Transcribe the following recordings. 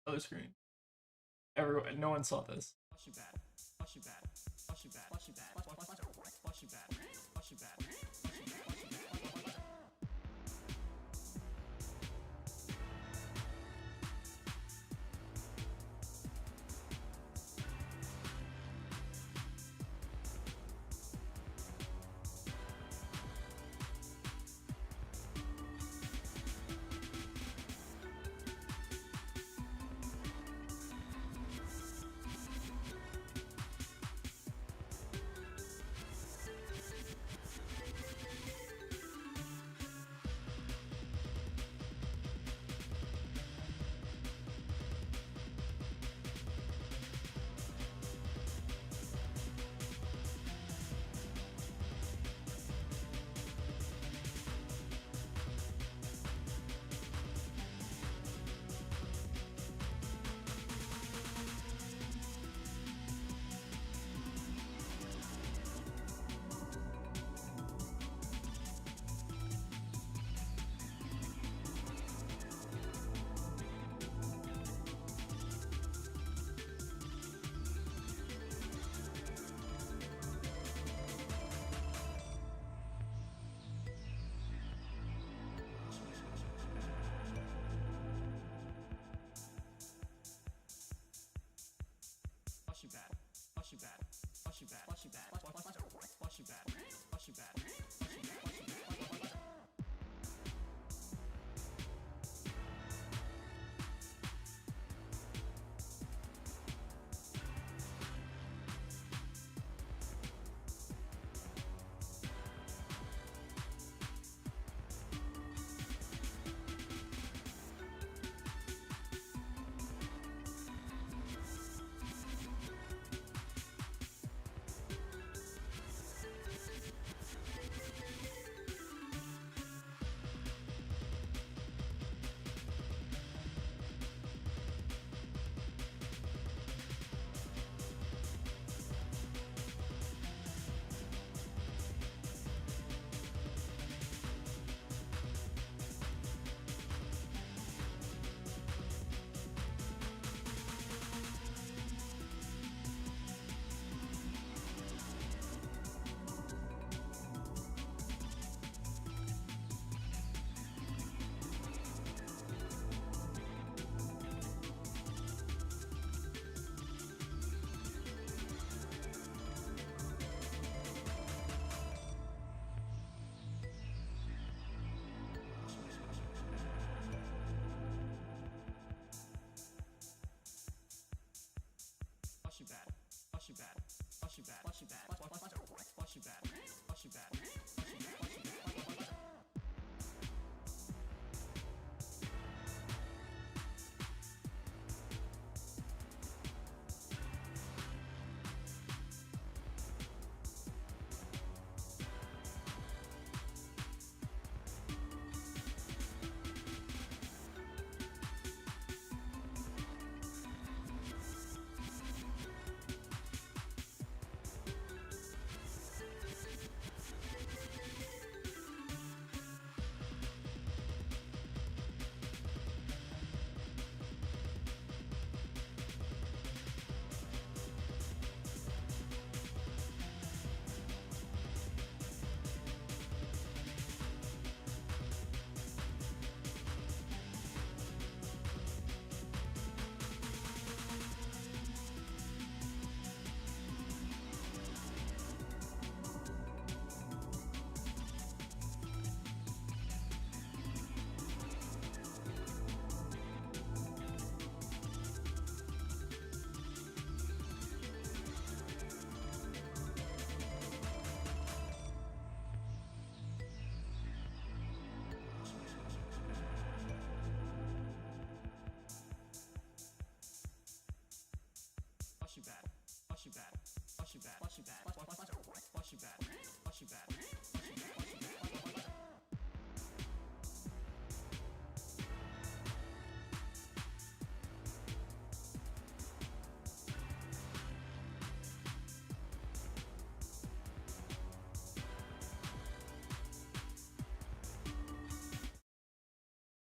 other screen. Everyone, no one saw this.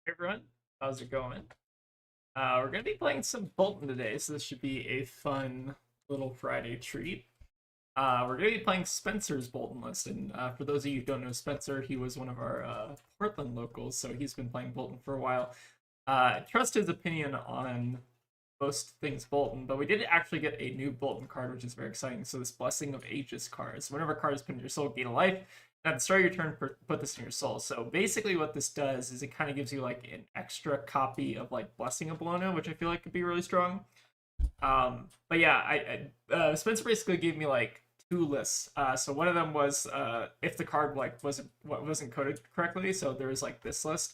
Hey everyone, how's it going? We're gonna be playing some Boltyn today, so this should be a fun little Friday treat. We're gonna be playing Spencer's Boltyn list, and for those of you who don't know Spencer, he was one of our Portland locals, so he's been playing Boltyn for a while. I trust his opinion on most things Boltyn, but we did actually get a new Boltyn card, which is very exciting. So this Blessing of Aegis card. So whenever a card is put in your soul, gain a life. And at the start of your turn, put this in your soul. So basically what this does is it kind of gives you like an extra copy of like Blessing of Bologna, which I feel like could be really strong. But yeah, Spencer basically gave me like two lists. So one of them was if the card like wasn't coded correctly. So there was like this list.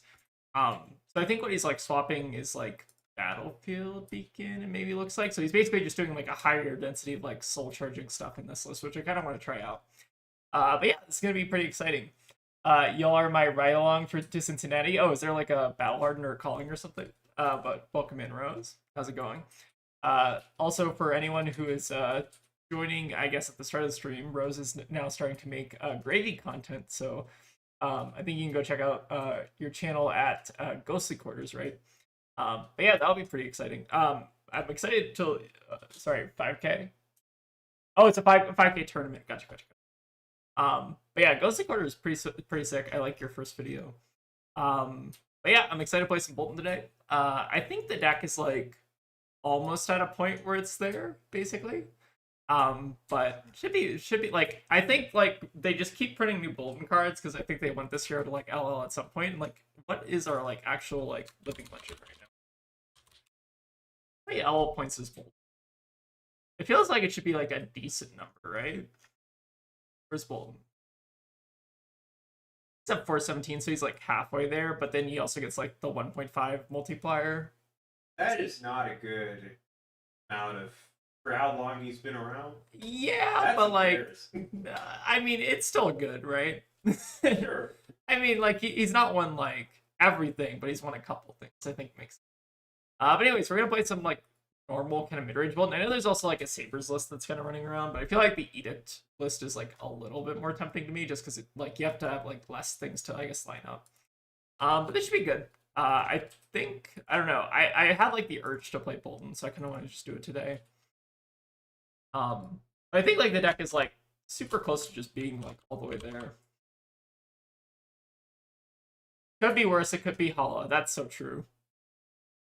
So I think what he's like swapping is like Battlefield Beacon, it maybe looks like. So he's basically just doing like a higher density of like soul charging stuff in this list, which I kind of want to try out. But yeah, it's gonna be pretty exciting. Y'all are my ride along to Cincinnati. Oh, is there like a battle hardener calling or something? But welcome in, Rose. How's it going? Also, for anyone who is joining, I guess at the start of the stream, Rose is now starting to make gravy content. So I think you can go check out your channel at Ghostly Quarters, right? But yeah, that'll be pretty exciting. I'm excited till sorry, 5K. Oh, it's a 5K tournament. Gotcha. But yeah, Ghostly Quarter is pretty sick. I like your first video. But yeah, I'm excited to play some Boltyn today. I think the deck is like almost at a point where it's there, basically. But should be like, I think like they just keep printing new Boltyn cards because I think they want this hero to like LL at some point. And like, what is our like actual like living legend right now? How many LL points is Boltyn? It feels like it should be like a decent number, right? Where's Boltyn? It's at 417, so he's like halfway there, but then he also gets like the 1.5 multiplier. That is not a good amount of for how long he's been around. Yeah, that's but like, I mean, it's still good, right? Sure. I mean, like he's not won like everything, but he's won a couple things. I think makes sense. But anyways, we're gonna play some like normal kind of mid-range build. And I know there's also like a Sabers list that's kind of running around, but I feel like the Edict list is like a little bit more tempting to me just because it like you have to have like less things to I guess line up. But this should be good. I think I don't know. I had like the urge to play Boltyn, so I kind of want to just do it today. But I think like the deck is like super close to just being like all the way there. Could be worse. It could be Hala. That's so true.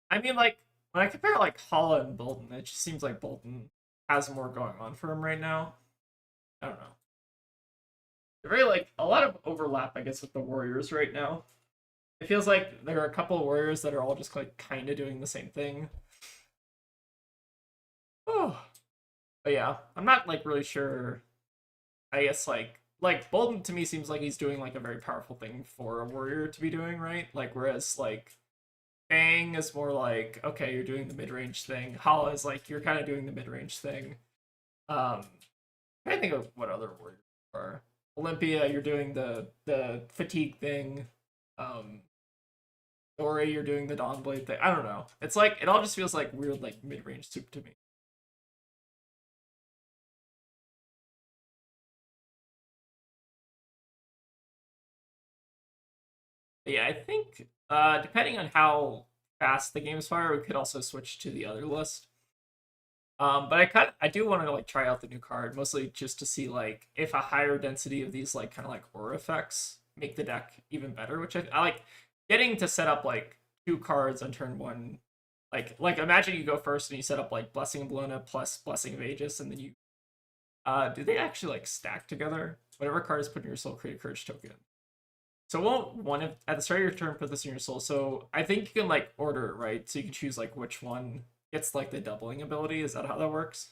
I mean, like when I compare like Hala and Boltyn, it just seems like Boltyn has more going on for him right now. I don't know. They're very like a lot of overlap, I guess, with the Warriors right now. It feels like there are a couple of Warriors that are all just like kind of doing the same thing. Oh, but yeah, I'm not like really sure. I guess like Boltyn to me seems like he's doing like a very powerful thing for a Warrior to be doing, right? Like whereas like Bang is more like, okay, you're doing the mid-range thing. Hala is like you're kind of doing the mid-range thing. I think of what other Warriors are. Olympia, you're doing the fatigue thing. Ori, you're doing the Dawnblade thing. I don't know. It's like it all just feels like weird like mid-range soup to me. Yeah, I think depending on how fast the games fire, we could also switch to the other list. But I do want to like try out the new card, mostly just to see like if a higher density of these like kind of like aura effects make the deck even better, which I like getting to set up like two cards on turn one. Like imagine you go first and you set up like Blessing of Bologna plus Blessing of Aegis, and then you do they actually like stack together? Whatever card is put in your soul, create a courage token. So won't one of at the start of your turn put this in your soul. So I think you can like order it, right? So you can choose like which one gets like the doubling ability. Is that how that works?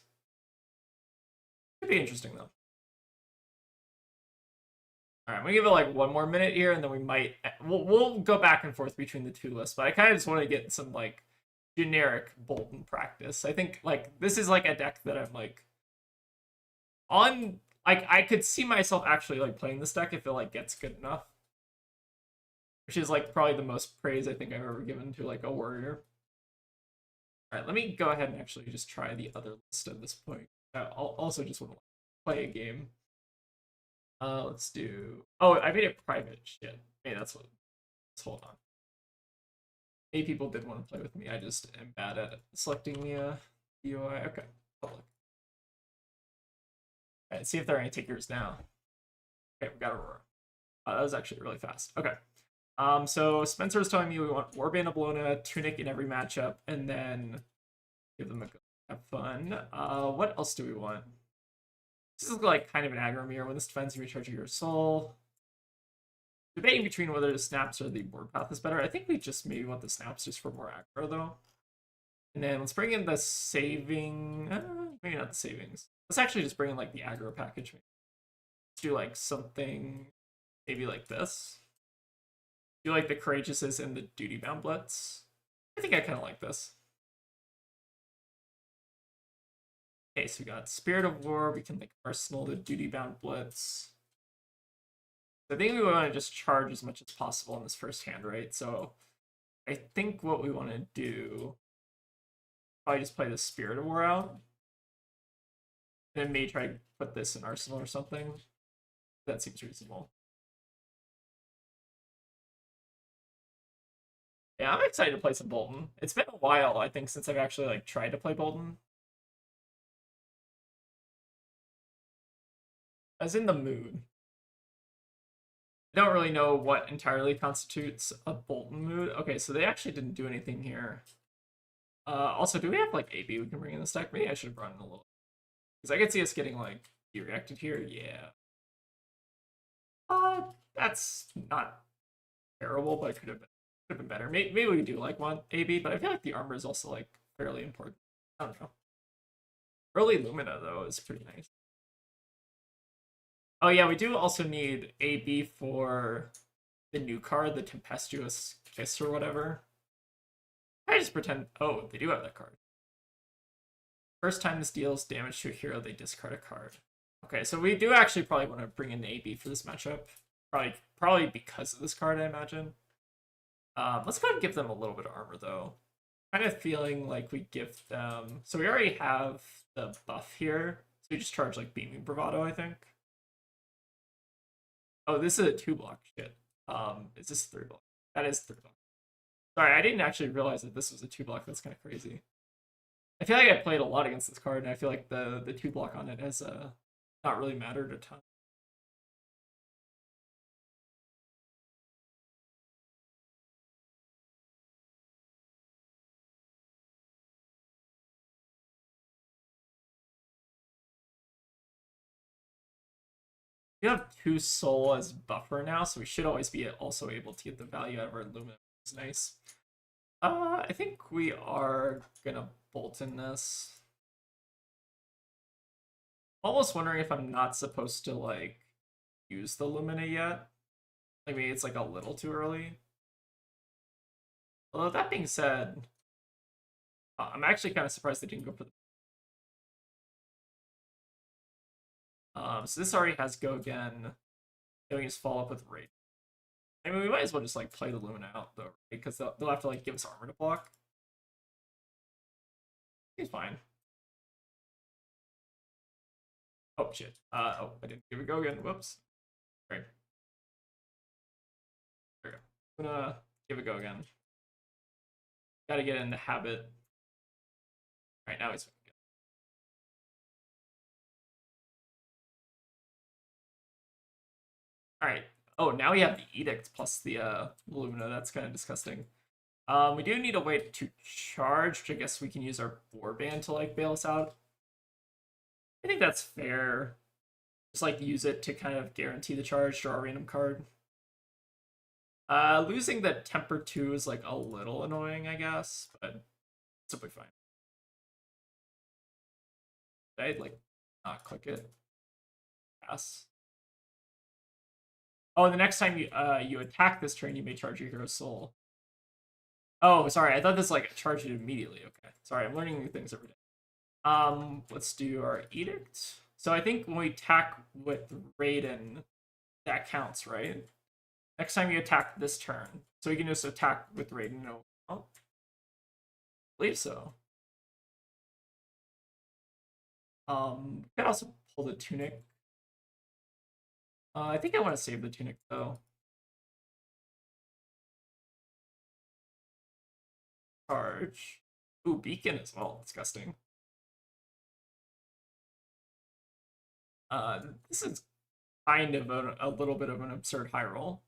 Could be interesting though. All right, I'm gonna give it like one more minute here, and then we might we'll go back and forth between the two lists. But I kind of just want to get some like generic Boltyn practice. I think like this is like a deck that I'm like on. Like I could see myself actually like playing this deck if it like gets good enough. Which is like probably the most praise I think I've ever given to like a warrior. All right, let me go ahead and actually just try the other list at this point. I'll also just want to play a game. Let's do. Oh, I made it private. Shit. Hey, that's what. Let's hold on. 8 people did want to play with me. I just am bad at selecting the UI. Okay, public. All right, see if there are any takers now. Okay, we got Aurora. That was actually really fast. Okay. So Spencer was telling me we want Warband Ablona, Tunic in every matchup, and then give them a go. Have fun. What else do we want? This is like kind of an aggro mirror. When this defends, you recharge your soul. Debating between whether the snaps or the board path is better. I think we just maybe want the snaps just for more aggro though. And then let's bring in the saving. Maybe not the savings. Let's actually just bring in like the aggro package. Let's do like something maybe like this. Do like the courageouses and the duty bound blitz. I think I kind of like this. Okay, so we got Spirit of War. We can make Arsenal the duty bound blitz. I think we want to just charge as much as possible in this first hand, right? So I think what we want to do, probably just play the Spirit of War out. And then maybe try to put this in Arsenal or something. That seems reasonable. Yeah, I'm excited to play some Boltyn. It's been a while, I think, since I've actually like tried to play Boltyn. I was in the mood. I don't really know what entirely constitutes a Boltyn mood. Okay, so they actually didn't do anything here. Also, do we have like AB we can bring in the stack? Maybe I should have brought in a little. Because I could see us getting like reacted here. Yeah. That's not terrible, but it could have been better. Maybe we do like one AB, but I feel like the armor is also like fairly important. I don't know. Early Lumina though is pretty nice. Oh yeah, we do also need AB for the new card, the Tempestuous Kiss or whatever. I just pretend. Oh, they do have that card. First time this deals damage to a hero, they discard a card. Okay, so we do actually probably want to bring in AB for this matchup. Probably because of this card, I imagine. Let's go ahead and give them a little bit of armor though. Kind of feeling like we give them. So we already have the buff here, so we just charge like Beaming Bravado, I think. Oh, this is a 2-block shit. Is this 3-block? That is 3-block. Sorry, I didn't actually realize that this was a 2-block. That's kind of crazy. I feel like I played a lot against this card, and I feel like the 2-block on it has not really mattered a ton. We have 2 soul as buffer now, so we should always be also able to get the value out of our Lumina, which is nice. I think we are gonna Boltyn this. Almost wondering if I'm not supposed to like use the Lumina yet. Like maybe it's like a little too early. Although that being said, I'm actually kind of surprised they didn't go for the. So this already has go again. Then we just follow up with raid. I mean, we might as well just like play the Lumina out though, because they'll have to like give us armor to block. He's fine. Oh shit. Oh, I didn't give it go again. Whoops. Right. There we go. I'm gonna give it go again. Gotta get in the habit. Alright, now he's good. Alright. Oh, now we have the Edict plus the Lumina. That's kind of disgusting. We do need a way to charge, which I guess we can use our Warband to like bail us out. I think that's fair. Just like use it to kind of guarantee the charge, draw a random card. Losing the Temper 2 is like a little annoying, I guess, but it's simply fine. I'd like not click it. Pass. Oh, the next time you attack this turn, you may charge your hero's soul. Oh, sorry, I thought this like charged it immediately. Okay, sorry, I'm learning new things every day. Let's do our Edict. So I think when we attack with Raiden, that counts, right? Next time you attack this turn, so we can just attack with Raiden. No, I believe so. We can also pull the Tunic. I think I want to save the Tunic though. charge. Ooh, beacon as well. Disgusting. This is kind of a little bit of an absurd high roll.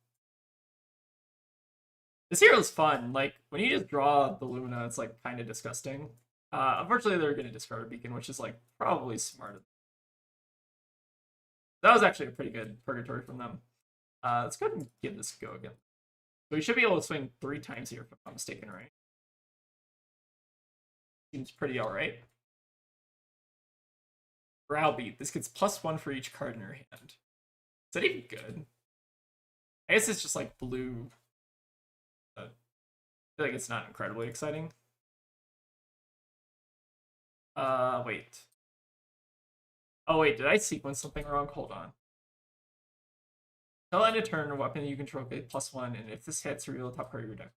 This hero's fun. Like, when you just draw the Lumina, it's, like, kind of disgusting. Unfortunately, they're going to discard a beacon, which is, like, probably smart. That was actually a pretty good purgatory from them. Let's go ahead and give this a go again. So we should be able to swing 3 times here, if I'm not mistaken, right? Seems pretty alright. Browbeat. This gets +1 for each card in your hand. Is that even good? I guess it's just like blue. I feel like it's not incredibly exciting. Wait. Oh, wait, did I sequence something wrong? Hold on. Until end of turn, a weapon you control get +1, and if this hits, reveal the top card of your deck.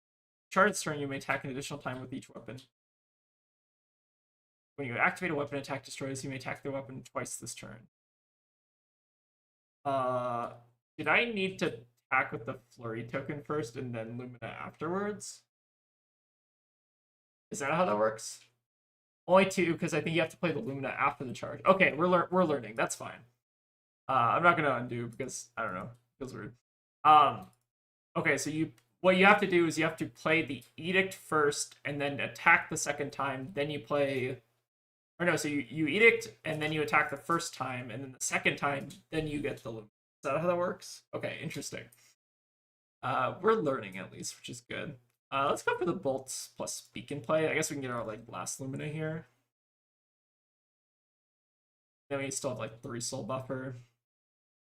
Charge its turn, you may attack an additional time with each weapon. When you activate a weapon attack destroys, you may attack the weapon twice this turn. Did I need to attack with the Flurry token first and then Lumina afterwards? Is that how that works? Only 2, because I think you have to play the Lumina after the charge. Okay, we're learning. That's fine. I'm not gonna undo because I don't know. It feels weird. Okay, so what you have to do is you have to play the Edict first and then attack the second time. Then you play, or no, so you Edict and then you attack the first time, and then the second time, then you get the Lumina. Is that how that works? Okay, interesting. We're learning at least, which is good. Let's go for the bolts plus beacon play. I guess we can get our like last Lumina here. Then we still have like 3 soul buffer.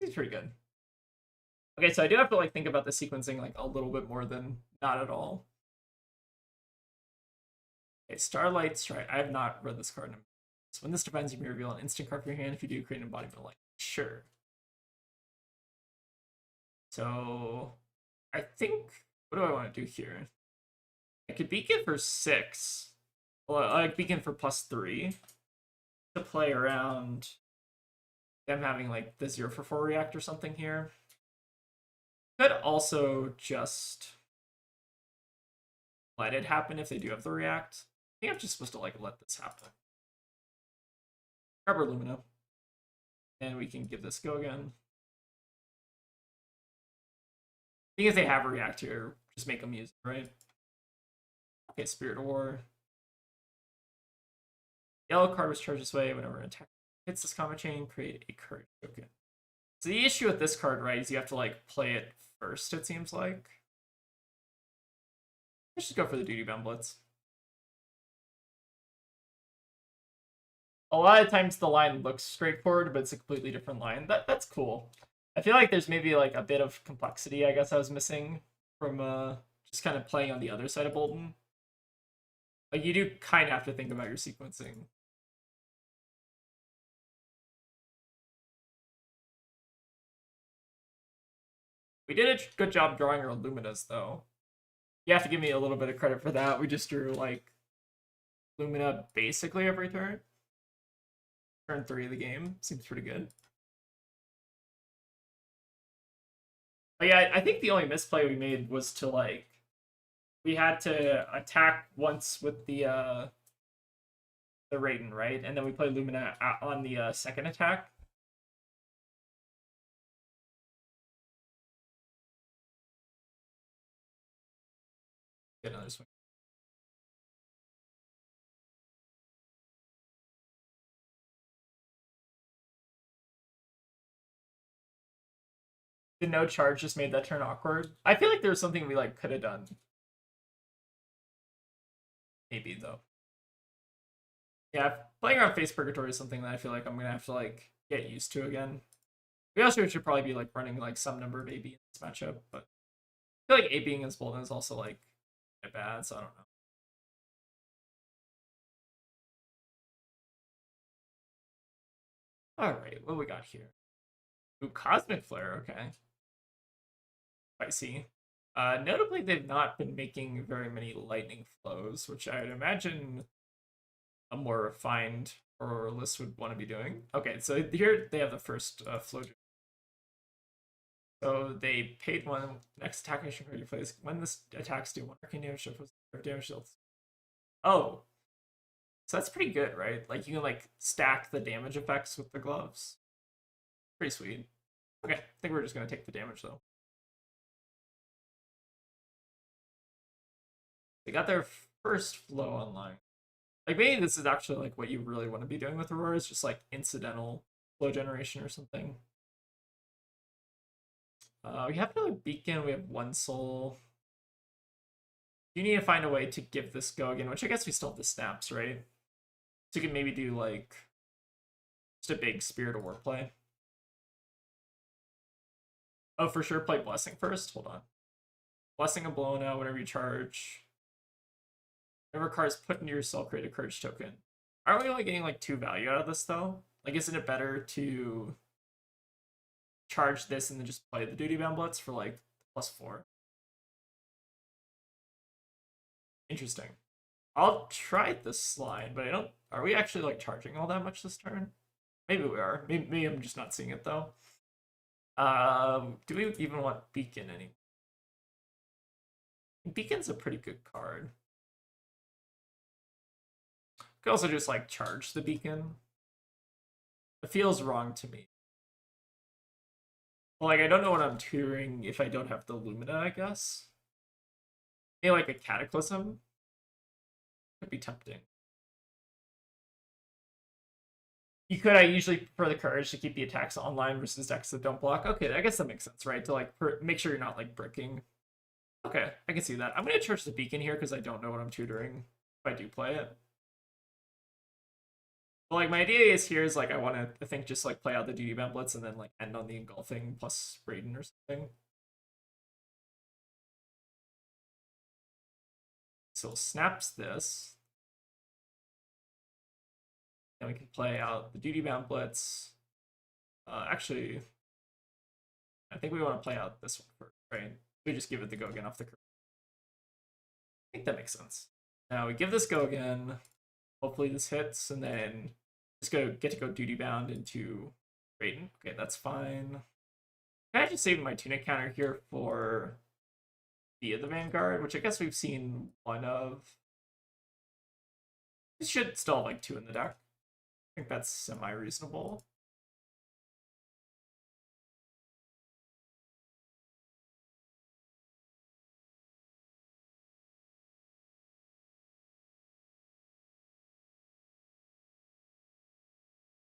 It's pretty good. Okay, so I do have to like think about the sequencing like a little bit more than not at all. Okay, Starlight Strike. I have not read this card. So when this defends, you may reveal an instant card from your hand. If you do, create an embodiment of light. Sure. So I think, what do I want to do here? I could beacon for 6. Well, I like beacon for +3 to play around them having like the 0 for 4 react or something here. Could also just let it happen if they do have the react. I think I'm just supposed to like let this happen. Grab our Lumina. And we can give this a go again. I think if they have a react here, just make them use it, right? Okay, Spirit of War. Yellow card was charged this way whenever an attack hits this combat chain, create a courage token. So the issue with this card, right, is you have to like play it first, it seems like. Let's just go for the Duty Bound Blitz. A lot of times the line looks straightforward, but it's a completely different line. That's cool. I feel like there's maybe like a bit of complexity I guess I was missing from just kind of playing on the other side of Boltyn. Like you do kind of have to think about your sequencing. We did a good job drawing our Luminas though. You have to give me a little bit of credit for that. We just drew like Lumina basically every turn. Turn 3 of the game. Seems pretty good. But yeah, I think the only misplay we made was to like we had to attack once with the Raiden, right? And then we play Lumina on the second attack. Get another swing. The no charge just made that turn awkward. I feel like there was something we like could have done. Maybe though. Yeah, playing around Face Purgatory is something that I feel like I'm gonna have to like get used to again. We also should probably be like running like some number of AB in this matchup, but I feel like A being against Boltyn is also like bad, so I don't know. Alright, what we got here? Ooh, Cosmic Flare, okay. Spicy. Notably, they've not been making very many lightning flows, which I would imagine a more refined horror list would want to be doing. Okay, so here they have the first flow. So they paid 1. Next attack action card you play is when this attacks do 1 arcane damage, damage dealt Oh, so that's pretty good, right? Like you can like stack the damage effects with the gloves. Pretty sweet. Okay, I think we're just gonna take the damage though. They got their first flow online. Like maybe this is actually like what you really want to be doing with Aurora is just like incidental flow generation or something. We have another beacon. We have one soul. You need to find a way to give this go again, which I guess we still have the snaps, right? So you can maybe do like just a big Spirit of War play. Oh, for sure, play Blessing first. Hold on. Blessing and blown out whenever you charge. Whenever cards put into your cell, create a courage token. Aren't we only getting like 2 value out of this though? Like, isn't it better to charge this and then just play the duty bound blitz for like +4? Interesting. I'll try this slide, but I don't. Are we actually like charging all that much this turn? Maybe we are. Maybe I'm just not seeing it though. Do we even want Beacon anymore? Beacon's a pretty good card. Could also just like charge the Beacon. It feels wrong to me. Well, like I don't know what I'm tutoring if I don't have the Lumina, I guess. Maybe like a Cataclysm could be tempting. You could. I usually prefer the courage to keep the attacks online versus decks that don't block. Okay, I guess that makes sense, right? To like make sure you're not like bricking. Okay, I can see that. I'm gonna charge the beacon here because I don't know what I'm tutoring if I do play it. But like my idea is here is like I want to I think just like play out the duty bound blitz and then like end on the engulfing plus Raiden or something. So snaps this. And we can play out the duty bound blitz. Actually, I think we want to play out this one first, right? We just give it the go again off the curve. I think that makes sense. Now we give this go again. Hopefully this hits, and then just get to go duty bound into Raiden. Okay, that's fine. Can I just save my tunic counter here for via the Vanguard, which I guess we've seen one of. This should still have like 2 in the deck. I think that's semi-reasonable.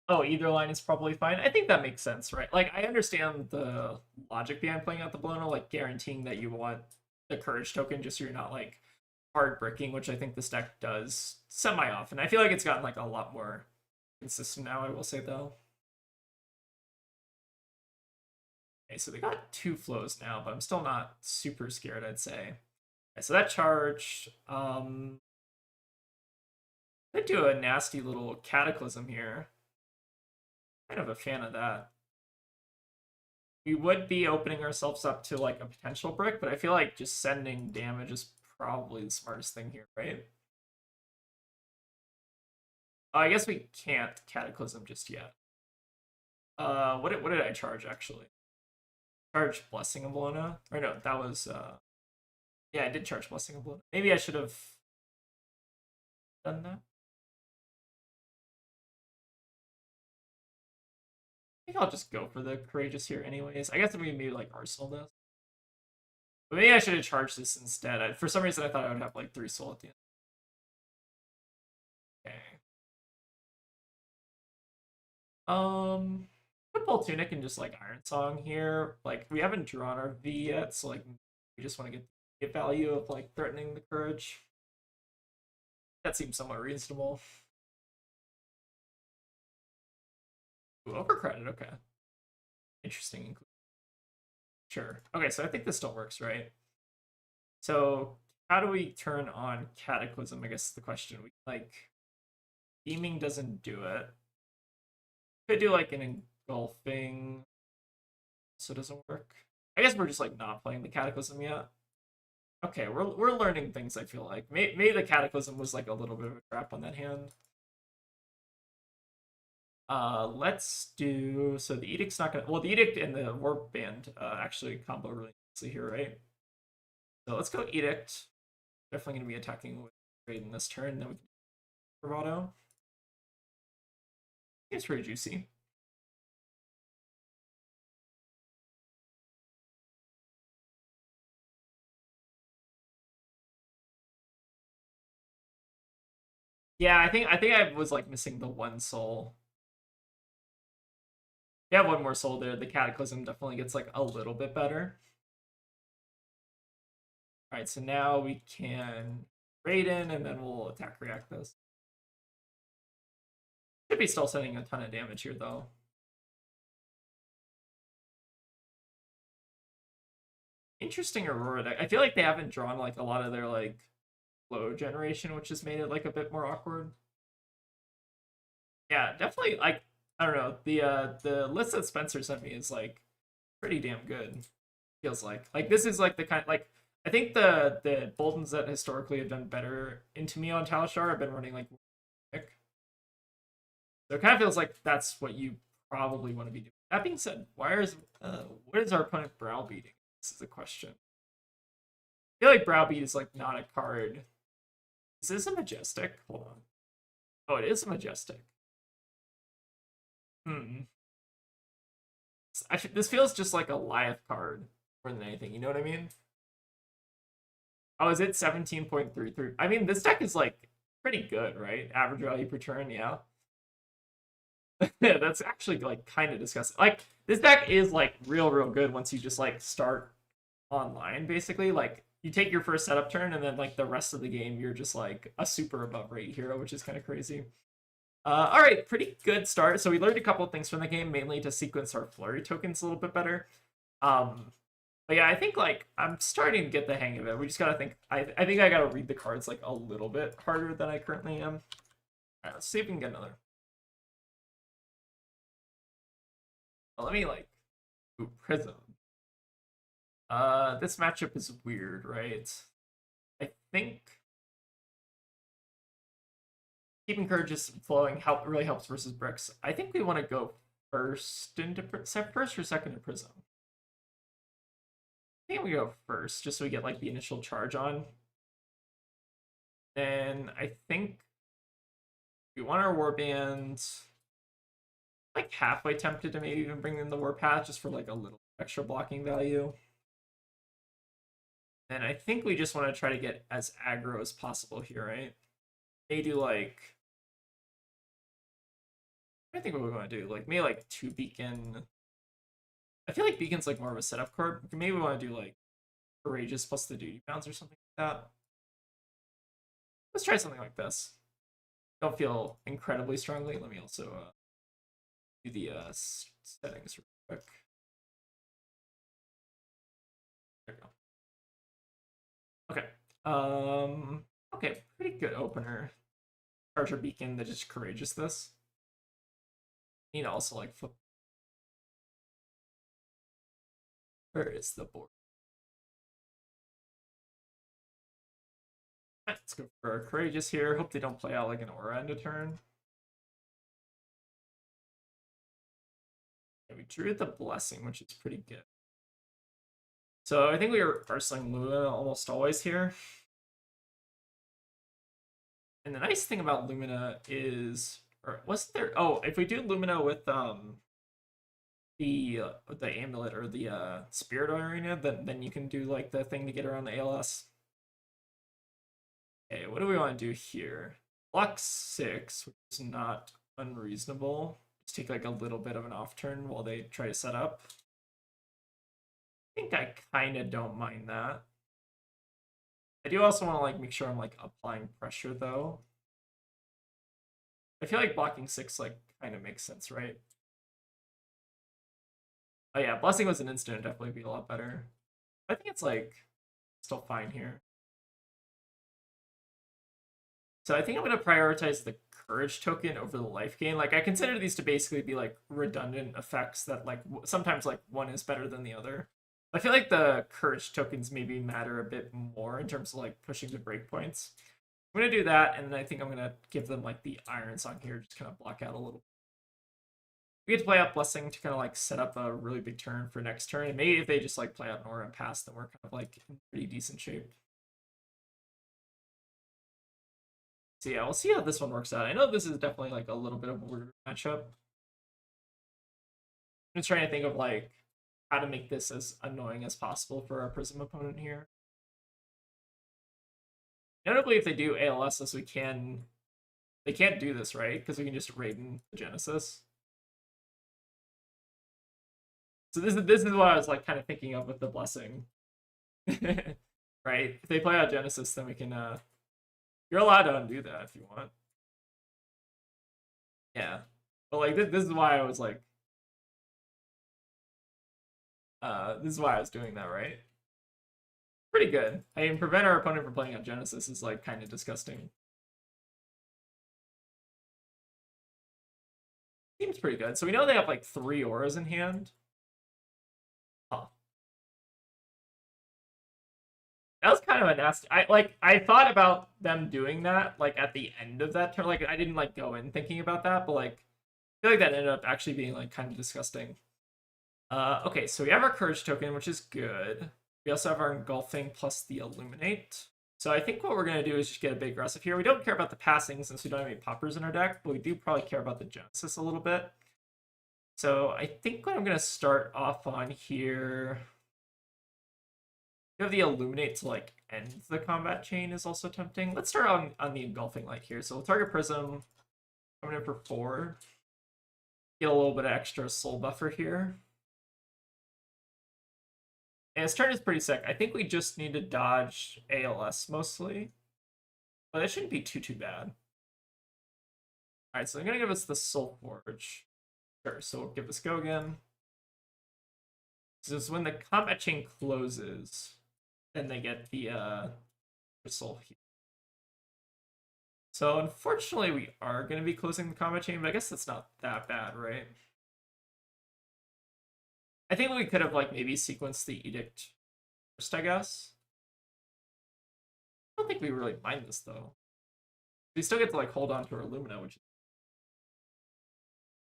Oh, either line is probably fine. I think that makes sense, right? Like, I understand the logic behind playing out the Blono, like guaranteeing that you want the courage token just so you're not like hard bricking, which I think this deck does semi often. I feel like it's gotten like a lot more consistent now, I will say though. Okay, so they got 2 flows now, but I'm still not super scared, I'd say. Okay, so that charged. I do a nasty little cataclysm here. Kind of a fan of that. We would be opening ourselves up to like a potential brick, but I feel like just sending damage is probably the smartest thing here, right? I guess we can't cataclysm just yet. What did I charge actually? Charge Blessing of Bologna? Or no, that was yeah, I did charge Blessing of Bologna. Maybe I should have done that. I think I'll just go for the courageous here anyways. I guess we maybe like Arsenal this. But maybe I should have charged this instead. For some reason I thought I would have like 3 soul at the end. Okay. Put Boltyn'S and just like Iron Song here. Like we haven't drawn our V yet, so like we just want to get value of like threatening the courage. That seems somewhat reasonable. Ooh, overcredit, okay. Interesting. Sure. Okay, so I think this still works, right? So how do we turn on Cataclysm? I guess is the question. We like beaming doesn't do it. Could do like an engulfing, so it doesn't work. I guess we're just like not playing the Cataclysm yet. Okay, we're learning things. I feel like maybe the Cataclysm was like a little bit of a trap on that hand. Let's do so. The Edict's not gonna. Well, the Edict and the Warp Band actually combo really nicely here, right? So let's go Edict. Definitely gonna be attacking with trade in this turn, then we can bravado. It's pretty juicy. Yeah, I think I was like missing the one soul. If you have one more soul there, the Cataclysm definitely gets like a little bit better. All right, so now we can raid in, and then we'll attack react this. Should be still sending a ton of damage here though. Interesting Aurora deck. I feel like they haven't drawn like a lot of their like flow generation, which has made it like a bit more awkward. Yeah, definitely. Like I don't know, the list that Spencer sent me is like pretty damn good. Feels like this is like the kind like I think the Boltyn'S that historically have done better into me on Talishar have been running like pick. So it kind of feels like that's what you probably want to be doing. That being said, what is our opponent browbeating? This is a question. I feel like browbeat is like not a card. Is this a majestic? Hold on. Oh, it is a majestic. This feels just like a Liath card more than anything. You know what I mean? Oh, is it 17.33? I mean, this deck is like pretty good, right? Average value per turn, yeah. Yeah, that's actually like kind of disgusting. Like this deck is like real good once you just like start online, basically. Like you take your first setup turn, and then like the rest of the game, you're just like a super above rate hero, which is kind of crazy. All right, pretty good start. So we learned a couple of things from the game, mainly to sequence our Flurry tokens a little bit better. But yeah, I think like I'm starting to get the hang of it. We just gotta think. I think I gotta read the cards like a little bit harder than I currently am. All right, let's see if we can get another. Well, let me like Prism. This matchup is weird, right? I think keeping courage is flowing really helps versus bricks. I think we want to go first into first or second to Prism. I think we go first, just so we get like the initial charge on. Then I think we want our warband. Like halfway tempted to maybe even bring in the warpath just for like a little extra blocking value. And I think we just want to try to get as aggro as possible here, right? They do like I think what we want to do, like maybe like 2 beacon. I feel like beacon's like more of a setup card. Maybe we want to do like courageous plus the duty pounds or something like that. Let's try something like this. Don't feel incredibly strongly. Let me also do the settings real quick. There we go. Okay. Okay, pretty good opener. Charger beacon that just courageous this. Need to also like flip. Where is the board? Right, let's go for courageous here. Hope they don't play out like an aura end of turn. Okay, we drew the blessing, which is pretty good. So I think we are arsenling Lumina almost always here. And the nice thing about Lumina is, or wasn't there? Oh, if we do Lumina with the amulet or the spirit arena, then you can do like the thing to get around the ALS. Okay, what do we want to do here? Block 6, which is not unreasonable. Just take like a little bit of an off turn while they try to set up. I think I kind of don't mind that. I do also want to like make sure I'm like applying pressure though. I feel like blocking 6 like kind of makes sense, right? Oh yeah, blessing was an instant, it'd definitely be a lot better. I think it's like still fine here. So I think I'm gonna prioritize the courage token over the life gain. Like I consider these to basically be like redundant effects that like sometimes like one is better than the other. I feel like the courage tokens maybe matter a bit more in terms of like pushing the breakpoints. I'm gonna do that, and then I think I'm gonna give them like the iron song here, just kind of block out a little. We get to play out blessing to kind of like set up a really big turn for next turn, and maybe if they just like play out an aura and pass, then we're kind of like in pretty decent shape. So yeah, we'll see how this one works out. I know this is definitely like a little bit of a weird matchup. I'm just trying to think of like how to make this as annoying as possible for our Prism opponent here. Notably, if they do ALS this, they can't do this, right? Because we can just Raiden the Genesis. So this is what I was like kind of thinking of with the blessing. Right? If they play out Genesis, then we can you're allowed to undo that if you want. Yeah. But like this is why I was like this is why I was doing that, right? Pretty good. I mean, prevent our opponent from playing out Genesis is like kind of disgusting. Seems pretty good. So we know they have like 3 auras in hand. Huh. That was kind of a nasty. I thought about them doing that like at the end of that turn. Like I didn't like go in thinking about that, but like I feel like that ended up actually being like kind of disgusting. Okay, so we have our courage token, which is good. We also have our engulfing plus the illuminate. So I think what we're gonna do is just get a big aggressive here. We don't care about the passing since we don't have any poppers in our deck, but we do probably care about the Genesis a little bit. So I think what I'm gonna start off on here. You have the illuminate to like end the combat chain is also tempting. Let's start on the engulfing light here. So we'll target Prism. Coming in for 4. Get a little bit of extra soul buffer here. And his turn is pretty sick. I think we just need to dodge ALS mostly. But it shouldn't be too bad. Alright, so they're gonna give us the Soul Forge. Sure, so we'll give this go again. So this is when the combat chain closes, then they get the soul here. So unfortunately we are gonna be closing the combat chain, but I guess that's not that bad, right? I think we could have like maybe sequenced the edict first, I guess. I don't think we really mind this though. We still get to like hold on to our Lumina, which is...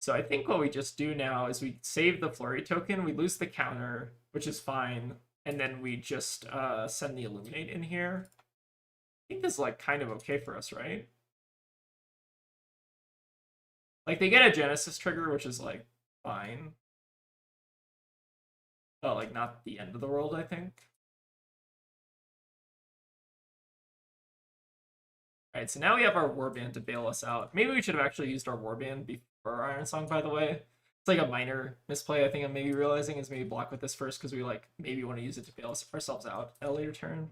So I think what we just do now is we save the Flurry token, we lose the counter, which is fine, and then we just send the Illuminate in here. I think this is like kind of okay for us, right? Like they get a Genesis trigger, which is like fine. But like not the end of the world, I think. Alright, so now we have our Warband to bail us out. Maybe we should have actually used our Warband before our Iron Song, by the way. It's like a minor misplay I think I'm maybe realizing is maybe block with this first because we like maybe want to use it to bail ourselves out at a later turn.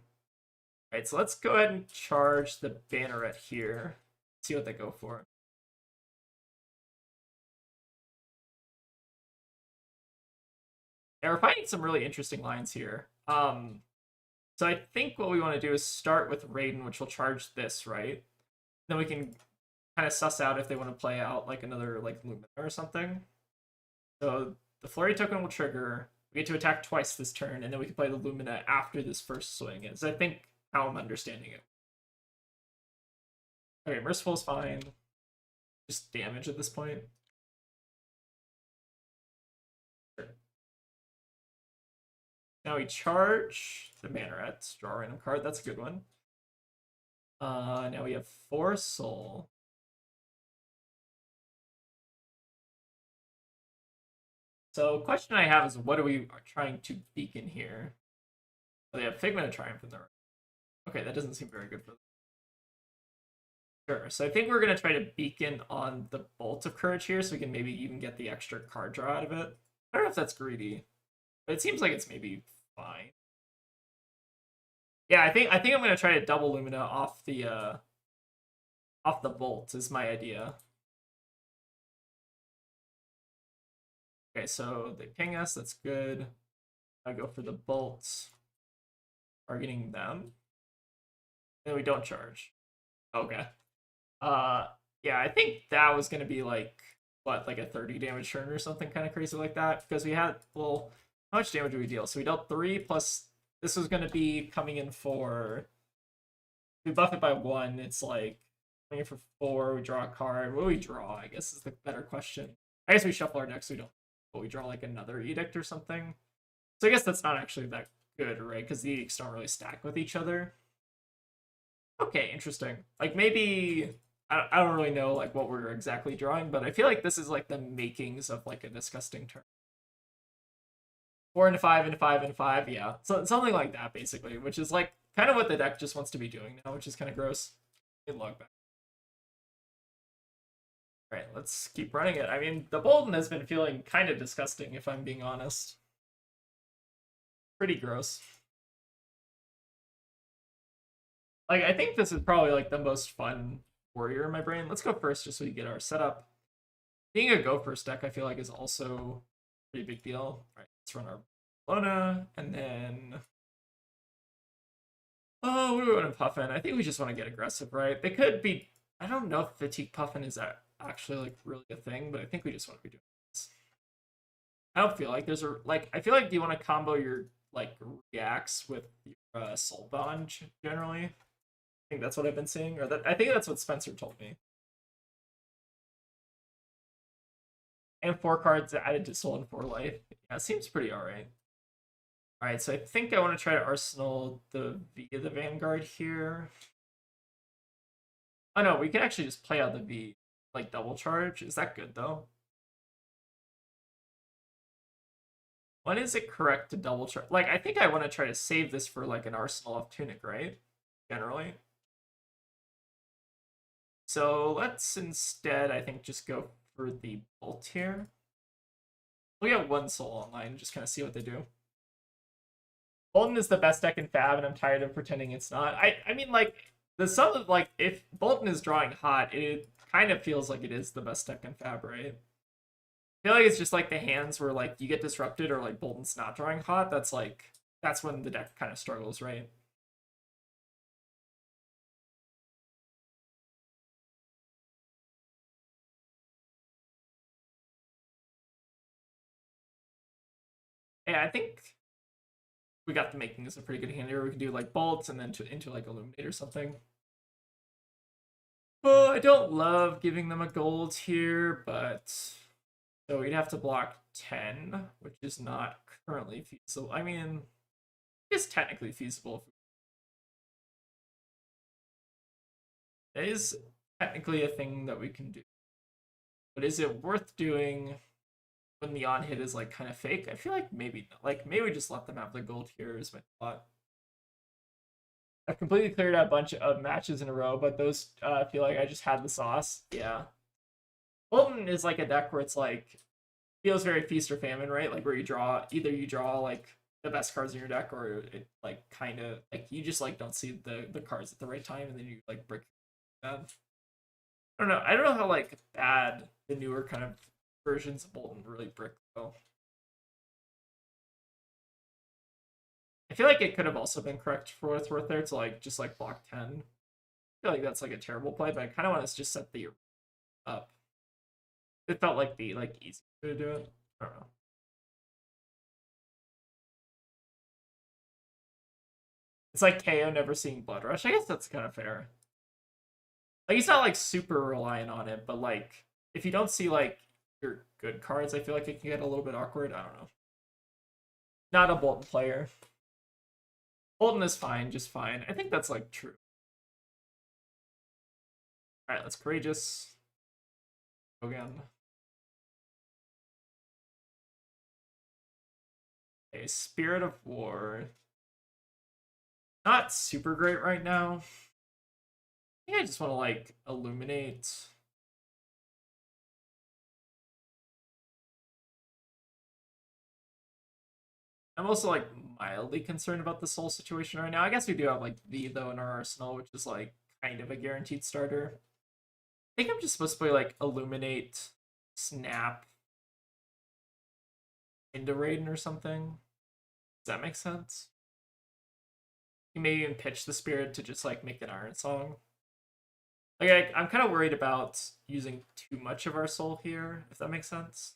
Alright, so let's go ahead and charge the Banneret here. See what they go for. Yeah, we're finding some really interesting lines here. So I think what we want to do is start with Raiden, which will charge this, right? Then we can kind of suss out if they want to play out like another like Lumina or something. So the Flurry token will trigger. We get to attack twice this turn, and then we can play the Lumina after this first swing is, I think, how I'm understanding it. Okay, Merciful is fine. Just damage at this point. Now we charge the Banneret, draw a random card. That's a good one. Now we have 4 soul. So question I have is what are we trying to beacon here? Oh, they have Figment of Triumph in there. Okay, that doesn't seem very good for them. Sure, so I think we're going to try to beacon on the Bolt of Courage here so we can maybe even get the extra card draw out of it. I don't know if that's greedy, but it seems like it's maybe fine. Yeah, I think I'm going to try to double Lumina off the Bolt is my idea. Okay, so they ping us, that's good. I go for the bolts, targeting them. And we don't charge. Okay. Yeah, I think that was gonna be like what, like a 30 damage turn or something kind of crazy like that. Because we had, well, how much damage did we deal? So we dealt 3 plus this was gonna be coming in for, we buff it by 1, it's like coming in for 4, we draw a card. What do we draw? I guess is the better question. I guess we shuffle our deck so we don't, but we draw like another edict or something. So I guess that's not actually that good, right? Because the edicts don't really stack with each other. Okay, interesting. Like maybe I don't really know like what we're exactly drawing, but I feel like this is like the makings of like a disgusting turn. 4 into 5 into 5 into 5, yeah. So something like that basically, which is like kind of what the deck just wants to be doing now, which is kind of gross. Log back. All right, let's keep running it. I mean, the Boltyn has been feeling kind of disgusting, if I'm being honest. Pretty gross. Like, I think this is probably like the most fun warrior in my brain. Let's go first just so we get our setup. Being a go first deck, I feel like, is also a pretty big deal. All right, let's run our Lona, and then oh, what do we want to Puffin? I think we just want to get aggressive, right? They could be. I don't know if fatigue Puffin is actually like really a thing, but I think we just want to be doing this. I don't feel like there's a like. I feel like do you want to combo your like reacts with your soul bond generally? I think that's what I've been seeing, or that I think that's what Spencer told me. And 4 cards added to soul and 4 life. Yeah, it seems pretty alright. Alright, so I think I want to try to arsenal the V of the Vanguard here. Oh no, we can actually just play out the V, like double charge. Is that good though? When is it correct to double charge? Like, I think I want to try to save this for like an arsenal of Tunic, right? Generally. So let's instead, I think, just go for the Bolt here. We have 1 soul online, just kind of see what they do. Boltyn is the best deck in Fab, and I'm tired of pretending it's not. I mean, like, the some of like if Boltyn is drawing hot, it kind of feels like it is the best deck in Fab, right? I feel like it's just like the hands where like you get disrupted or like Boltyn's not drawing hot. That's when the deck kind of struggles, right? Yeah, I think we got the makings of a pretty good hand here. We can do like bolts and then into like illuminate or something. Oh, I don't love giving them a gold here, but so we'd have to block 10, which is not currently feasible. I mean, it's technically feasible. It is technically a thing that we can do. But is it worth doing when the on hit is like kind of fake? I feel like maybe not. Like maybe we just let them have the gold here is my thought. I've completely cleared out a bunch of matches in a row, but those feel like I just had the sauce. Yeah. Boltyn is like a deck where it's like feels very feast or famine, right? Like where you draw like the best cards in your deck, or it like kind of like you just like don't see the cards at the right time, and then you like brick bad. I don't know how like bad the newer kind of versions of Boltyn really brick though. I feel like it could have also been correct for what it's worth there to like just like block 10. I feel like that's like a terrible play, but I kind of want to just set the up. It felt like the like easy way to do it. I don't know. It's like KO never seeing Blood Rush. I guess that's kind of fair. Like he's not like super reliant on it, but like if you don't see like your good cards, I feel like it can get a little bit awkward. I don't know. Not a Boltyn player. Boltyn is fine, just fine. I think that's like true. All right, let's courageous. Go again. Okay, Spirit of War. Not super great right now. I think I just want to like illuminate. I'm also like mildly concerned about the soul situation right now. I guess we do have like V though in our arsenal, which is like kind of a guaranteed starter. I think I'm just supposed to play like illuminate, snap, into Raiden or something. Does that make sense? You maybe even pitch the spirit to just like make an Iron Song. Like I'm kind of worried about using too much of our soul here, if that makes sense.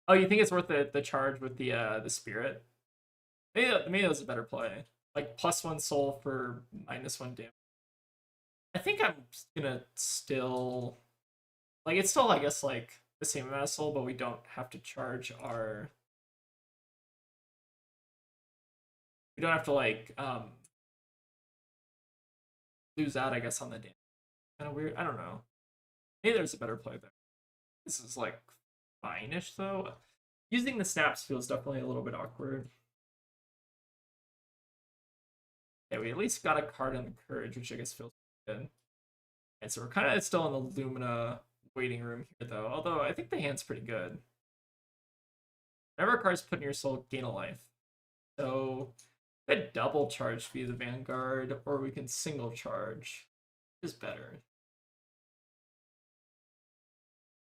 Oh, you think it's worth the charge with the spirit? Maybe that's a better play. Like +1 soul for -1 damage. I think I'm just gonna still like it's still I guess like the same amount of soul, but we don't have to charge our We don't have to like lose out, I guess, on the damage. Kind of weird. I don't know. Maybe there's a better play there. This is like fine-ish though. Using the snaps feels definitely a little bit awkward. Yeah, we at least got a card in the courage, which I guess feels good. And so we're kind of still in the Lumina waiting room here though. Although I think the hand's pretty good. Whenever a card's put in your soul, gain a life. So we could double charge via the Vanguard, or we can single charge. Is better.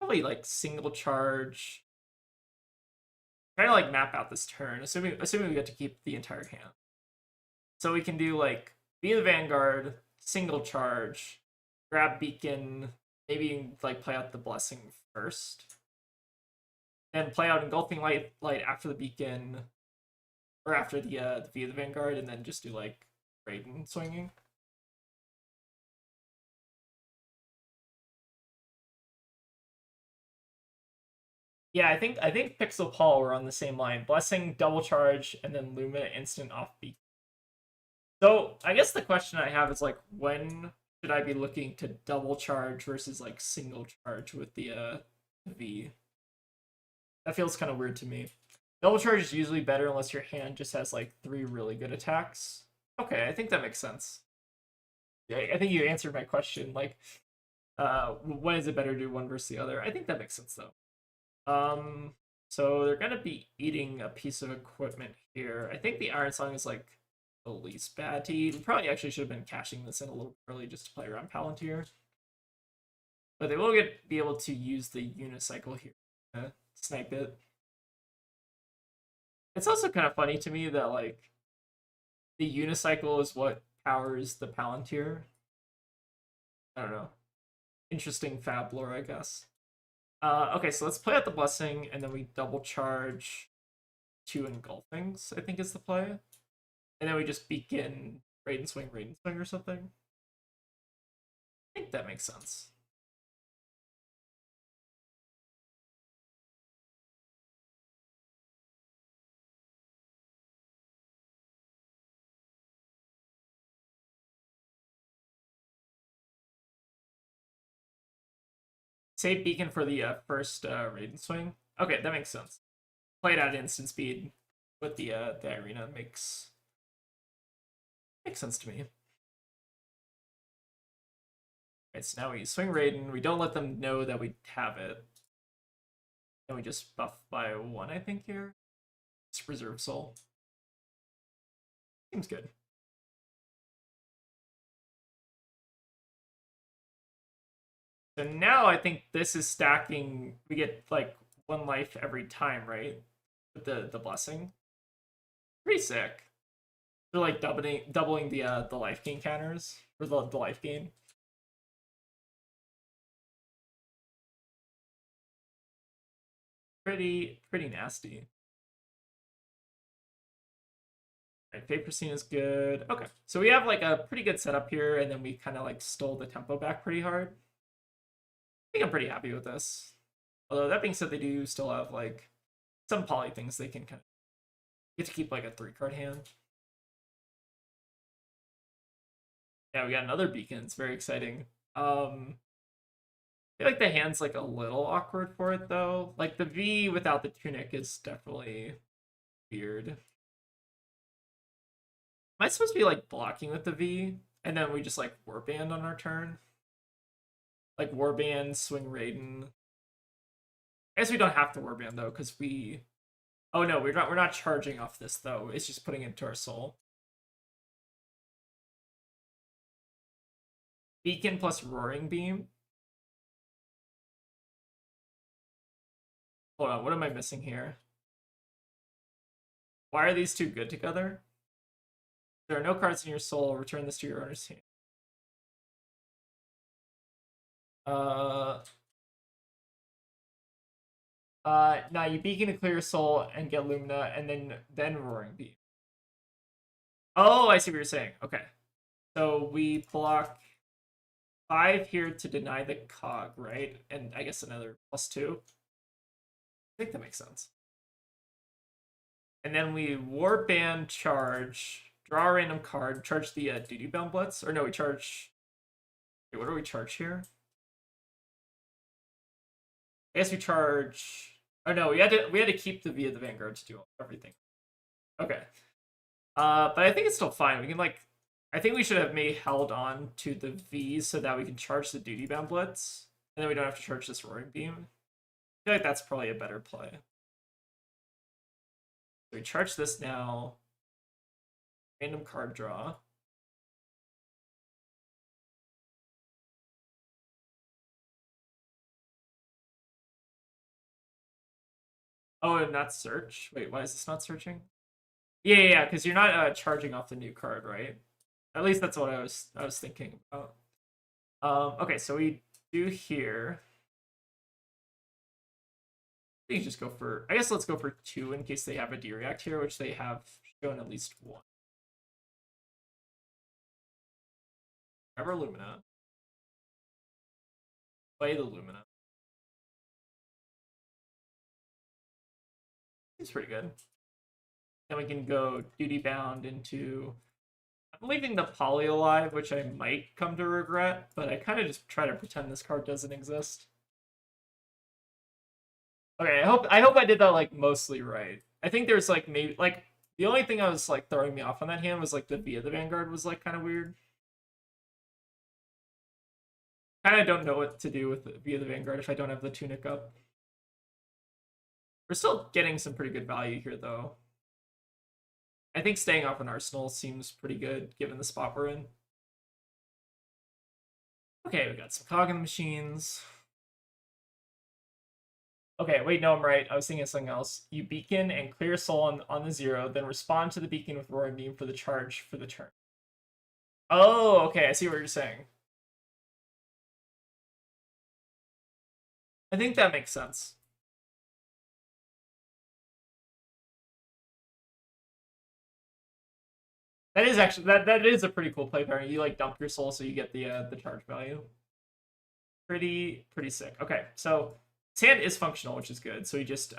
Probably like single charge. Try to like map out this turn, assuming we get to keep the entire hand. So we can do like via the Vanguard, single charge, grab Beacon, maybe like play out the Blessing first. Then play out Engulfing Light after the Beacon, or after the via the Vanguard, and then just do like Raiden swinging. Yeah, I think Pixel Paul were on the same line. Blessing, double charge, and then Lumina instant off Beacon. So I guess the question I have is like, when should I be looking to double charge versus like single charge with the V? That feels kind of weird to me. Double charge is usually better unless your hand just has like 3 really good attacks. Okay, I think that makes sense. Yeah, I think you answered my question. Like, when is it better to do one versus the other? I think that makes sense though. So they're gonna be eating a piece of equipment here. I think the Iron Song is like the least bad to eat. We probably actually should have been cashing this in a little early just to play around Palantir. But they will be able to use the unicycle here to snipe it. It's also kind of funny to me that like the unicycle is what powers the Palantir. I don't know. Interesting fab lore, I guess. Okay, so let's play out the Blessing, and then we double charge 2 Engulfings, I think is the play. And then we just Beacon Raiden Swing or something. I think that makes sense. Save Beacon for the first Raiden Swing. Okay, that makes sense. Play it at instant speed with the arena makes sense to me. Right, so now we swing Raiden. We don't let them know that we have it. And we just buff by 1, I think, here. It's Reserve Soul. Seems good. So now I think this is stacking. We get like 1 life every time, right? With the Blessing. Pretty sick. They're like doubling the life gain counters, or the life gain. Pretty nasty. Right, Paper Scene is good. Okay, so we have like a pretty good setup here, and then we kind of like stole the tempo back pretty hard. I think I'm pretty happy with this. Although that being said, they do still have like some poly things they can kind of get to keep like a 3-card hand. Yeah, we got another Beacon. It's very exciting. I feel like the hand's like a little awkward for it though. Like the V without the tunic is definitely weird. Am I supposed to be like blocking with the V and then we just like warband on our turn? Like warband, swing Raiden. I guess we don't have to warband though, because we. Oh no, we're not charging off this though. It's just putting it into our soul. Beacon plus Roaring Beam. Hold on, what am I missing here? Why are these two good together? There are no cards in your soul. Return this to your owner's hand. Now you Beacon to clear your soul and get Lumina, and then Roaring Beam. Oh, I see what you're saying. Okay, so we block 5 here to deny the cog, right? And I guess another +2. I think that makes sense. And then we Warband charge, draw a random card, charge the Duty Bound Blitz. Or no, we charge. Wait, what do we charge here? I guess we charge. Oh no, we had to keep the Via the Vanguard to do everything. Okay. But I think it's still fine. We can like, I think we should have maybe held on to the V so that we can charge the Duty Bound Blitz, and then we don't have to charge this Roaring Beam. I feel like that's probably a better play. So we charge this now. Random card draw. Oh, and not search. Wait, why is this not searching? Yeah, because you're not charging off the new card, right? At least that's what I was thinking about. Okay, so we do here. You just go for. I guess let's go for 2 in case they have a D-React here, which they have shown at least 1. Grab our Lumina. Play the Lumina. It's pretty good. Then we can go Duty Bound into. I'm leaving the Poly alive, which I might come to regret, but I kind of just try to pretend this card doesn't exist. Okay, I hope I did that like mostly right. I think there's like maybe like the only thing I was like throwing me off on that hand was like the Via the Vanguard was like kind of weird. Kind of don't know what to do with the Via the Vanguard if I don't have the Tunic up. We're still getting some pretty good value here though. I think staying off an Arsenal seems pretty good given the spot we're in. Okay, we got some cog in the machines. Okay, wait, no, I'm right. I was thinking of something else. You beacon and clear soul on the 0, then respond to the beacon with Roaring Beam for the charge for the turn. Oh, okay, I see what you're saying. I think that makes sense. That is actually that is a pretty cool play pattern. You like dump your soul so you get the charge value. Pretty sick. Okay, so Sand is functional, which is good. So we just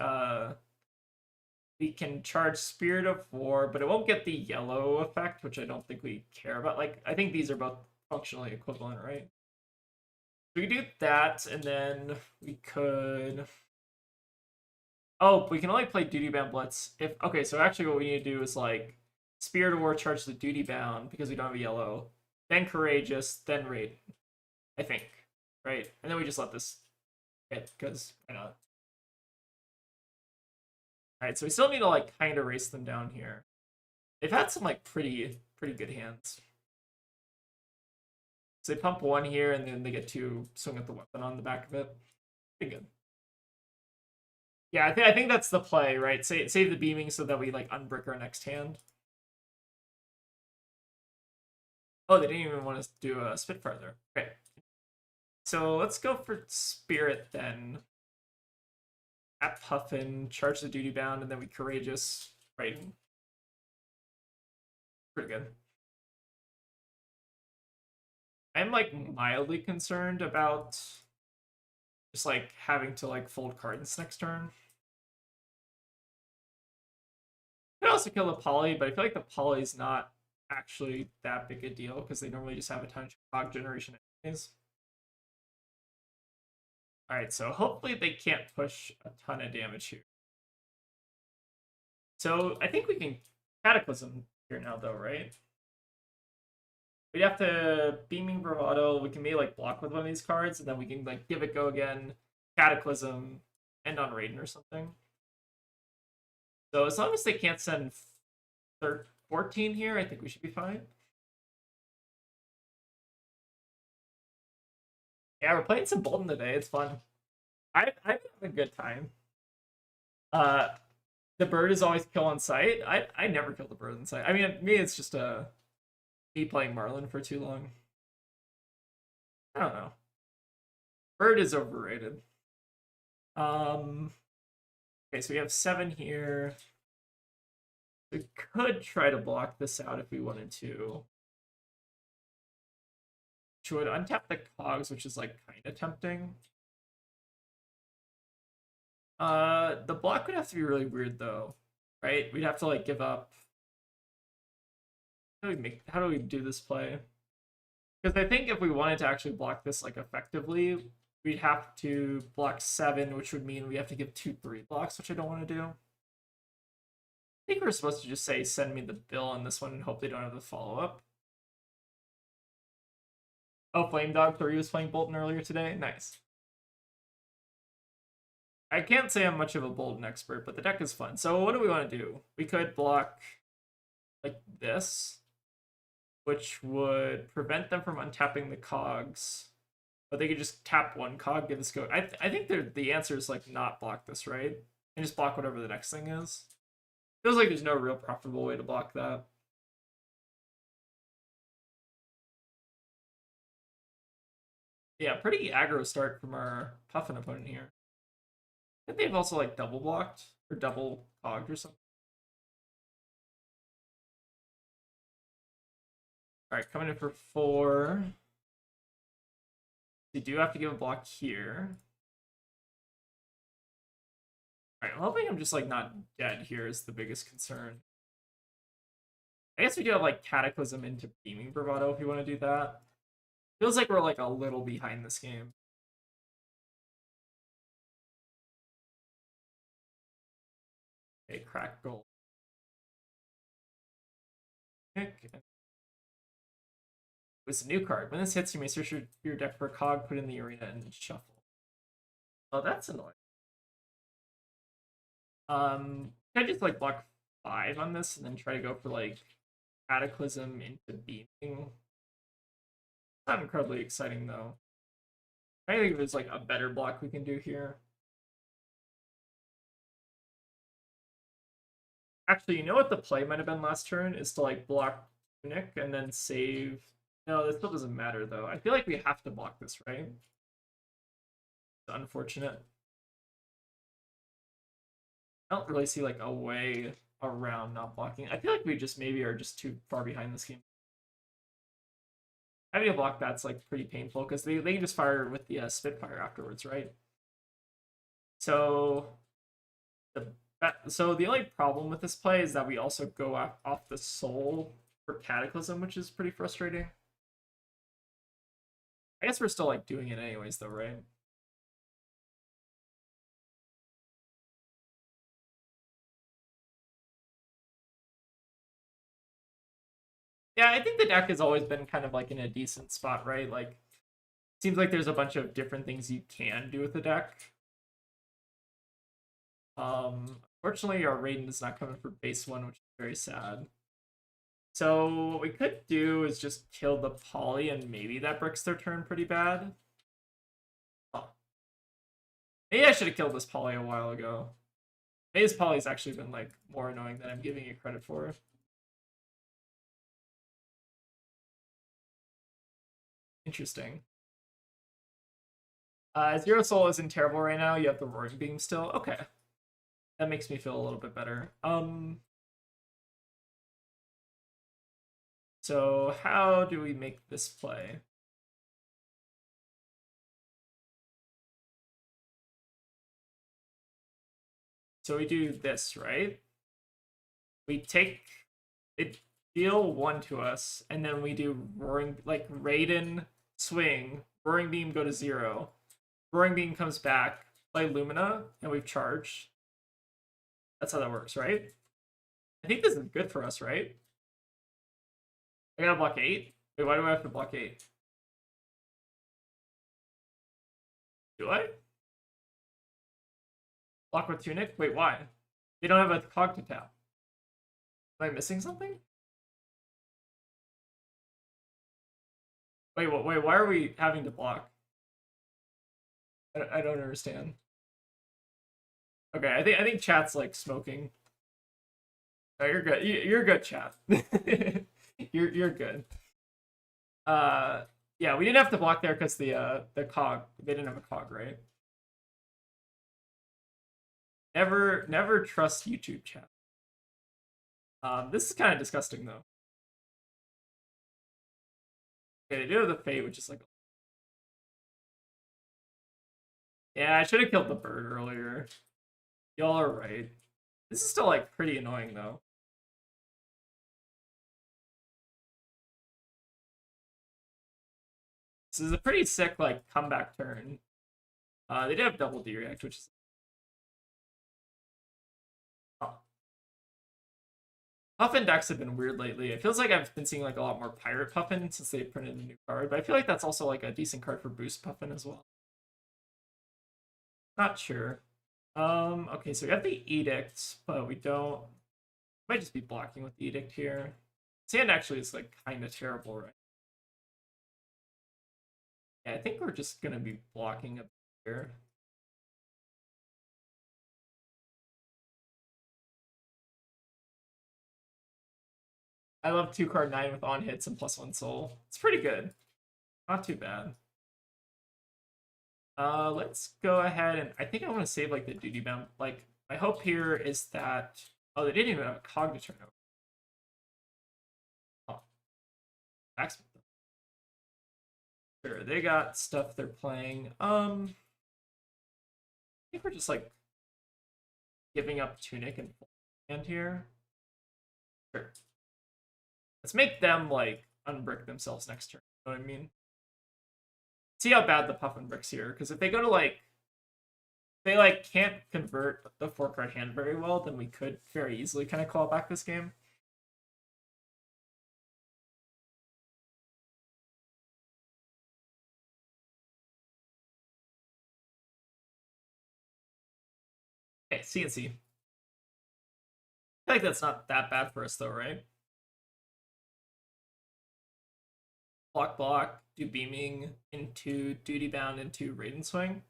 we can charge Spirit of War, but it won't get the yellow effect, which I don't think we care about. Like I think these are both functionally equivalent, right? We could do that, and then we could. Oh, we can only play Duty Bound Blitz if. Okay, so actually, what we need to do is like Spirit of War charge the Duty Bound because we don't have a yellow, then Courageous, then Raid. I think, right? And then we just let this hit because why not? All right, so we still need to like kind of race them down here. They've had some like pretty good hands. So they pump 1 here, and then they get to swing at the weapon on the back of it. Pretty good. Yeah, I think that's the play, right? Save the beaming so that we like unbrick our next hand. Oh, they didn't even want to do a Spitfire there. Okay. So let's go for Spirit then. At Puffin, charge the Duty Bound, and then we Courageous. Right. Pretty good. I'm like mildly concerned about just like having to like fold cards next turn. Could also kill the Poly, but I feel like the Poly's not actually that big a deal because they normally just have a ton of cog generation anyways. Alright, so hopefully they can't push a ton of damage here. So I think we can Cataclysm here now though, right? We'd have to Beaming Bravado, we can maybe like block with one of these cards, and then we can like give it go again, Cataclysm, end on Raiden or something. So as long as they can't send 14 here, I think we should be fine. Yeah, we're playing some Boltyn today. It's fun. I'm having a good time. The bird is always kill on sight. I never kill the bird on sight. I mean, me, it's just me playing Marlin for too long. I don't know. Bird is overrated. Okay, so we have 7 here. We could try to block this out if we wanted to. Which would untap the cogs, which is like kind of tempting. The block would have to be really weird though, right? We'd have to like give up. How do we do this play? Because I think if we wanted to actually block this like effectively, we'd have to block 7, which would mean we have to give 2/3 blocks, which I don't want to do. I think we're supposed to just say send me the bill on this one and hope they don't have the follow-up. Oh, Flame Dog 3 was playing Boltyn earlier today. Nice. I can't say I'm much of a Boltyn expert, but the deck is fun. So what do we want to do? We could block like this, which would prevent them from untapping the cogs. But they could just tap one cog, give this go. I think the answer is like not block this, right? And just block whatever the next thing is. Feels like there's no real profitable way to block that. Yeah, pretty aggro start from our Puffin opponent here. I think they've also like double blocked or double cogged or something. Alright, coming in for 4. You do have to give a block here. Alright, I'm hoping I'm just like not dead here is the biggest concern. I guess we do have like Cataclysm into Beaming Bravado if you want to do that. Feels like we're like a little behind this game. Okay, crack gold. It's a new card. When this hits, you may search your deck for a cog, put in the arena, and shuffle. Oh, that's annoying. Can I just like block 5 on this and then try to go for like Cataclysm into Beaming? Not incredibly exciting though. I think there's like a better block we can do here. Actually, you know what the play might have been last turn is to like block Tunic and then save. No, this still doesn't matter though. I feel like we have to block this, right? It's unfortunate. I don't really see like a way around not blocking. I feel like we just maybe are just too far behind this game. Having to block that's like pretty painful because they can just fire with the Spitfire afterwards, right? So the only problem with this play is that we also go off the soul for Cataclysm, which is pretty frustrating. I guess we're still like doing it anyways though, right? Yeah, I think the deck has always been kind of like in a decent spot, right? Like, seems like there's a bunch of different things you can do with the deck. Unfortunately, our Raiden is not coming for base 1, which is very sad. So what we could do is just kill the Poly, and maybe that bricks their turn pretty bad. Oh. Maybe I should have killed this Poly a while ago. Maybe this Poly's actually been like more annoying than I'm giving it credit for. Interesting. Zero Soul isn't terrible right now. You have the Roaring Beam still. Okay. That makes me feel a little bit better. So how do we make this play? So we do this, right? We take it, deal 1 to us, and then we do Roaring, like Raiden swing, Roaring Beam go to 0. Roaring Beam comes back, play Lumina, and we've charged. That's how that works, right? I think this is good for us, right? I gotta block 8? Wait, why do I have to block 8? Do I? Block with Tunic? Wait, why? They don't have a cog to tap. Am I missing something? Wait, why are we having to block? I don't understand. Okay, I think chat's like smoking. Oh, you're good. You're good, chat. you're good. Yeah, we didn't have to block there because the cog, they didn't have a cog, right? Never trust YouTube chat. This is kind of disgusting though. Okay, they do have the Fate, which is like, yeah, I should have killed the bird earlier. Y'all are right. This is still like pretty annoying though. This is a pretty sick like comeback turn. They did have double D react, which is oh. Puffin decks have been weird lately. It feels like I've been seeing like a lot more Pirate Puffin since they printed a new card, but I feel like that's also like a decent card for boost Puffin as well. Not sure. Okay, so we have the Edict, but we don't. Might just be blocking with the Edict here. His hand actually is like kind of terrible, right? Yeah, I think we're just gonna be blocking up here. I love 2-card 9 with on hits and +1 soul. It's pretty good. Not too bad. Let's go ahead and I think I want to save like the duty bound. Like my hope here is that they didn't even have a cog to turn over. Oh, backsmith. Sure, they got stuff they're playing. I think we're just like giving up Tunic and hand here. Sure. Let's make them like unbrick themselves next turn. You know what I mean? See how bad the Puffin bricks here, because if they go to like they like can't convert the 4-card hand very well, then we could very easily kind of call back this game. Okay, CNC. I feel like that's not that bad for us though, right? Block, block, do beaming into duty bound into Raiden swing.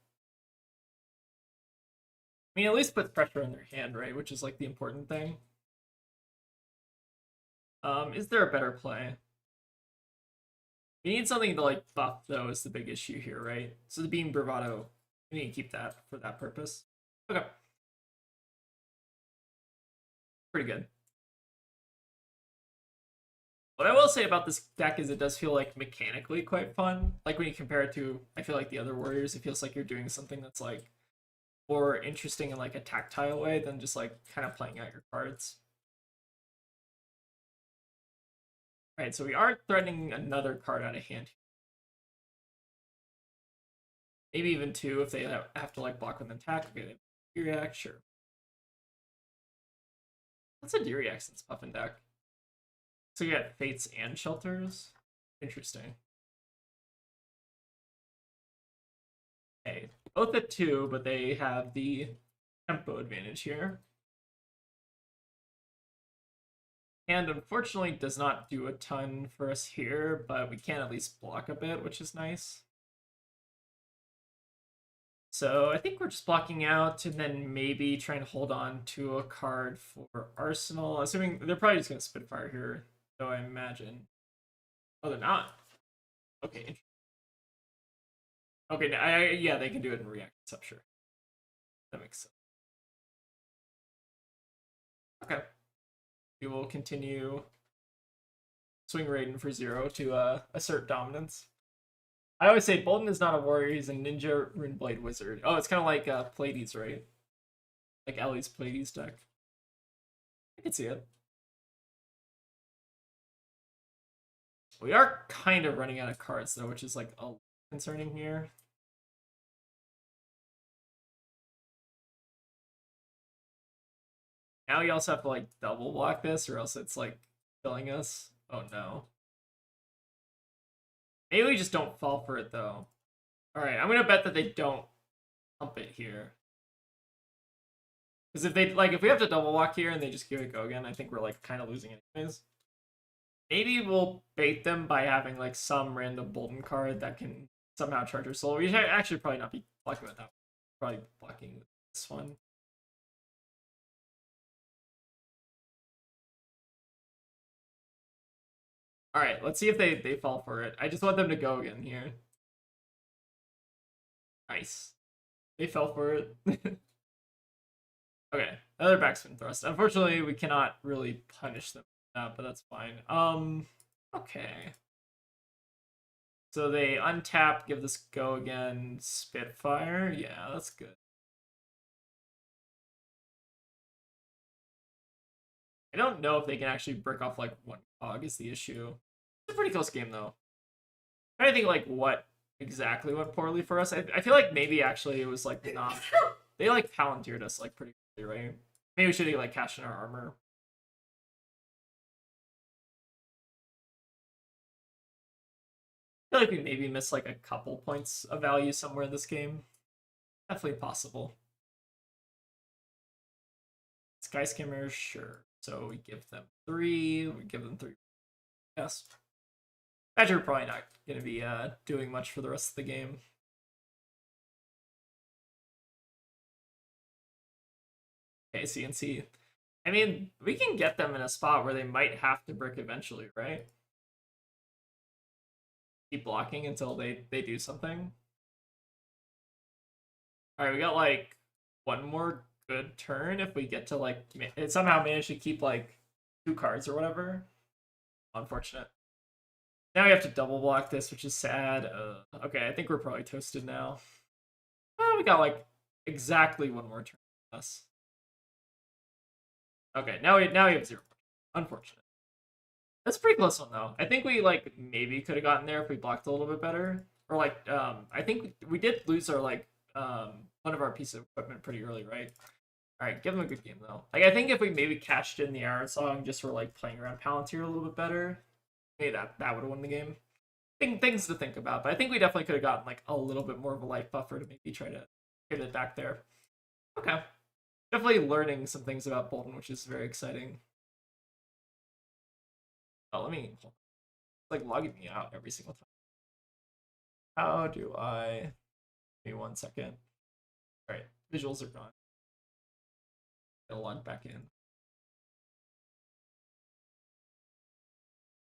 I mean, at least puts pressure on their hand, right? Which is like the important thing. Is there a better play? We need something to like buff though is the big issue here, right? So the beam bravado, we need to keep that for that purpose. Okay. Pretty good. What I will say about this deck is it does feel like mechanically quite fun. Like when you compare it to, I feel like the other warriors, it feels like you're doing something that's like more interesting in like a tactile way than just like kind of playing out your cards. All right, so we are threatening another card out of hand. Maybe even two if they have to like block with an attack. Okay, react, sure. What's a D-React since Puffin deck? So you got Fates and Shelters? Interesting. Okay, both at 2, but they have the tempo advantage here. And unfortunately does not do a ton for us here, but we can at least block a bit, which is nice. So I think we're just blocking out and then maybe trying to hold on to a card for Arsenal. Assuming they're probably just going to Spitfire here, though I imagine. Oh, they're not. Okay. Okay, yeah, they can do it in React, so sure. That makes sense. Okay. We will continue swing Raiden for 0 to assert dominance. I always say Boltyn is not a warrior, he's a ninja runeblade wizard. Oh, it's kind of like Pleiades, right? Like Ellie's Pleiades deck. I can see it. We are kind of running out of cards, though, which is like a concerning here. Now you also have to like double block this, or else it's like killing us. Oh no. Maybe we just don't fall for it though. Alright, I'm gonna bet that they don't pump it here. Because if we have to double block here and they just give it go again, I think we're like kind of losing anyways. Maybe we'll bait them by having like some random Boltyn card that can somehow charge our soul. We should actually probably not be blocking with that. Probably blocking with this one. Alright, let's see if they fall for it. I just want them to go again here. Nice. They fell for it. Okay, another backspin thrust. Unfortunately, we cannot really punish them for that, but that's fine. Okay. So they untap, give this go again, Spitfire. Yeah, that's good. I don't know if they can actually break off like one cog is the issue. It's a pretty close game though. I'm trying to think like what exactly went poorly for us. I feel like maybe actually it was like not they like palantired us like pretty quickly, right? Maybe we should have like cashed in our armor. I feel like we maybe missed like a couple points of value somewhere in this game. Definitely possible. Sky skimmers, sure. So we give them 3. We give them 3. Yes. Badger probably not going to be doing much for the rest of the game. Okay, CNC. I mean, we can get them in a spot where they might have to brick eventually, right? Keep blocking until they do something. All right, we got like one more good turn if we get to like somehow manage to keep like 2 cards or whatever. Unfortunate. Now we have to double block this, which is sad. Okay, I think we're probably toasted now. We got like exactly one more turn for us. Okay, now we have 0. Unfortunate. That's a pretty close one though. I think we like maybe could have gotten there if we blocked a little bit better. Or like I think we did lose our like one of our pieces of equipment pretty early, right? Alright, give them a good game though. Like I think if we maybe cashed in the Iron Song just for like playing around Palantir a little bit better, maybe that would have won the game. Things to think about, but I think we definitely could have gotten like a little bit more of a life buffer to maybe try to get it back there. Okay. Definitely learning some things about Boltyn, which is very exciting. Oh, let me it's like logging me out every single time. How do I give me 1 second? Alright, visuals are gone. Gotta log back in.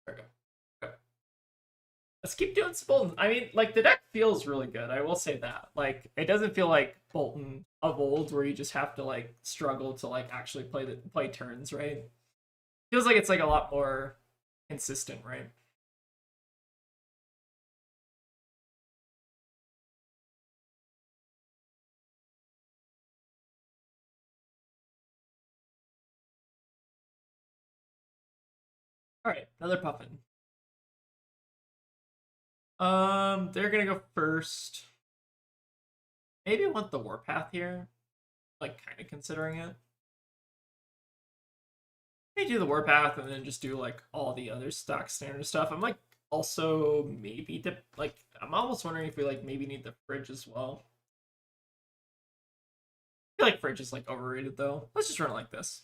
There we go. Okay. Let's keep doing some Boltyn. I mean, like the deck feels really good. I will say that. Like, it doesn't feel like Boltyn of old, where you just have to like struggle to like actually play turns, right? Feels like it's like a lot more consistent, right? All right, another puffin. They're gonna go first. Maybe I want the warpath here. Like, kind of considering it. Maybe do the warpath and then just do like all the other stock standard stuff. I'm like also maybe like I'm almost wondering if we like maybe need the fridge as well. I feel like fridge is like overrated though. Let's just run it like this.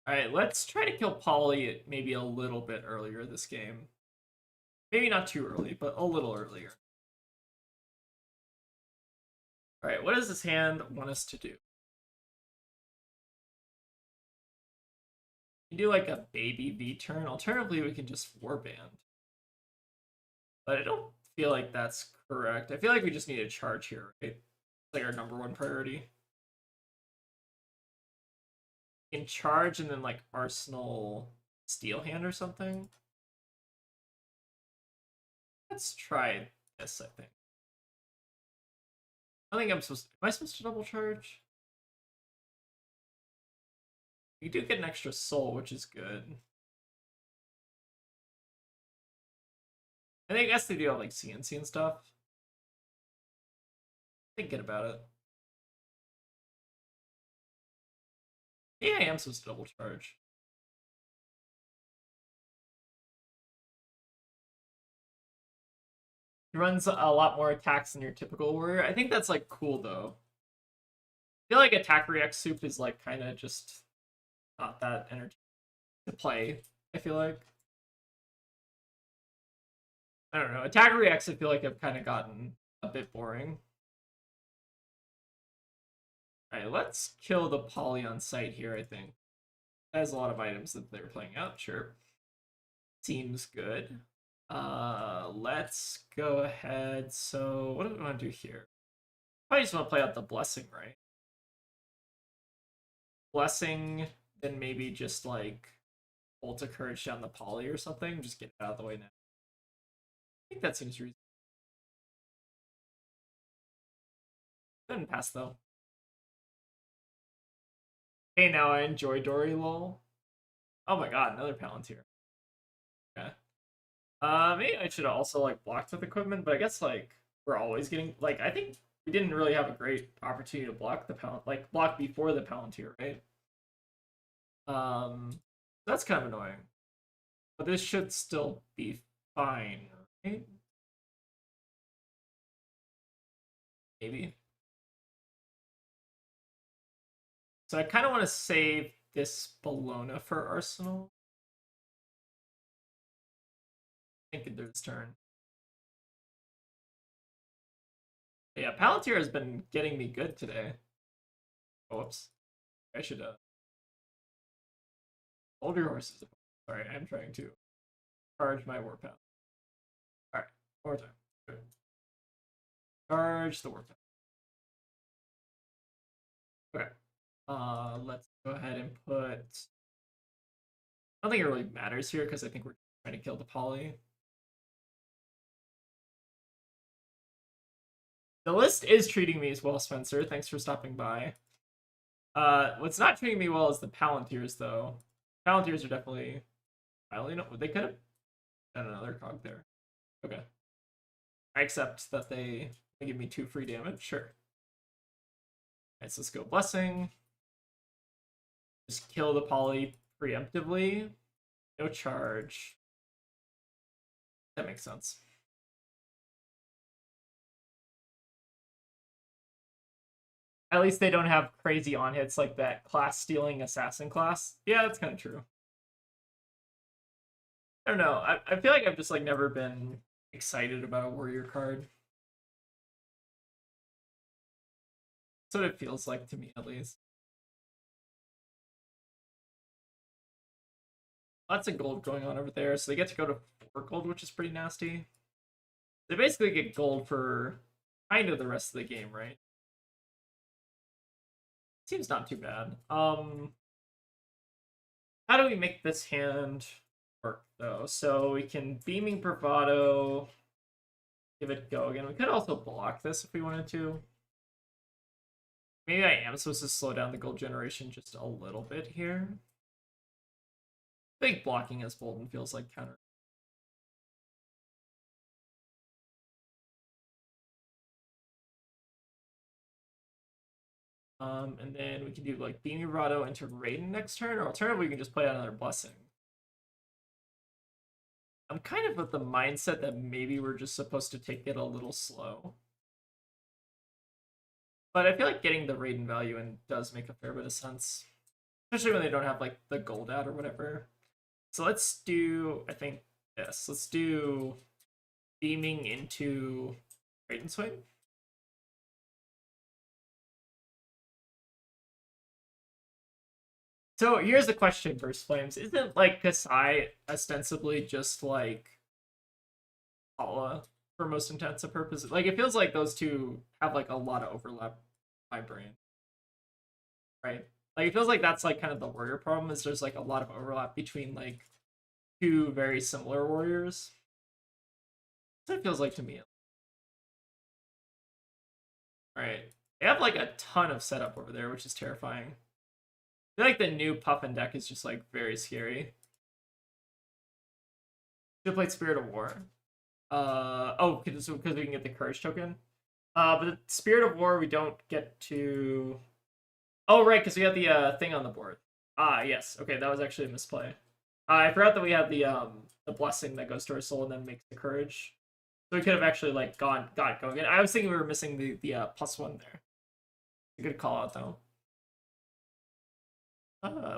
All right, let's try to kill Polly maybe a little bit earlier this game. Maybe not too early, but a little earlier. All right, what does this hand want us to do? We can do like a baby V turn. Alternatively, we can just warband. But I don't feel like that's correct. I feel like we just need a charge here, right? It's like our #1 priority. In charge and then like Arsenal Steel Hand or something. Let's try this, I think. I think I'm supposed to, am I supposed to double charge? You do get an extra soul, which is good. I guess they do have like CNC and stuff. Thinking about it. Yeah, I am supposed to double charge. He runs a lot more attacks than your typical warrior. I think that's like cool though. I feel like attack react soup is like kind of just not that entertaining to play. I feel like I don't know. Attack reacts I feel like have kind of gotten a bit boring. All right, let's kill the poly on site here. I think that has a lot of items that they're playing out. Sure, seems good. Let's go ahead. So what do we want to do here? I just want to play out the blessing, right? Blessing, then maybe just like Bolt of Courage down the poly or something. Just get it out of the way now. I think that seems reasonable. Didn't pass though. Hey, now I enjoy Dory lol. Oh my god, another Palantir. Okay. Maybe I should have also like blocked with equipment, but I guess like we're always getting like I think we didn't really have a great opportunity to block the block before the Palantir, right? That's kind of annoying. But this should still be fine, right? Maybe. So I kind of want to save this Bologna for Arsenal. I think there's turn. Yeah, Palantir has been getting me good today. Oh, whoops. I should hold your horses. Sorry, I'm trying to charge my warpath. Alright, one more time. Good. Charge the warpath. Okay. Let's go ahead and put. I don't think it really matters here because I think we're trying to kill the poly. The list is treating me as well, Spencer. Thanks for stopping by. What's not treating me well is the Palantirs, though. Palantirs are definitely. Well, you know, they could have done another cog there. Okay. I accept that they give me 2 free damage. Sure. Alright, so let's go Blessing. Just kill the poly preemptively. No charge. That makes sense. At least they don't have crazy on hits like that class stealing assassin class. Yeah, that's kind of true. I don't know. I feel like I've just like never been excited about a warrior card. That's what it feels like to me, at least. Lots of gold going on over there, so they get to go to 4 gold, which is pretty nasty. They basically get gold for kind of the rest of the game, right? Seems not too bad. How do we make this hand work though? So we can Beaming Bravado, give it go again. We could also block this if we wanted to. Maybe I am supposed to slow down the gold generation just a little bit here. I think blocking as Boltyn feels like counter. And then we can do like Beaming Bravado into Raiden next turn, or alternatively we can just play out another Blessing. I'm kind of with the mindset that maybe we're just supposed to take it a little slow. But I feel like getting the Raiden value in does make a fair bit of sense. Especially when they don't have like the gold out or whatever. So let's do, I think, this. Let's do Beaming into Raiden Swing. So here's the question, Burst Flames. Isn't like Kasai ostensibly just like Paula for most intents and purposes? Like it feels like those two have like a lot of overlap in my brain. Right? Like it feels like that's like kind of the warrior problem is there's like a lot of overlap between like 2 very similar warriors. That's what it feels like to me. Alright. They have like a ton of setup over there, which is terrifying. I feel like the new Puffin deck is just like very scary. Should have played Spirit of War. Oh, because we can get the Courage token. But the Spirit of War we don't get to. Oh right, because we had the thing on the board. Ah yes, okay, that was actually a misplay. I forgot that we had the blessing that goes to our soul and then makes the courage. So we could have actually like got going. And I was thinking we were missing the +1 there. A good call out though.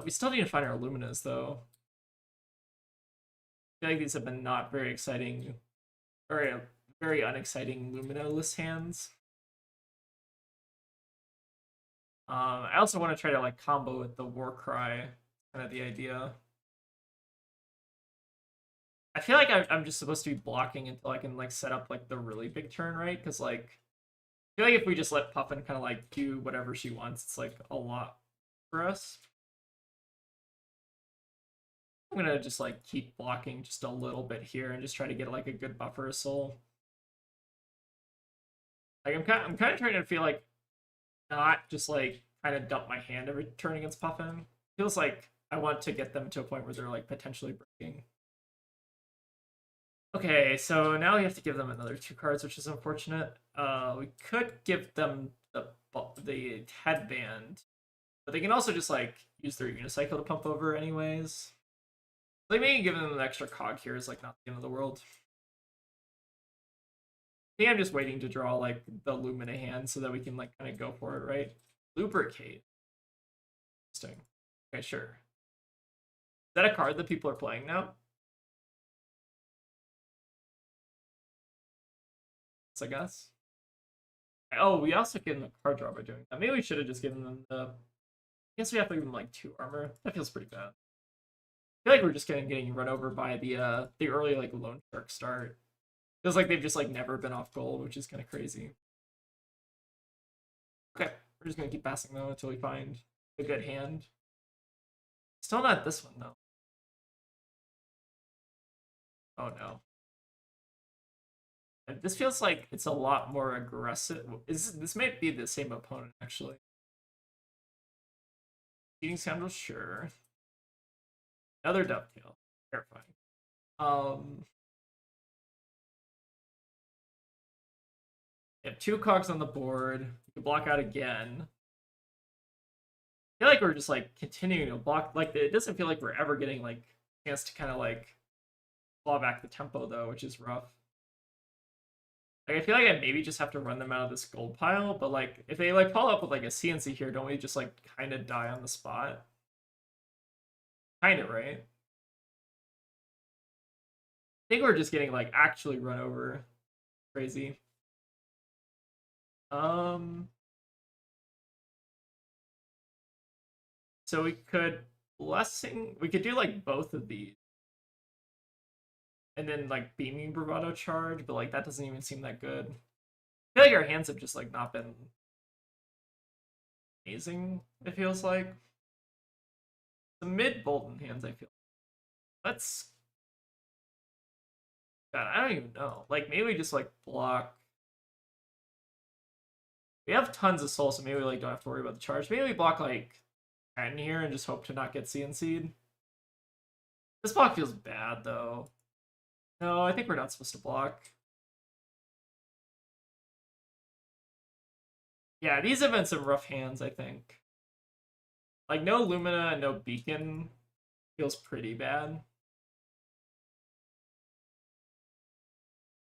We still need to find our Luminas, though. I feel like these have been not very exciting, or very unexciting Lumina-less hands. I also want to try to like combo with the Warcry, kind of the idea. I feel like I'm just supposed to be blocking until I can like set up like the really big turn, right? Because like, I feel like if we just let Puffin kind of like do whatever she wants, it's like a lot for us. I'm gonna just like keep blocking just a little bit here and just try to get like a good buffer of soul. Like I'm kind of trying to feel like not just like kind of dump my hand every turn against Puffin. Feels like I want to get them to a point where they're like potentially breaking. Okay, so now we have to give them another 2 cards, which is unfortunate. We could give them the headband, but they can also just like use their unicycle to pump over anyways. Like maybe giving them an extra cog here is like not the end of the world. I think I'm just waiting to draw like the Lumina hand so that we can like kind of go for it, right? Lubricate. Interesting. Okay, sure. Is that a card that people are playing now? I guess. Oh, we also get them a card draw by doing that. Maybe we should have just given them the. I guess we have to give them like 2 armor. That feels pretty bad. I feel like we're just getting run over by the early like loan shark start. Feels like they've just like never been off gold, which is kind of crazy. Okay, we're just gonna keep passing though until we find a good hand. Still not this one though. Oh no. This feels like it's a lot more aggressive. This might be the same opponent actually. Eating Scoundrel, sure. Another Dovetail. Terrifying. We have 2 cogs on the board. We can block out again. I feel like we're just like continuing to block. Like it doesn't feel like we're ever getting like a chance to kind of like claw back the tempo though, which is rough. Like I feel like I maybe just have to run them out of this gold pile, but like if they like follow up with like a CNC here, don't we just like kind of die on the spot? Kind of, right? I think we're just getting like actually run over. Crazy. So we could we could do like both of these. And then like beaming bravado charge, but like that doesn't even seem that good. I feel like our hands have just like not been amazing, it feels like. The mid Boltyn hands, I feel. Let's God, I don't even know. Like maybe we just like block. We have tons of soul, so maybe we like don't have to worry about the charge. Maybe we block like 10 here and just hope to not get CNC'd. This block feels bad though. No, I think we're not supposed to block. Yeah, these have been some rough hands, I think. Like no Lumina and no Beacon feels pretty bad.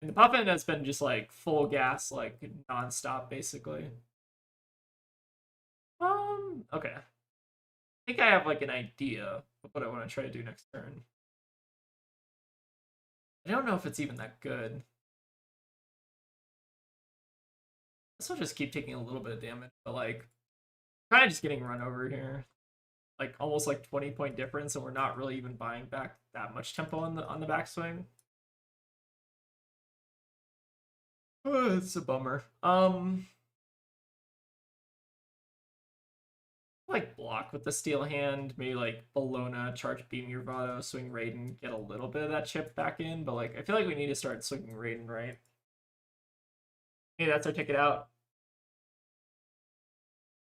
And the Puffin has been just like full gas, like non-stop basically. Okay. I think I have like an idea of what I want to try to do next turn. I don't know if it's even that good. This will just keep taking a little bit of damage, but like kind of just getting run over here. Like almost like 20-point difference, and we're not really even buying back that much tempo on the backswing. Oh, it's a bummer. Like block with the steel hand, maybe like Bologna, charge beam your Vado, swing Raiden, get a little bit of that chip back in, but like I feel like we need to start swinging Raiden, right? Hey, that's our ticket out.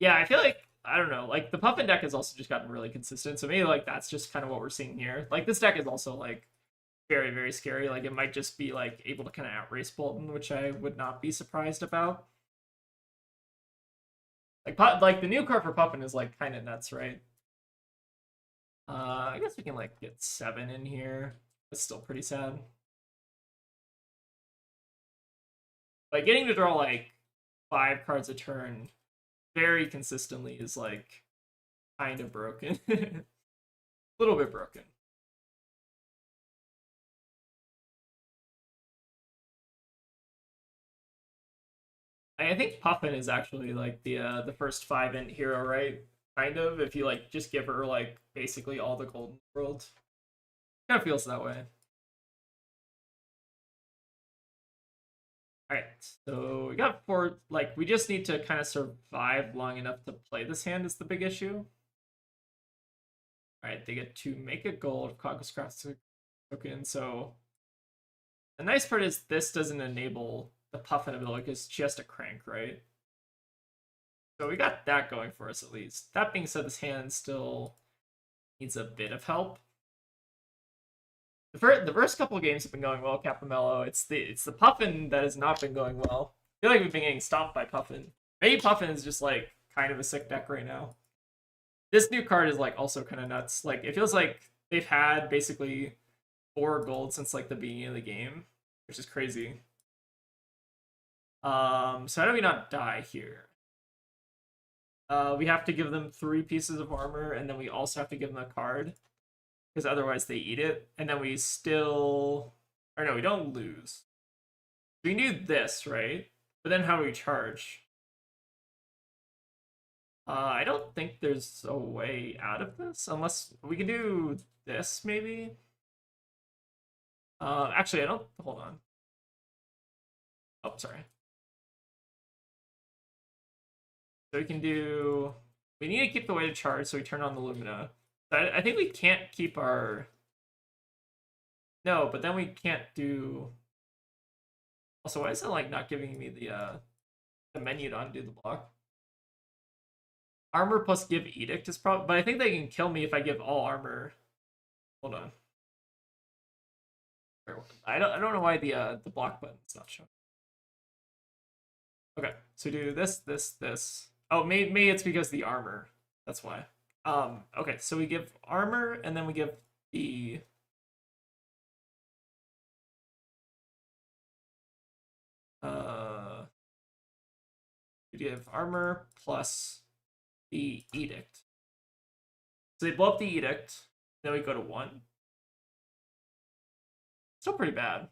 Yeah, I feel like I don't know, like the Puffin deck has also just gotten really consistent, so maybe like that's just kind of what we're seeing here. Like this deck is also like very, very scary. Like it might just be like able to kind of outrace Boltyn, which I would not be surprised about. Like the new card for Puffin is like kind of nuts, right? I guess we can like get 7 in here. It's still pretty sad. Like getting to draw like 5 cards a turn very consistently is like kind of broken. A little bit broken. I think Puffin is actually like the first 5 int hero, right? Kind of, if you like just give her like basically all the gold in the world. Kind of feels that way. Alright, so we got 4, like, we just need to kind of survive long enough to play this hand is the big issue. Alright, they get to make a gold Caucus Craft token, so the nice part is this doesn't enable the Puffin ability because she has to crank, right? So we got that going for us at least. That being said, this hand still needs a bit of help. The first couple of games have been going well, Capamello. It's the Puffin that has not been going well. I feel like we've been getting stopped by Puffin. Maybe Puffin is just like kind of a sick deck right now. This new card is like also kind of nuts. Like it feels like they've had basically 4 gold since like the beginning of the game, which is crazy. So how do we not die here? We have to give them 3 pieces of armor, and then we also have to give them a card, because otherwise they eat it, and then we still... Or no, we don't lose. We can do this, right? But then how do we charge? I don't think there's a way out of this, unless we can do this, maybe? Actually, I don't... Hold on. Oh, sorry. So we can do... We need to keep the way to charge, so we turn on the Lumina. I think we can't keep our... No, but then we can't do... Also, why is it like not giving me the menu to undo the block? Armor plus give Edict is probably... But I think they can kill me if I give all armor. Hold on. I don't know why the block button's not showing. Okay, so do this, this, this. Oh, maybe it's because the armor. That's why. Okay, so we give armor, and then we give the... We give armor plus the Edict. So they blow up the Edict, then we go to 1. Still pretty bad.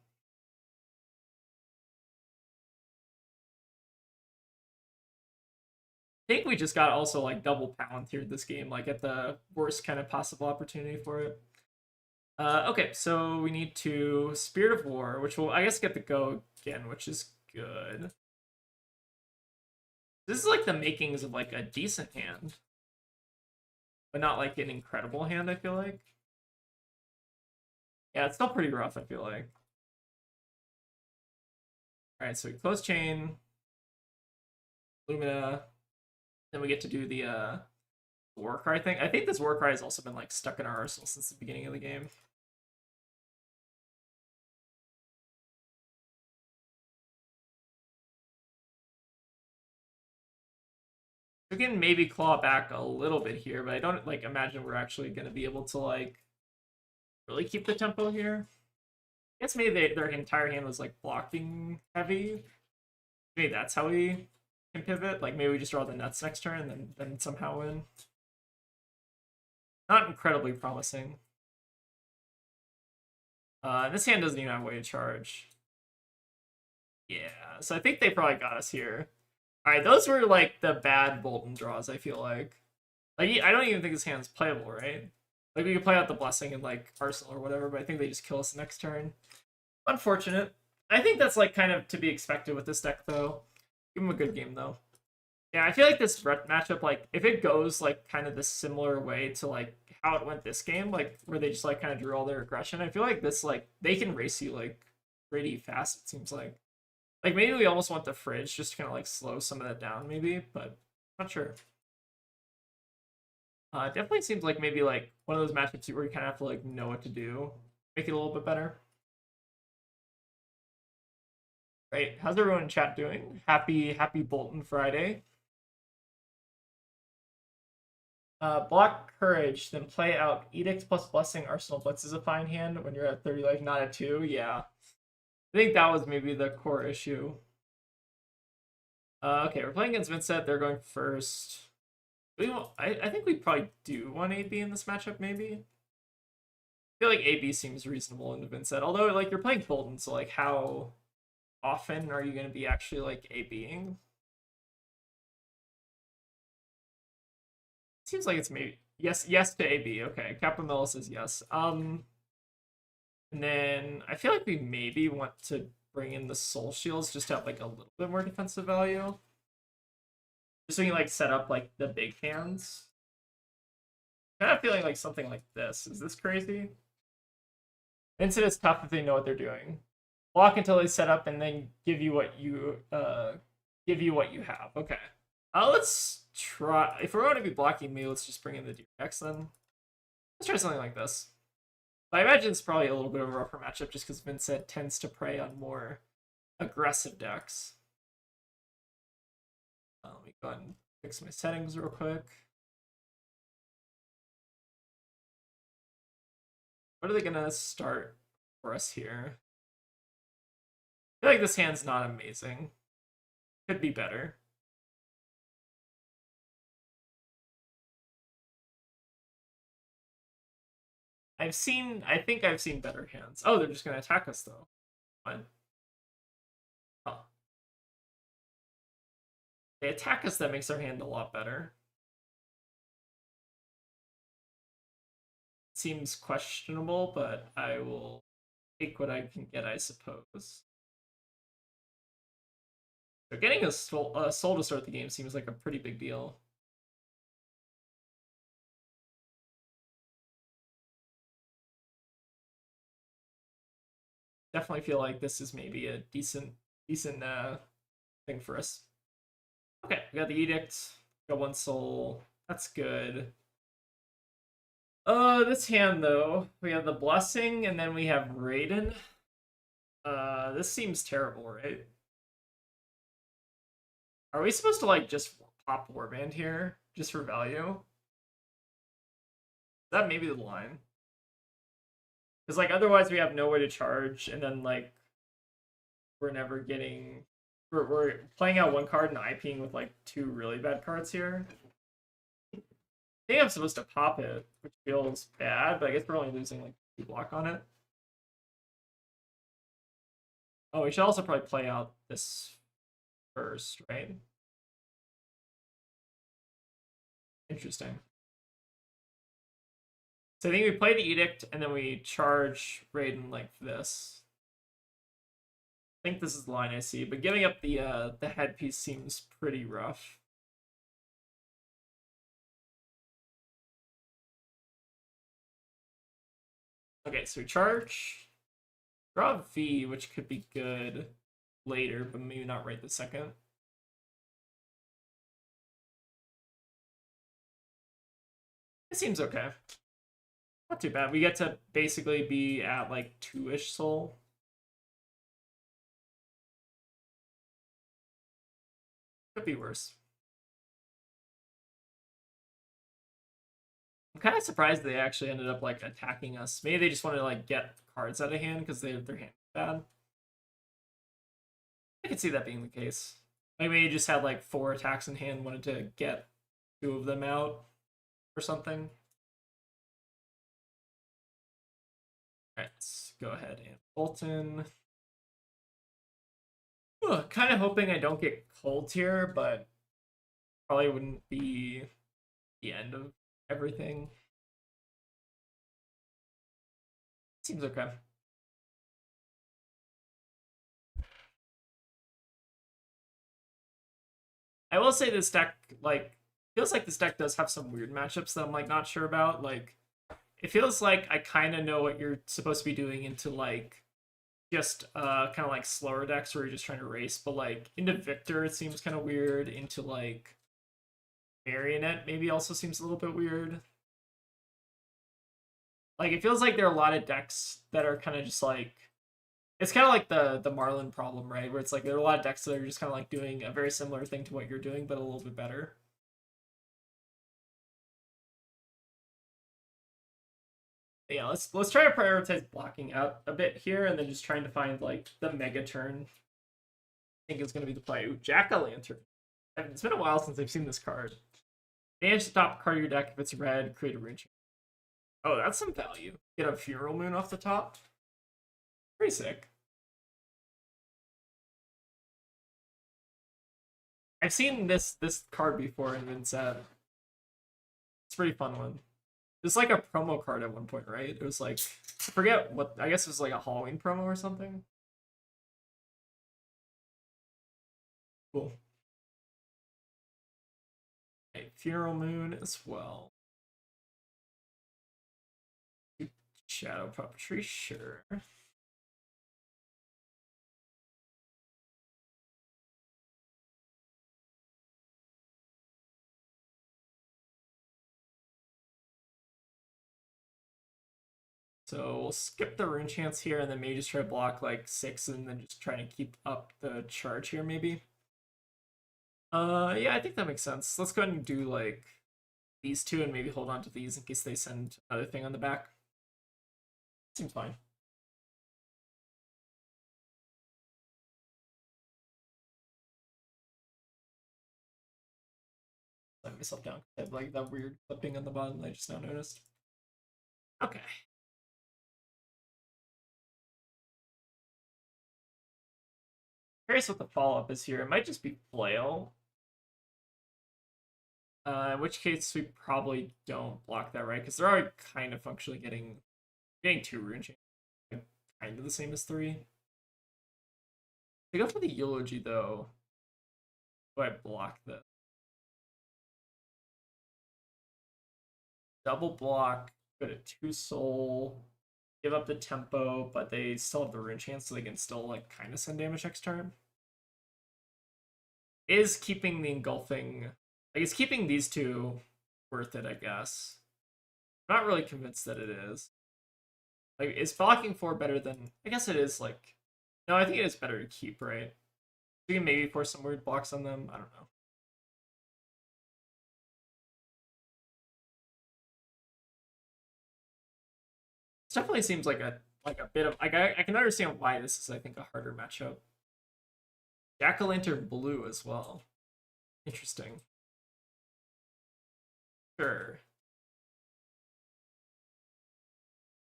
I think we just got also like double Palantired this game, like at the worst kind of possible opportunity for it. Okay, so we need to Spirit of War, which will, I guess, get the go again, which is good. This is like the makings of like a decent hand, but not like an incredible hand, I feel like. Yeah, it's still pretty rough, I feel like. Alright, so we close chain, Lumina, then we get to do the Warcry thing. I think this Warcry has also been like stuck in our arsenal since the beginning of the game. We can maybe claw back a little bit here, but I don't like imagine we're actually going to be able to like really keep the tempo here. I guess maybe their entire hand was like blocking heavy. Maybe that's how we can pivot. Like maybe we just draw the nuts next turn and then somehow win. Not incredibly promising. This hand doesn't even have a way to charge. Yeah, so I think they probably got us here. Alright, those were like the bad Boltyn draws, I feel like. Like, I don't even think this hand's playable, right? Like, we could play out the Blessing in, like, Arsenal or whatever, but I think they just kill us next turn. Unfortunate. I think that's, like, kind of to be expected with this deck, though. Give them a good game, though. Yeah, I feel like this matchup, like, if it goes, like, kind of the similar way to, like, how it went this game, like, where they just, like, kind of drew all their aggression, I feel like this, like, they can race you, like, pretty fast, it seems like. Like, maybe we almost want the Fridge just to kind of, like, slow some of that down, maybe, but not sure. It definitely seems like maybe, like, one of those matchups where you kind of have to, like, know what to do. Make it a little bit better. Right, how's everyone in chat doing? Happy Boltyn Friday. Block Courage, then play out Edict plus Blessing Arsenal Blitz is a fine hand when you're at 30 life, not at 2. Yeah. I think that was maybe the core issue. Okay, we're playing against Vincent. They're going first. I think we probably do want AB in this matchup, maybe. I feel like AB seems reasonable in the Vincent. Although, like, you're playing Boltyn, so, like, how often are you going to be actually, like, ABing? Seems like it's maybe... Yes to AB. Okay, Capamel says yes. And then I feel like we maybe want to bring in the Soul Shields just to have, like, a little bit more defensive value. Just so you can, like, set up, like, the big hands. I'm kind of feeling like something like this. Is this crazy? Vincent is tough if they know what they're doing. Block until they set up and then give you what you have. Okay. Let's try. If we're going to be blocking me, let's just bring in the DX then. Let's try something like this. I imagine it's probably a little bit of a rougher matchup just because Vincent tends to prey on more aggressive decks. Let me go ahead and fix my settings real quick. What are they gonna start for us here? I feel like this hand's not amazing. Could be better. I think I've seen better hands. Oh, they're just gonna attack us though. What? Oh. They attack us, that makes our hand a lot better. Seems questionable, but I will take what I can get, I suppose. So getting a soul to start the game seems like a pretty big deal. Definitely feel like this is maybe a decent thing for us. Okay, we got the Edict, got one soul. That's good. This hand though, we have the Blessing, and then we have Raiden. This seems terrible, right? Are we supposed to like just pop Warband here just for value? That may be the line. Because like otherwise we have no way to charge, and then like we're never getting we're playing out one card and IPing with like two really bad cards here. I think I'm supposed to pop it, which feels bad, but I guess we're only losing like 2 block on it. Oh, we should also probably play out this first, right? Interesting. So I think we play the Edict and then we charge Raiden like this. I think this is the line I see, but giving up the headpiece seems pretty rough. Okay, so we charge, draw V, which could be good later, but maybe not right this second. It seems okay. Not too bad. We get to basically be at like 2-ish soul. Could be worse. I'm kind of surprised they actually ended up like attacking us. Maybe they just wanted to like get cards out of hand because their hand bad. I could see that being the case. Maybe they just had like 4 attacks in hand, wanted to get 2 of them out or something. Alright, let's go ahead and Boltyn. Kind of hoping I don't get cold here, but probably wouldn't be the end of everything. Seems okay. I will say this deck, like, feels like this deck does have some weird matchups that I'm, like, not sure about. Like, it feels like I kind of know what you're supposed to be doing into, like, just kind of, like, slower decks where you're just trying to race. But, like, into Victor, it seems kind of weird. Into, like, Marionette maybe also seems a little bit weird. Like, it feels like there are a lot of decks that are kind of just, like, it's kind of like the Marlin problem, right? Where it's like there are a lot of decks that are just kind of like doing a very similar thing to what you're doing, but a little bit better. But yeah, let's try to prioritize blocking out a bit here, and then just trying to find like the mega turn. I think is going to be the play. Ooh, Jack-o'-lantern. It's been a while since I've seen this card. Manage to top card of your deck if it's red. Create a rune. Oh, that's some value. Get a Funeral Moon off the top. Pretty sick. I've seen this card before in Vincent. It's a pretty fun one. It's like a promo card at one point, right? It was like, I forget what, I guess it was like a Halloween promo or something. Cool. Okay, Funeral Moon as well. Shadow Puppetry, sure. So we'll skip the rune chance here and then maybe just try to block like 6 and then just try to keep up the charge here maybe. Yeah, I think that makes sense. Let's go ahead and do like these two and maybe hold on to these in case they send another thing on the back. Seems fine. Let myself down. I have like that weird clipping on the bottom that I just now noticed. Okay. Curious what the follow-up is here. It might just be flail. In which case we probably don't block that, right? Because they're already kind of functionally getting 2 rune chains. Kind of the same as 3. To go for the eulogy though, do I block this? Double block, go to 2 soul, give up the tempo, but they still have the rune chance, so they can still like kind of send damage next turn. Is keeping the engulfing, like, is keeping these two worth it, I guess. I'm not really convinced that it is. Like, is blocking 4 better than, I guess it is, like, no, I think it is better to keep, right? We can maybe force some weird blocks on them, I don't know. This definitely seems like a bit of, like, I can understand why this is, I think, a harder matchup. Jack-o'-lantern blue as well. Interesting. Sure.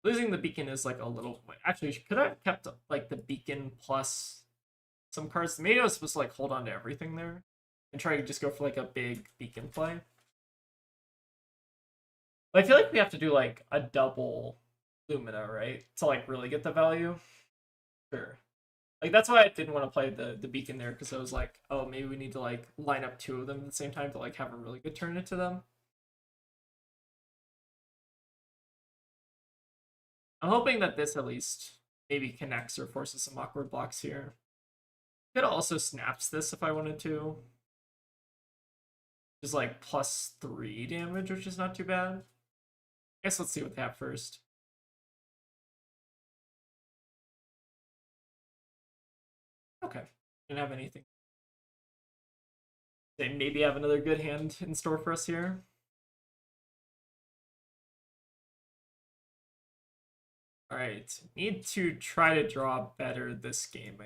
Losing the beacon is like a little. Actually, could I have kept like the beacon plus some cards? Maybe I was supposed to like hold on to everything there and try to just go for like a big beacon play. But I feel like we have to do like a double Lumina, right? To like really get the value. Sure. Like that's why I didn't want to play the beacon there, because I was like, oh, maybe we need to like line up 2 of them at the same time to like have a really good turn into them. I'm hoping that this at least maybe connects or forces some awkward blocks here. Could also snaps this if I wanted to. Just like +3 damage, which is not too bad. I guess let's see what they have first. Okay, didn't have anything. They maybe have another good hand in store for us here. All right, need to try to draw better this game.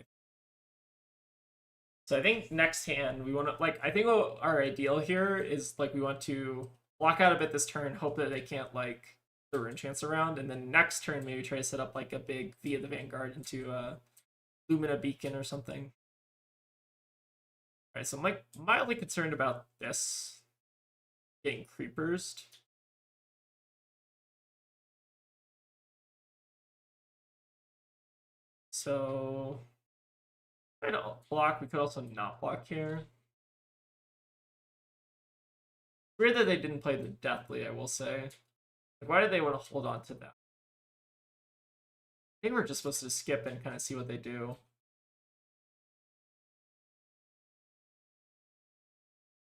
So I think next hand we want to like. I think our ideal here is like we want to block out a bit this turn, hope that they can't like the rune chance around, and then next turn maybe try to set up like a big via the Vanguard into Lumina Beacon or something. All right, so I'm like mildly concerned about this getting creepers. So try to block. We could also not block here. Weird that they didn't play the Deathly, I will say. Like, why did they want to hold on to that? I think we're just supposed to skip and kind of see what they do.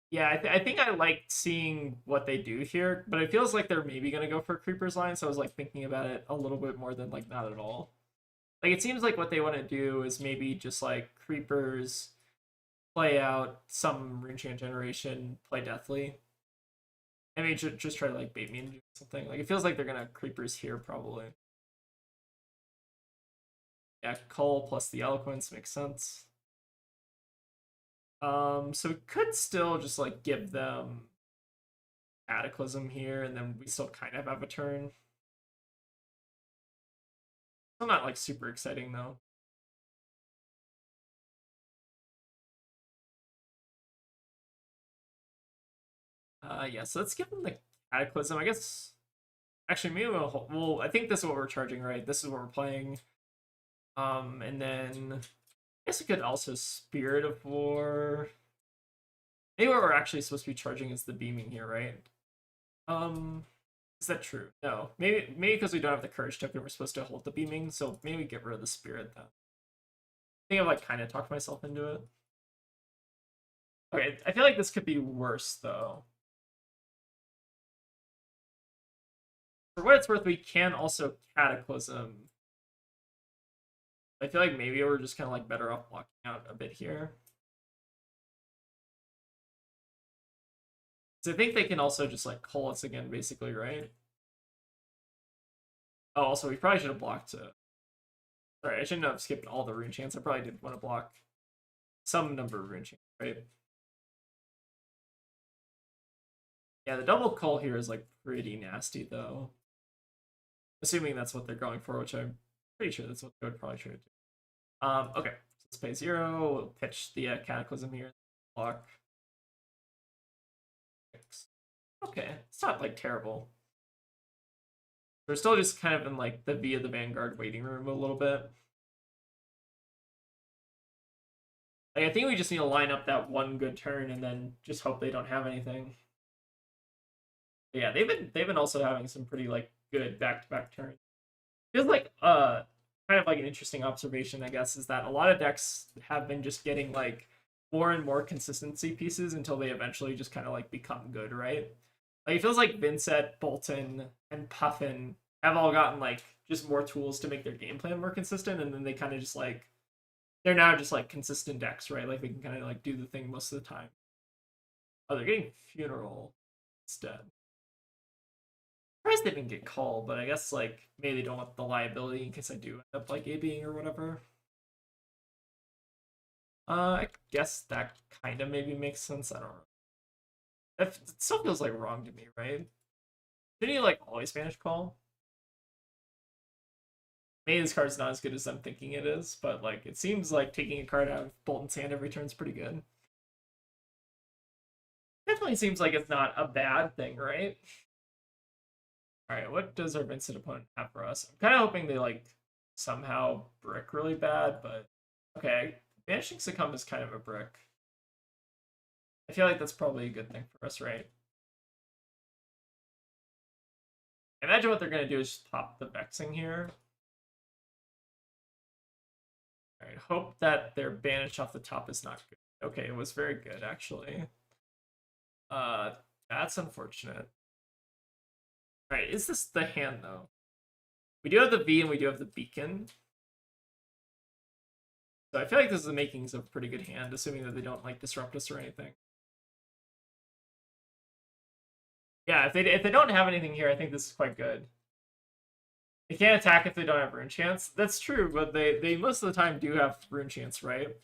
Yeah, I think I liked seeing what they do here, but it feels like they're maybe going to go for a Creeper's line, so I was like thinking about it a little bit more than like not at all. Like it seems like what they want to do is maybe just like Creepers, play out some rune chant generation, play Deathly. I mean, just try to like bait me into something. Like it feels like they're gonna Creepers here probably. Yeah, Cull plus the Eloquence makes sense. So we could still just like give them Cataclysm here, and then we still kind of have a turn. Still not like super exciting though. Yeah, so let's give them the Cataclysm. I guess actually maybe well, I think this is what we're charging, right? This is what we're playing. And then I guess we could also Spirit of War. Maybe what we're actually supposed to be charging is the beaming here, right? Is that true? No. Maybe because we don't have the courage token, we're supposed to hold the beaming, so maybe get rid of the spirit then. I think I've like kind of talked myself into it. Okay, I feel like this could be worse though. For what it's worth, we can also Cataclysm. I feel like maybe we're just kind of like better off blocking out a bit here. So I think they can also just like call us again, basically, right? Oh, also we probably should have blocked. Sorry, I shouldn't have skipped all the rune chants. I probably did want to block some number of rune chants, right? Yeah, the double cull here is like pretty nasty though. Assuming that's what they're going for, which I'm pretty sure that's what they would probably try to do. Okay, so let's pay 0. We'll pitch the Cataclysm here. Block. Okay, it's not like terrible. We're still just kind of in like the V of the Vanguard waiting room a little bit. Like, I think we just need to line up that one good turn and then just hope they don't have anything. But yeah, they've been also having some pretty like good back-to-back turns. Feels like kind of like an interesting observation, I guess, is that a lot of decks have been just getting like more and more consistency pieces until they eventually just kind of like become good, right? Like it feels like Vincent, Boltyn, and Puffin have all gotten like just more tools to make their game plan more consistent, and then they kind of just like they're now just like consistent decks, right? Like they can kind of like do the thing most of the time. Oh, they're getting Funeral instead. Surprised they didn't get called, but I guess like maybe they don't want the liability in case I do end up like ABing or whatever. I guess that kind of maybe makes sense. I don't know. It still feels like wrong to me, right? Didn't you like always Spanish call? Maybe this card's not as good as I'm thinking it is, but like it seems like taking a card out of Boltyn's hand every turn is pretty good. Definitely seems like it's not a bad thing, right? Alright, what does our Vincent opponent have for us? I'm kind of hoping they like somehow brick really bad, but okay. Banishing Succumb is kind of a brick. I feel like that's probably a good thing for us, right? I imagine what they're going to do is just pop the Vexing here. Alright, hope that their banish off the top is not good. Okay, it was very good, actually. That's unfortunate. Alright, is this the hand, though? We do have the V and we do have the Beacon. So I feel like this is the makings of a pretty good hand, assuming that they don't, like, disrupt us or anything. Yeah, if they don't have anything here, I think this is quite good. They can't attack if they don't have Rune Chance. That's true, but they most of the time do have Rune Chance, right?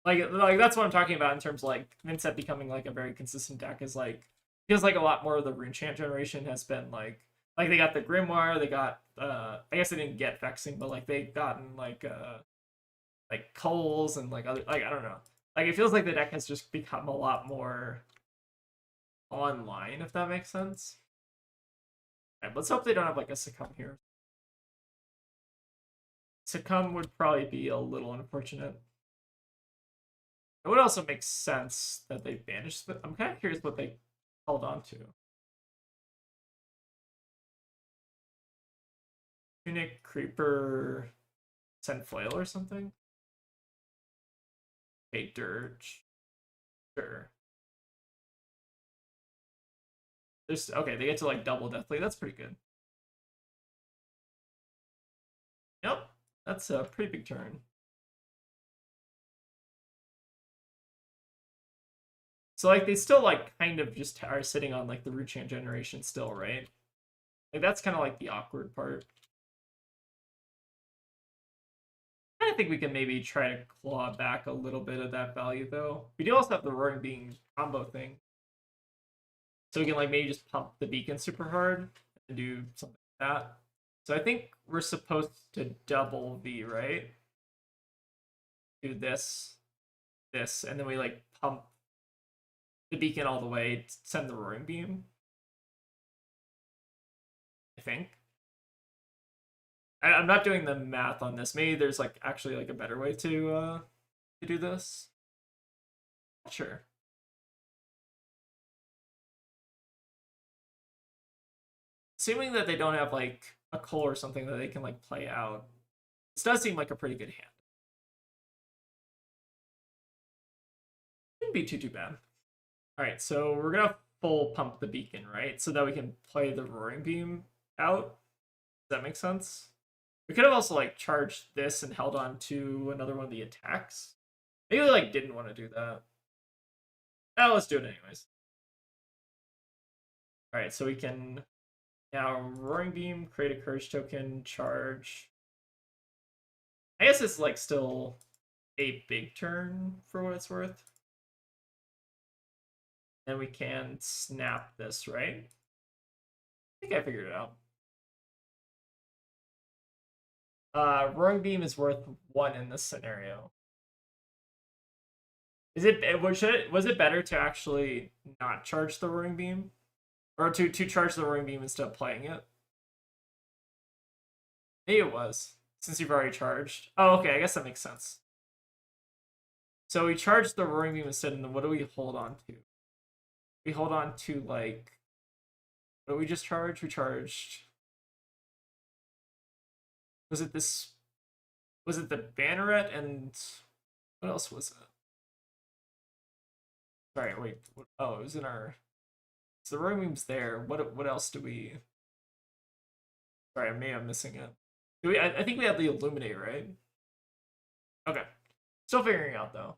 Like that's what I'm talking about in terms of like Vincent becoming like a very consistent deck is like feels like a lot more of the Rune Chant generation has been like they got the Grimoire, they got I guess they didn't get Vexing, but like they've gotten like Culls and like other like I don't know. Like it feels like the deck has just become a lot more online, if that makes sense. Alright, let's hope they don't have like a Succumb here. Succumb would probably be a little unfortunate. It would also make sense that they banished, but I'm kind of curious what they held on to. Tunic, Creeper, Send Flail or something? Okay, Dirge. Sure. There's okay, they get to like double Deathly. That's pretty good. Yep, that's a pretty big turn. So like they still like kind of just are sitting on like the Root Chant generation still, right? Like that's kind of like the awkward part. I think we can maybe try to claw back a little bit of that value though. We do also have the Roaring Being combo thing. So we can like maybe just pump the beacon super hard and do something like that. So I think we're supposed to double V, right? Do this, this, and then we like pump the beacon all the way, send the Roaring Beam. I think. I'm not doing the math on this. Maybe there's like actually like a better way to do this. Sure. Assuming that they don't have like a Cull or something that they can like play out, this does seem like a pretty good hand. Shouldn't be too bad. All right, so we're gonna full pump the beacon, right? So that we can play the roaring beam out. Does that make sense? We could have also like charged this and held on to another one of the attacks. Maybe we like didn't want to do that. Oh, let's do it anyways. All right, so we can now roaring beam, create a courage token, charge. I guess it's like still a big turn for what it's worth. And we can snap this, right? I think I figured it out. Roaring beam is worth 1 in this scenario. Was it better to actually not charge the roaring beam? Or to charge the roaring beam instead of playing it? Maybe it was, since you've already charged. Oh, okay, I guess that makes sense. So we charged the roaring beam instead, and then what do we hold on to? We hold on to, like, what did we just charge? We charged... Was it this... Was it the banneret and... What else was it? Sorry, wait. Oh, it was in our... So the roaring beam's there. What else do we... Sorry, I may have missing it. Do we? I think we have the illuminate, right? Okay. Still figuring out, though.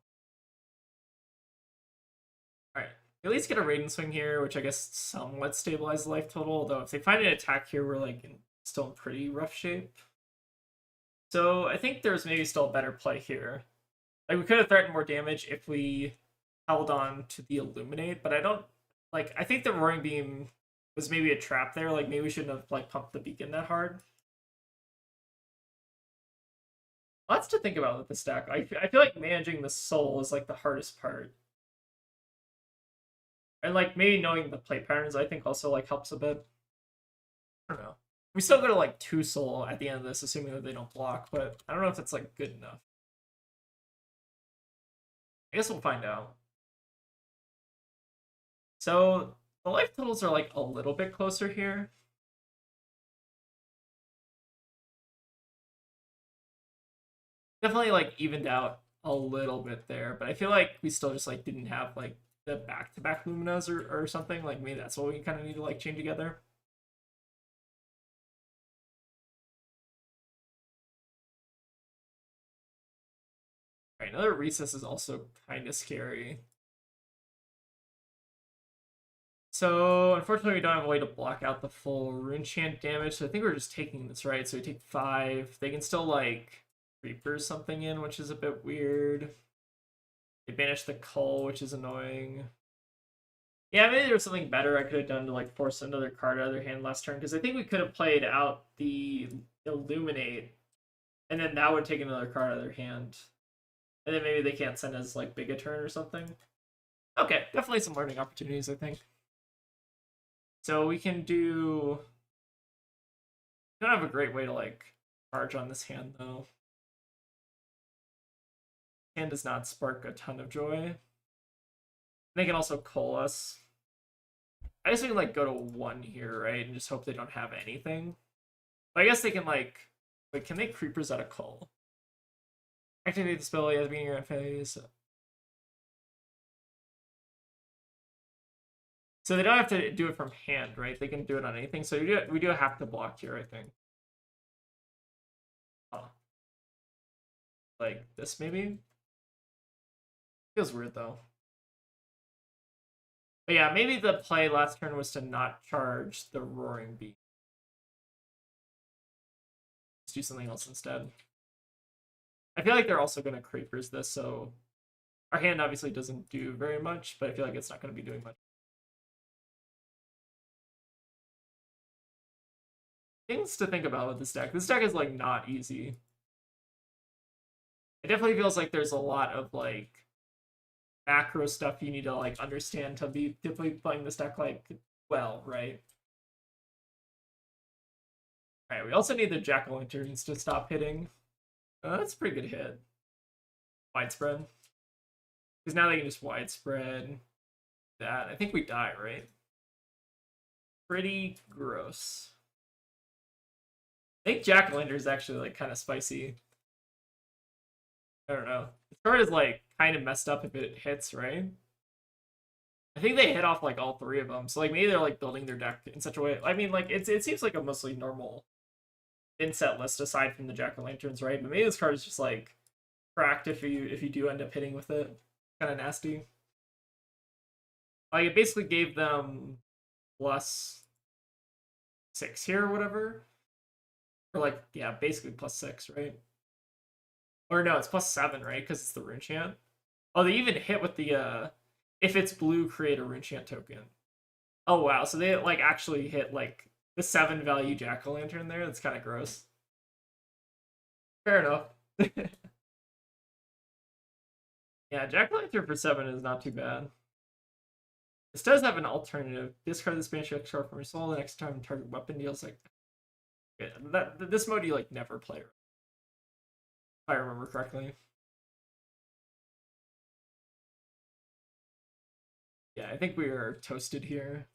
Alright. At least get a Raiden swing here, which I guess somewhat stabilizes life total. Although if they find an attack here, we're like still in pretty rough shape. So I think there's maybe still a better play here. Like we could have threatened more damage if we held on to the illuminate, but I don't like. I think the roaring beam was maybe a trap there. Like maybe we shouldn't have like pumped the beacon that hard. Lots to think about with the stack. I feel like managing the soul is like the hardest part. And like maybe knowing the play patterns, I think also like helps a bit. I don't know. We still go to like 2 soul at the end of this, assuming that they don't block, but I don't know if it's like good enough. I guess we'll find out. So the life totals are like a little bit closer here. Definitely like evened out a little bit there, but I feel like we still just like didn't have like the back-to-back Luminas or something. Like maybe that's what we kind of need to like chain together. All right, another recess is also kind of scary. So unfortunately, we don't have a way to block out the full rune chant damage. So I think we're just taking this, right? So we take 5. They can still like Reaper something in, which is a bit weird. They banish the Cull, which is annoying. Yeah, maybe there was something better I could have done to like force another card out of their hand last turn, because I think we could have played out the Illuminate, and then that would take another card out of their hand. And then maybe they can't send as like big a turn or something. Okay, definitely some learning opportunities, I think. So we can do... We don't have a great way to like charge on this hand though. Hand does not spark a ton of joy. They can also call us. I guess we can like go to 1 here, right? And just hope they don't have anything. But I guess they can like... Wait, can they creepers out of call? Activate the spell as being your phase. So they don't have to do it from hand, right? They can do it on anything. So we do have to block here, I think. Oh. Like this, maybe? Feels weird, though. But yeah, maybe the play last turn was to not charge the Roaring Beam. Let's do something else instead. I feel like they're also going to Creepers this, so... Our hand obviously doesn't do very much, but I feel like it's not going to be doing much. Things to think about with this deck. This deck is, like, not easy. It definitely feels like there's a lot of, like, macro stuff you need to, like, understand to be definitely playing this deck, like, well, right? Alright, we also need the Jack-o'-lanterns to stop hitting. That's a pretty good hit. Widespread. Because now they can just widespread that. I think we die, right? Pretty gross. I think Jack-o'-lantern is actually like kind of spicy. I don't know. The card is like kind of messed up if it hits, right? I think they hit off like all three of them. So like maybe they're like building their deck in such a way. I mean, like it seems like a mostly normal inset list aside from the jack-o'-lanterns, right? But maybe this card is just like cracked if you do end up hitting with it. Kind of nasty. Like it basically gave them +6 here or whatever. Or like, yeah, basically +6, right? Or no, it's +7, right? Because it's the rune chant. Oh, they even hit with the if it's blue, create a rune chant token. Oh wow, so they like actually hit like the 7 value jack-o'-lantern there. That's kind of gross. Fair enough. Yeah, jack-o'-lantern for 7 is not too bad. This does have an alternative. Discard the Spanish X card from your soul. The next time target weapon deals like this mode you like never play, if I remember correctly. Yeah, I think we are toasted here.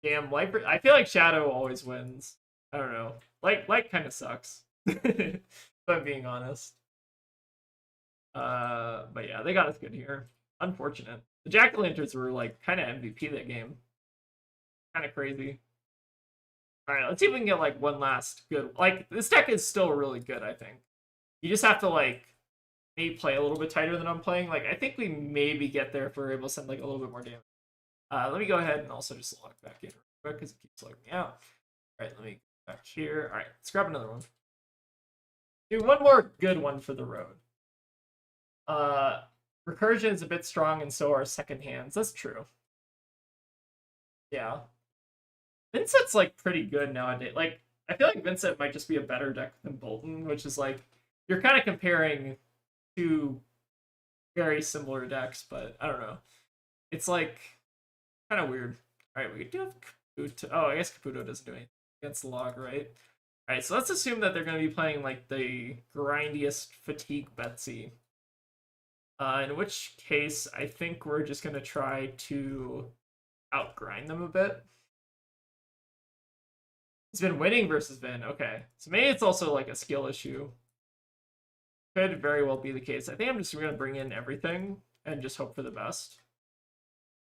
Damn, light. I feel like Shadow always wins. I don't know. Light kind of sucks. If I'm being honest. But yeah, they got us good here. Unfortunate. The jack-o'-lanterns were like kind of MVP that game. Kind of crazy. All right, let's see if we can get like one last good. Like this deck is still really good. I think you just have to like maybe play a little bit tighter than I'm playing. Like I think we maybe get there if we're able to send like a little bit more damage. Let me go ahead and also just log back in real quick because it keeps logging me out. All right, let me go back here. All right, let's grab another one. Do one more good one for the road. Recursion is a bit strong, and so are second hands. That's true. Yeah. Vincent's like pretty good nowadays. Like I feel like Vincent might just be a better deck than Boltyn, which is like you're kind of comparing two very similar decks, but I don't know. It's like kind of weird. All right, we do have Caputo. Oh, I guess Caputo doesn't do anything against the log, right? All right, so let's assume that they're going to be playing like the grindiest fatigue Betsy. In which case, I think we're just going to try to outgrind them a bit. He's been winning versus Vin. Okay, so maybe it's also like a skill issue. Could very well be the case. I think I'm just going to bring in everything and just hope for the best.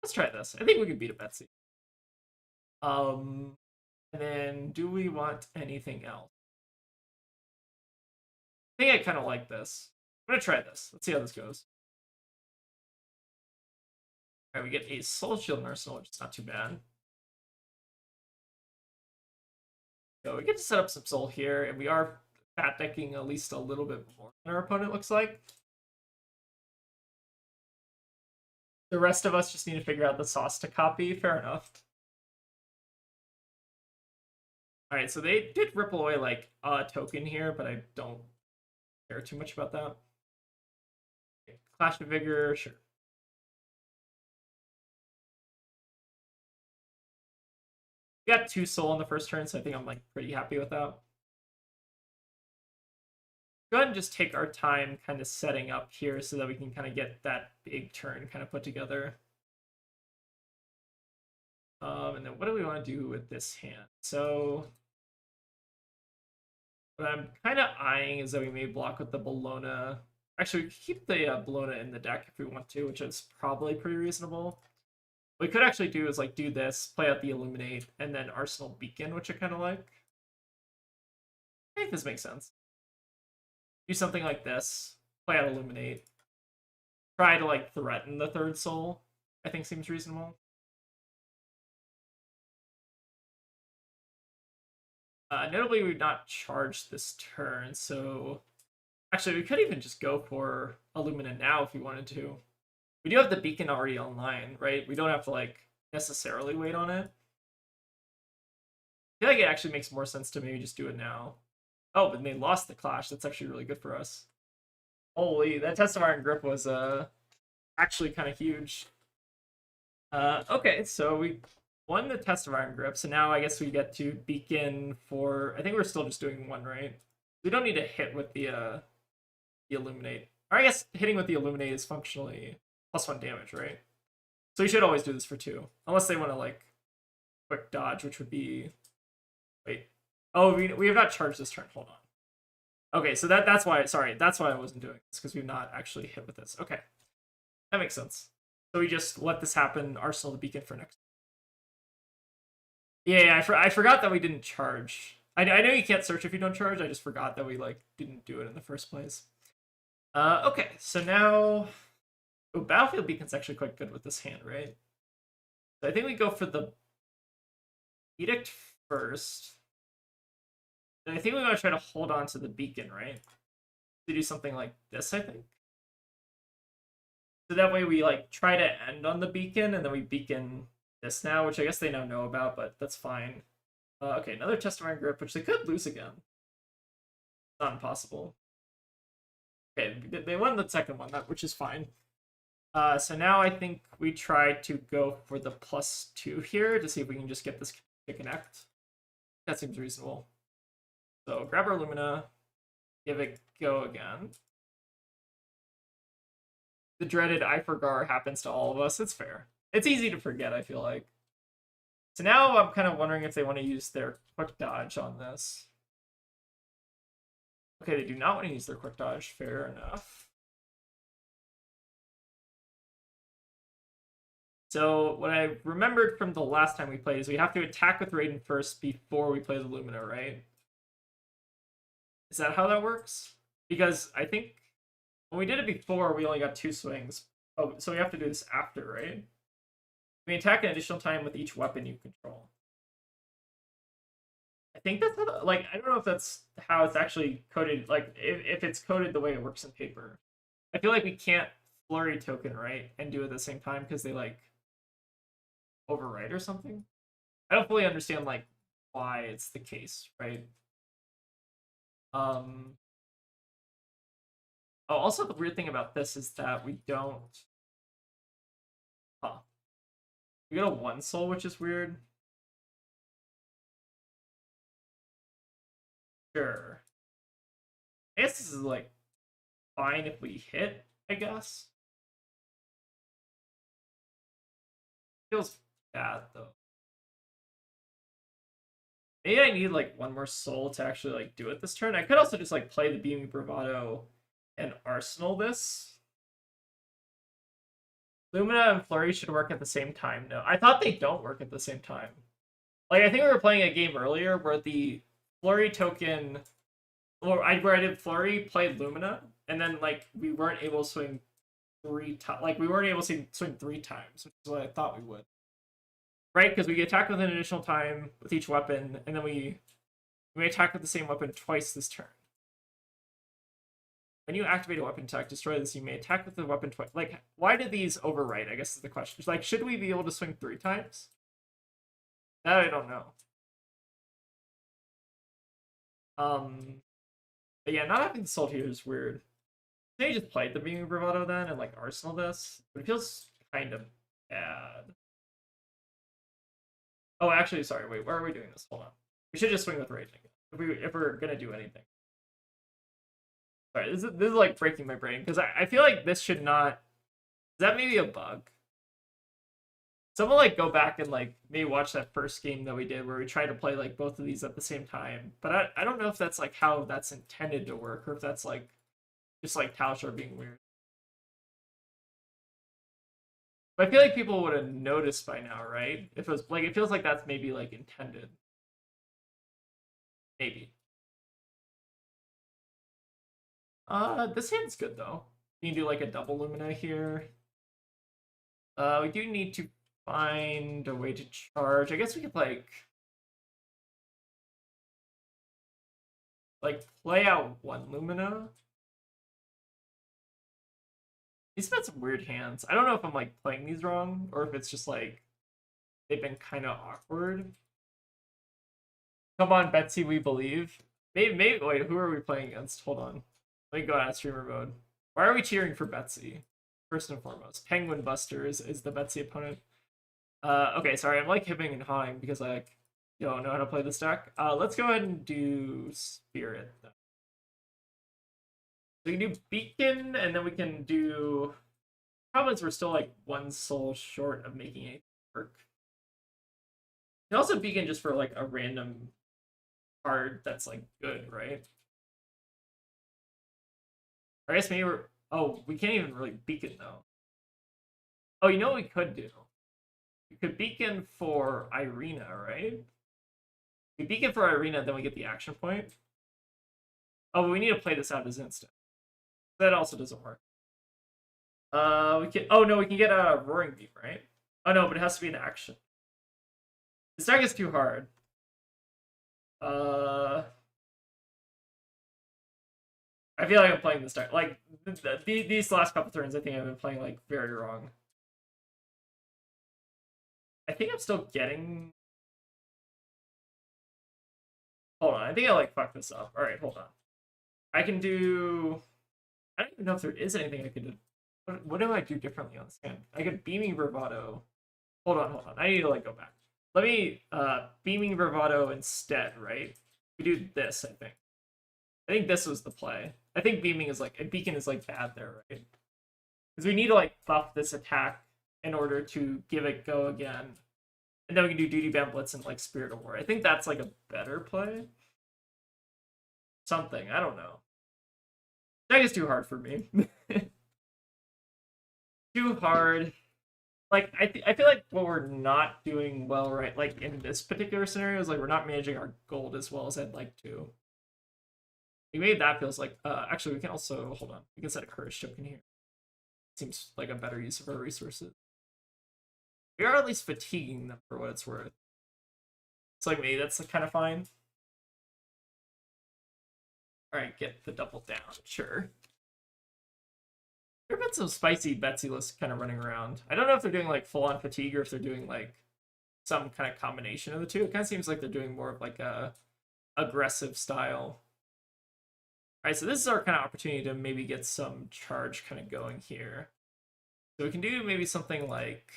Let's try this. I think we can beat a Betsy. And then do we want anything else? I think I kind of like this. I'm gonna try this. Let's see how this goes. All right, we get a Soul Shield in Arsenal, which is not too bad. So we get to set up some Soul here, and we are fat decking at least a little bit more than our opponent looks like. The rest of us just need to figure out the sauce to copy. Fair enough. All right, so they did rip away like a token here, but I don't care too much about that. Okay, Clash of Vigor, sure. We got 2 soul on the first turn, so I think I'm like pretty happy with that. Go ahead and just take our time kind of setting up here so that we can kind of get that big turn kind of put together. And then what do we want to do with this hand? So what I'm kind of eyeing is that we may block with the Bologna. Actually, we could keep the Bologna in the deck if we want to, which is probably pretty reasonable. What we could actually do is like do this, play out the Illuminate, and then Arsenal Beacon, which I kind of like. I think this makes sense. Do something like this, play out Illuminate, try to like threaten the third soul, I think seems reasonable. Notably, we've not charged this turn, so actually we could even just go for Illumina now if we wanted to. We do have the beacon already online, right? We don't have to like necessarily wait on it. I feel like it actually makes more sense to maybe just do it now. Oh, but they lost the clash. That's actually really good for us. Holy, that Test of Iron Grip was actually kind of huge. Okay, so we won the Test of Iron Grip, so now I guess we get to beacon for. I think we're still just doing 1, right? We don't need to hit with the Illuminate. Or I guess hitting with the Illuminate is functionally +1 damage, right? So we should always do this for 2, unless they want to like quick dodge, which would be. Wait. Oh, we have not charged this turn. Hold on. Okay, so that's why. Sorry, that's why I wasn't doing this because we've not actually hit with this. Okay, that makes sense. So we just let this happen, arsenal the beacon for next. Yeah, I forgot that we didn't charge. I know you can't search if you don't charge. I just forgot that we like didn't do it in the first place. Okay, so now, battlefield beacon's actually quite good with this hand, right? So I think we go for the edict first. And I think we want to try to hold on to the beacon, right? To do something like this, I think. So that way we like try to end on the beacon, and then we beacon this now, which I guess they now know about, but that's fine. Okay, another test of iron grip, which they could lose again. Not impossible. Okay, they won the second one, which is fine. So now I think we try to go for the +2 here to see if we can just get this to connect. That seems reasonable. So grab our Lumina, give it go again. The dreaded I forgar happens to all of us. It's fair. It's easy to forget, I feel like. So now I'm kind of wondering if they want to use their quick dodge on this. Okay, they do not want to use their quick dodge. Fair enough. So what I remembered from the last time we played is we have to attack with Raiden first before we play the Lumina, right? Is that how that works? Because I think when we did it before, we only got 2 swings. Oh, so we have to do this after, right? We attack an additional time with each weapon you control. I think that's how, like, I don't know if that's how it's actually coded, like, if it's coded the way it works in paper. I feel like we can't Flurry token, right, and do it at the same time because they, like, overwrite or something. I don't fully understand, like, why it's the case, right? Oh, also the weird thing about this is that we don't... Huh. We got a 1 soul, which is weird. Sure. I guess this is, like, fine if we hit, I guess. Feels bad, though. Maybe I need, like, 1 more soul to actually, like, do it this turn. I could also just, like, play the Beaming Bravado and Arsenal this. Lumina and Flurry should work at the same time. No, I thought they don't work at the same time. Like, I think we were playing a game earlier where the Flurry token... where I did Flurry, played Lumina, and then, like, we weren't able to swing 3 times. Like, we weren't able to swing 3 times, which is what I thought we would. Right? Because we attack with an additional time with each weapon, and then we attack with the same weapon twice this turn. When you activate a weapon attack, destroy this, you may attack with the weapon twice. Like, why did these overwrite, I guess is the question. It's like, should we be able to swing 3 times? That I don't know. But yeah, not having the soul here is weird. They just played the Beaming Bravado then and, like, Arsenal this, but it feels kind of bad. Oh, actually, sorry, wait, why are we doing this? Hold on. We should just swing with Raging if we're gonna do anything. Sorry, this is like breaking my brain, because I feel like this should not... Is that maybe a bug? Someone, like, go back and, like, maybe watch that first game that we did where we tried to play, like, both of these at the same time. But I don't know if that's, like, how that's intended to work, or if that's, like, just, like, Talshar being weird. But I feel like people would have noticed by now, right? If it was, like, it feels like that's maybe, like, intended. Maybe. This hand's good, though. You can do, like, a double Lumina here. We do need to find a way to charge. I guess we could, like, play out 1 Lumina. These have some weird hands. I don't know if I'm, like, playing these wrong, or if it's just, like, they've been kind of awkward. Come on, Betsy, we believe. Maybe, wait, who are we playing against? Hold on. Let me go out of streamer mode. Why are we cheering for Betsy? First and foremost, Penguin Busters is the Betsy opponent. Okay, sorry, I'm, like, hipping and hawing because I don't know how to play this deck. Let's go ahead and do Spirit, then. We can do Beacon, and then we can do... Problem is we're still, like, 1 soul short of making it work. You can also Beacon just for, like, a random card that's, like, good, right? I guess maybe we're... Oh, we can't even really Beacon, though. Oh, you know what we could do? We could beacon for Irina, right? We beacon for Irina, then we get the action point. Oh, but we need to play this out as instant. That also doesn't work. We can. Oh no, we can get a roaring beam, right? Oh no, but it has to be an action. This deck is too hard. I feel like I'm playing this deck. Like these last couple turns, I think I've been playing like very wrong. I think I'm still getting. Hold on, I think I like fucked this up. All right, hold on. I can do. I don't even know if there is anything I could do. What do I do differently on this hand? I could beaming bravado. Hold on. I need to like go back. Let me beaming bravado instead, right? We do this, I think. I think this was the play. I think beaming is like a beacon is like bad there, right? Because we need to like buff this attack in order to give it go again. And then we can do duty band blitz and like spirit of war. I think that's like a better play. Something. I don't know. That is too hard for me. Too hard. Like I feel like what we're not doing well, right? Like in this particular scenario is like we're not managing our gold as well as I'd like to. Maybe that feels like actually we can also hold on. We can set a courage token here. Seems like a better use of our resources. We are at least fatiguing them for what it's worth. It's like maybe that's kind of fine. Alright, get the double down, sure. There have been some spicy Betsy lists kind of running around. I don't know if they're doing like full-on fatigue or if they're doing like some kind of combination of the two. It kind of seems like they're doing more of like a aggressive style. Alright, so this is our kind of opportunity to maybe get some charge kind of going here. So we can do maybe something like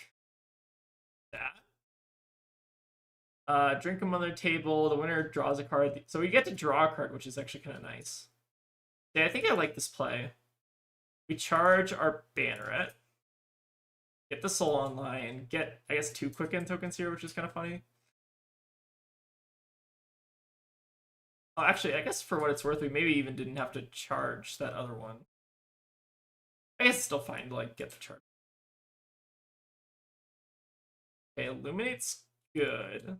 that. Drink them on their table. The winner draws a card. So we get to draw a card, which is actually kind of nice. Yeah, I think I like this play. We charge our banneret. Get the soul online. Get, I guess, 2 quicken tokens here, which is kind of funny. Oh, actually, I guess for what it's worth, we maybe even didn't have to charge that other one. I guess it's still fine to like get the charge. Okay, Illuminate's good.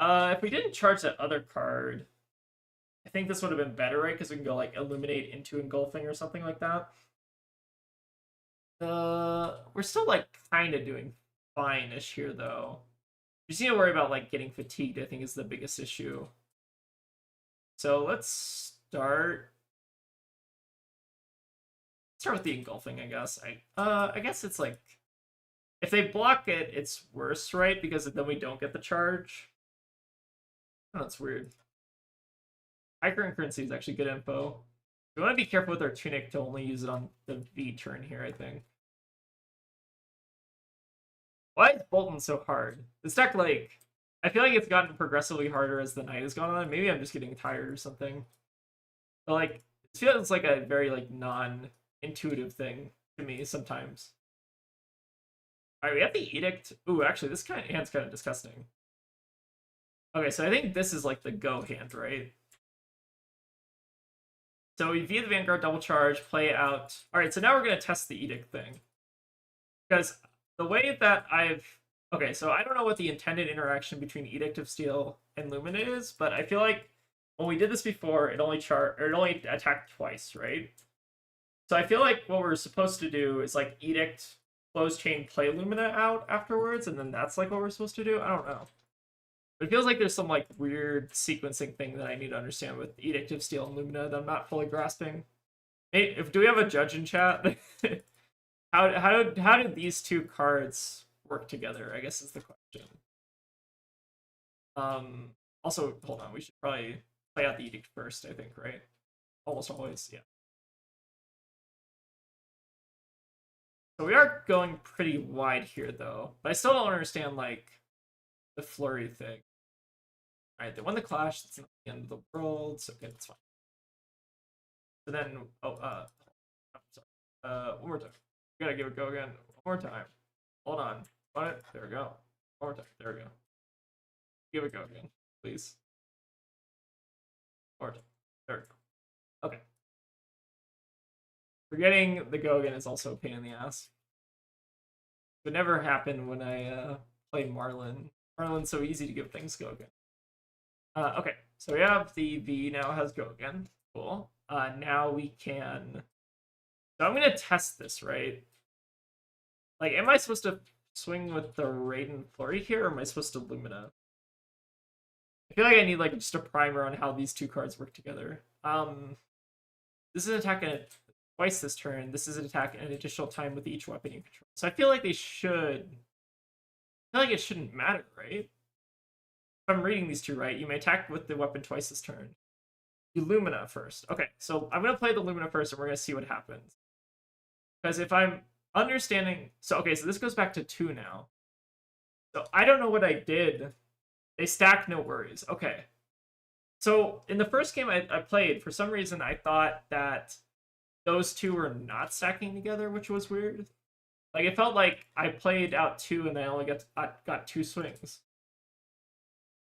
If we didn't charge that other card, I think this would have been better, right? Because we can go like Illuminate into Engulfing or something like that. We're still like kind of doing fine-ish here, though. You just need to worry about like getting fatigued, I think is the biggest issue. So let's start with the Engulfing, I guess. I guess it's like if they block it, it's worse, right? Because then we don't get the charge. Oh, that's weird. High current currency is actually good info. We want to be careful with our tunic to only use it on the V turn here, I think. Why is Boltyn so hard? This deck, like, I feel like it's gotten progressively harder as the night has gone on. Maybe I'm just getting tired or something. But, like, it feels like a very, like, non-intuitive thing to me sometimes. Alright, we have the Edict. Ooh, actually, this hand's kind of disgusting. Okay, so I think this is, like, the go hand, right? So we via the Vanguard double charge, play out. Alright, so now we're going to test the Edict thing. Because the way that okay, so I don't know what the intended interaction between Edict of Steel and Lumina is, but I feel like when we did this before, it only attacked twice, right? So I feel like what we're supposed to do is like Edict, close chain, play Lumina out afterwards, and then that's like what we're supposed to do. I don't know. But it feels like there's some like weird sequencing thing that I need to understand with Edict of Steel and Lumina that I'm not fully grasping. Hey, do we have a judge in chat? How did these two cards work together, I guess is the question. Also, hold on, we should probably play out the Edict first, I think, right? Almost always, yeah. So we are going pretty wide here, though. But I still don't understand, like, the Flurry thing. Alright, they won the Clash, it's not the end of the world, so okay, that's fine. So then, I'm sorry. One more time. We gotta give it a go again. One more time. Hold on. On it. There we go. One more time. There we go. Give it a go again, please. One more time. There we go. Okay. Forgetting the go again is also a pain in the ass. It would never happen when I play Marlin. Marlin's so easy to give things go again. Okay, so we have the V now has go again. Cool. Now we can. So I'm gonna test this, right? Like, am I supposed to swing with the Raiden Flurry here, or am I supposed to Lumina? I feel like I need like just a primer on how these two cards work together. This is an attack twice this turn. This is an attack an additional time with each weapon you control. So I feel like they should. I feel like it shouldn't matter, right? If I'm reading these two right, you may attack with the weapon twice this turn. You Lumina first. Okay, so I'm gonna play the Lumina first, and we're gonna see what happens. Because if I'm understanding, so okay, so this goes back to 2 now. So I don't know what I did. They stack, no worries. Okay. So in the first game I played, for some reason I thought that those two were not stacking together, which was weird. Like, it felt like I played out 2 and I only got 2 swings.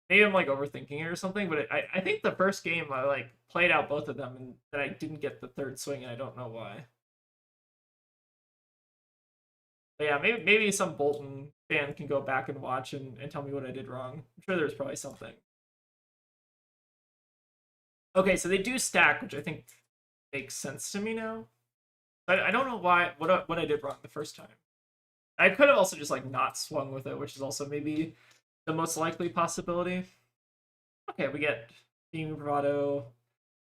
Maybe I'm like overthinking it or something, but I think the first game I like played out both of them and that I didn't get the third swing, and I don't know why. But yeah, maybe some Boltyn fan can go back and watch and tell me what I did wrong. I'm sure there's probably something. Okay, so they do stack, which I think makes sense to me now. But I don't know what I did wrong the first time. I could have also just like not swung with it, which is also maybe the most likely possibility. Okay, we get Beam Bravado.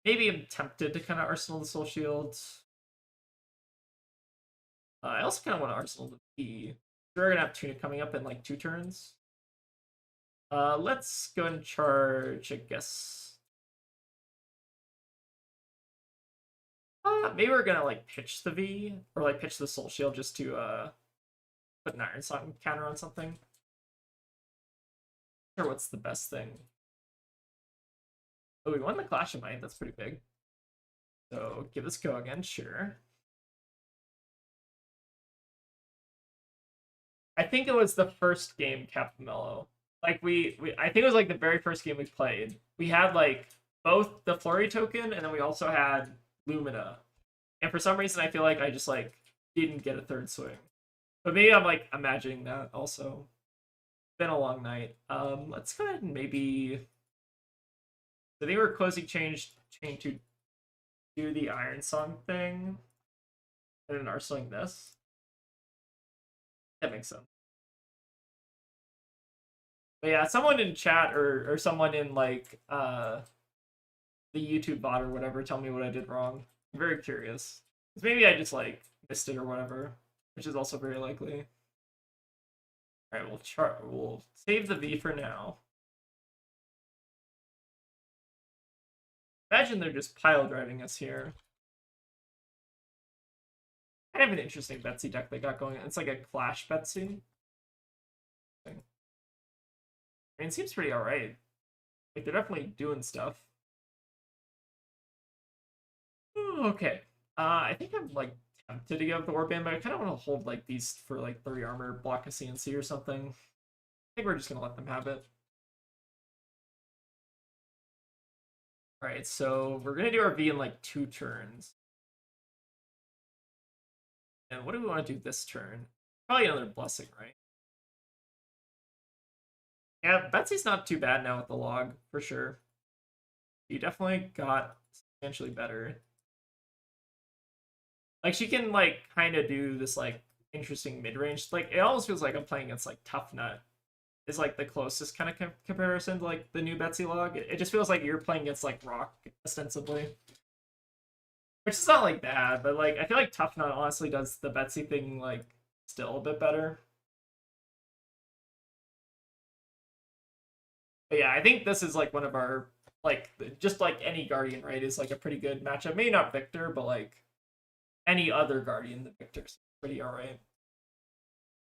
Maybe I'm tempted to kind of Arsenal the Soul Shields. I also kind of want to Arsenal the P. We're gonna have Tunic coming up in like 2 turns. Let's go and charge, I guess. Maybe we're gonna like pitch the V or like pitch the Soul Shield just to put an Iron Song counter on something. Sure, what's the best thing? Oh, we won the Clash of Might. That's pretty big. So give this go again, sure. I think it was the first game, Capamello. Like I think it was like the very first game we played. We had like both the Flurry token and then we also had Lumina. And for some reason I feel like I just like didn't get a third swing. But maybe I'm like imagining that also. It's been a long night. Let's go ahead and maybe I think we're closing chain to do the Iron Song thing. And then arsenling this. That makes sense. But yeah, someone in chat or someone in like the YouTube bot or whatever tell me what I did wrong. I'm very curious. Because maybe I just like missed it or whatever, which is also very likely. Alright, we'll save the V for now. Imagine they're just pile driving us here. Kind of an interesting Betsy deck they got going. It's like a Clash Betsy. I mean, it seems pretty alright. Like, they're definitely doing stuff. Ooh, okay. I think I'm, like, tempted to give the Warband, but I kind of want to hold, like, these for, like, 30 armor, block a CNC or something. I think we're just going to let them have it. Alright, so we're going to do our V in, like, 2 turns. And what do we want to do this turn? Probably another Blessing, right? Yeah, Betsy's not too bad now with the log, for sure. You definitely got substantially better. Like, she can, like, kind of do this, like, interesting mid-range. Like, it almost feels like I'm playing against, like, Tough Nut. Is, like, the closest kind of comparison to, like, the new Betsy log. It just feels like you're playing against, like, Rock, ostensibly. Which is not, like, bad, but, like, I feel like Tough Nut honestly does the Betsy thing, like, still a bit better. But yeah, I think this is, like, one of our, like, just, like, any Guardian, right, is, like, a pretty good matchup. Maybe not Victor, but, like, any other Guardian than Victor's pretty alright.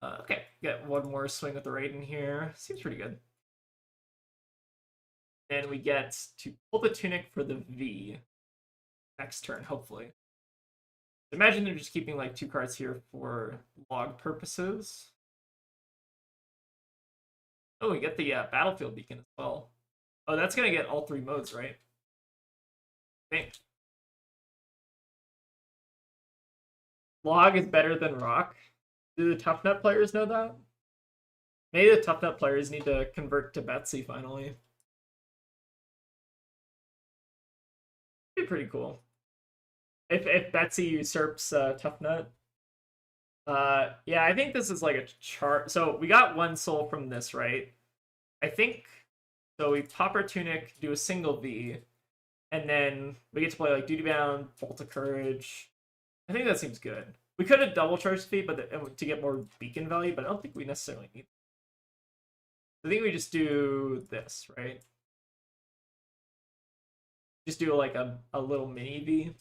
Okay, get one more swing with the Raiden here. Seems pretty good. And we get to pull the Tunic for the V next turn, hopefully. Imagine they're just keeping like 2 cards here for log purposes. Oh, we get the Battlefield Beacon as well. Oh, that's going to get all 3 modes, right? Okay. log is better than rock. Do the tough nut players know that? Maybe the tough nut players need to convert to Betsy finally. Be pretty cool. If Betsy usurps tough nut. Yeah, I think this is like a chart. So we got one soul from this, right? I think so. We pop our tunic, do a single V, and then we get to play like Duty Bound, Bolt of Courage. I think that seems good. We could have double charged V, but to get more beacon value, but I don't think we necessarily need. I think we just do this, right? Just do like a little mini V.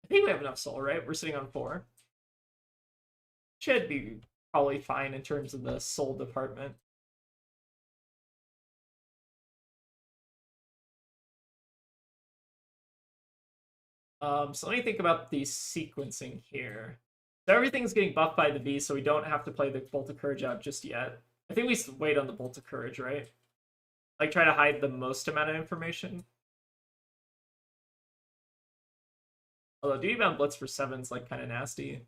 I think we have enough soul, right? We're sitting on 4. Should be probably fine in terms of the soul department. So let me think about the sequencing here. So everything's getting buffed by the V, so we don't have to play the Bolt of Courage out just yet. I think we wait on the Bolt of Courage, right? Like try to hide the most amount of information. Although Duty Bound Blitz for 7 is like kind of nasty.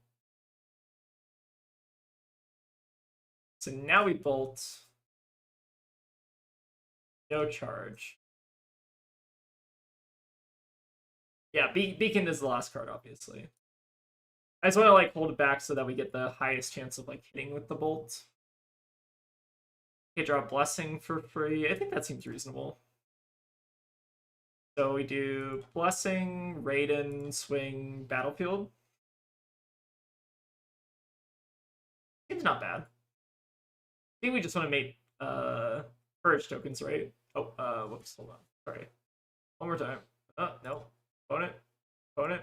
So now we bolt. No charge. Yeah, Beacon is the last card, obviously. I just want to like hold it back so that we get the highest chance of like hitting with the bolt. Okay, draw Blessing for free. I think that seems reasonable. So we do Blessing, Raiden, Swing, Battlefield. Seems not bad. I think we just want to make Courage tokens, right? Oh, whoops, hold on. Sorry. One more time. No. Opponent. Opponent.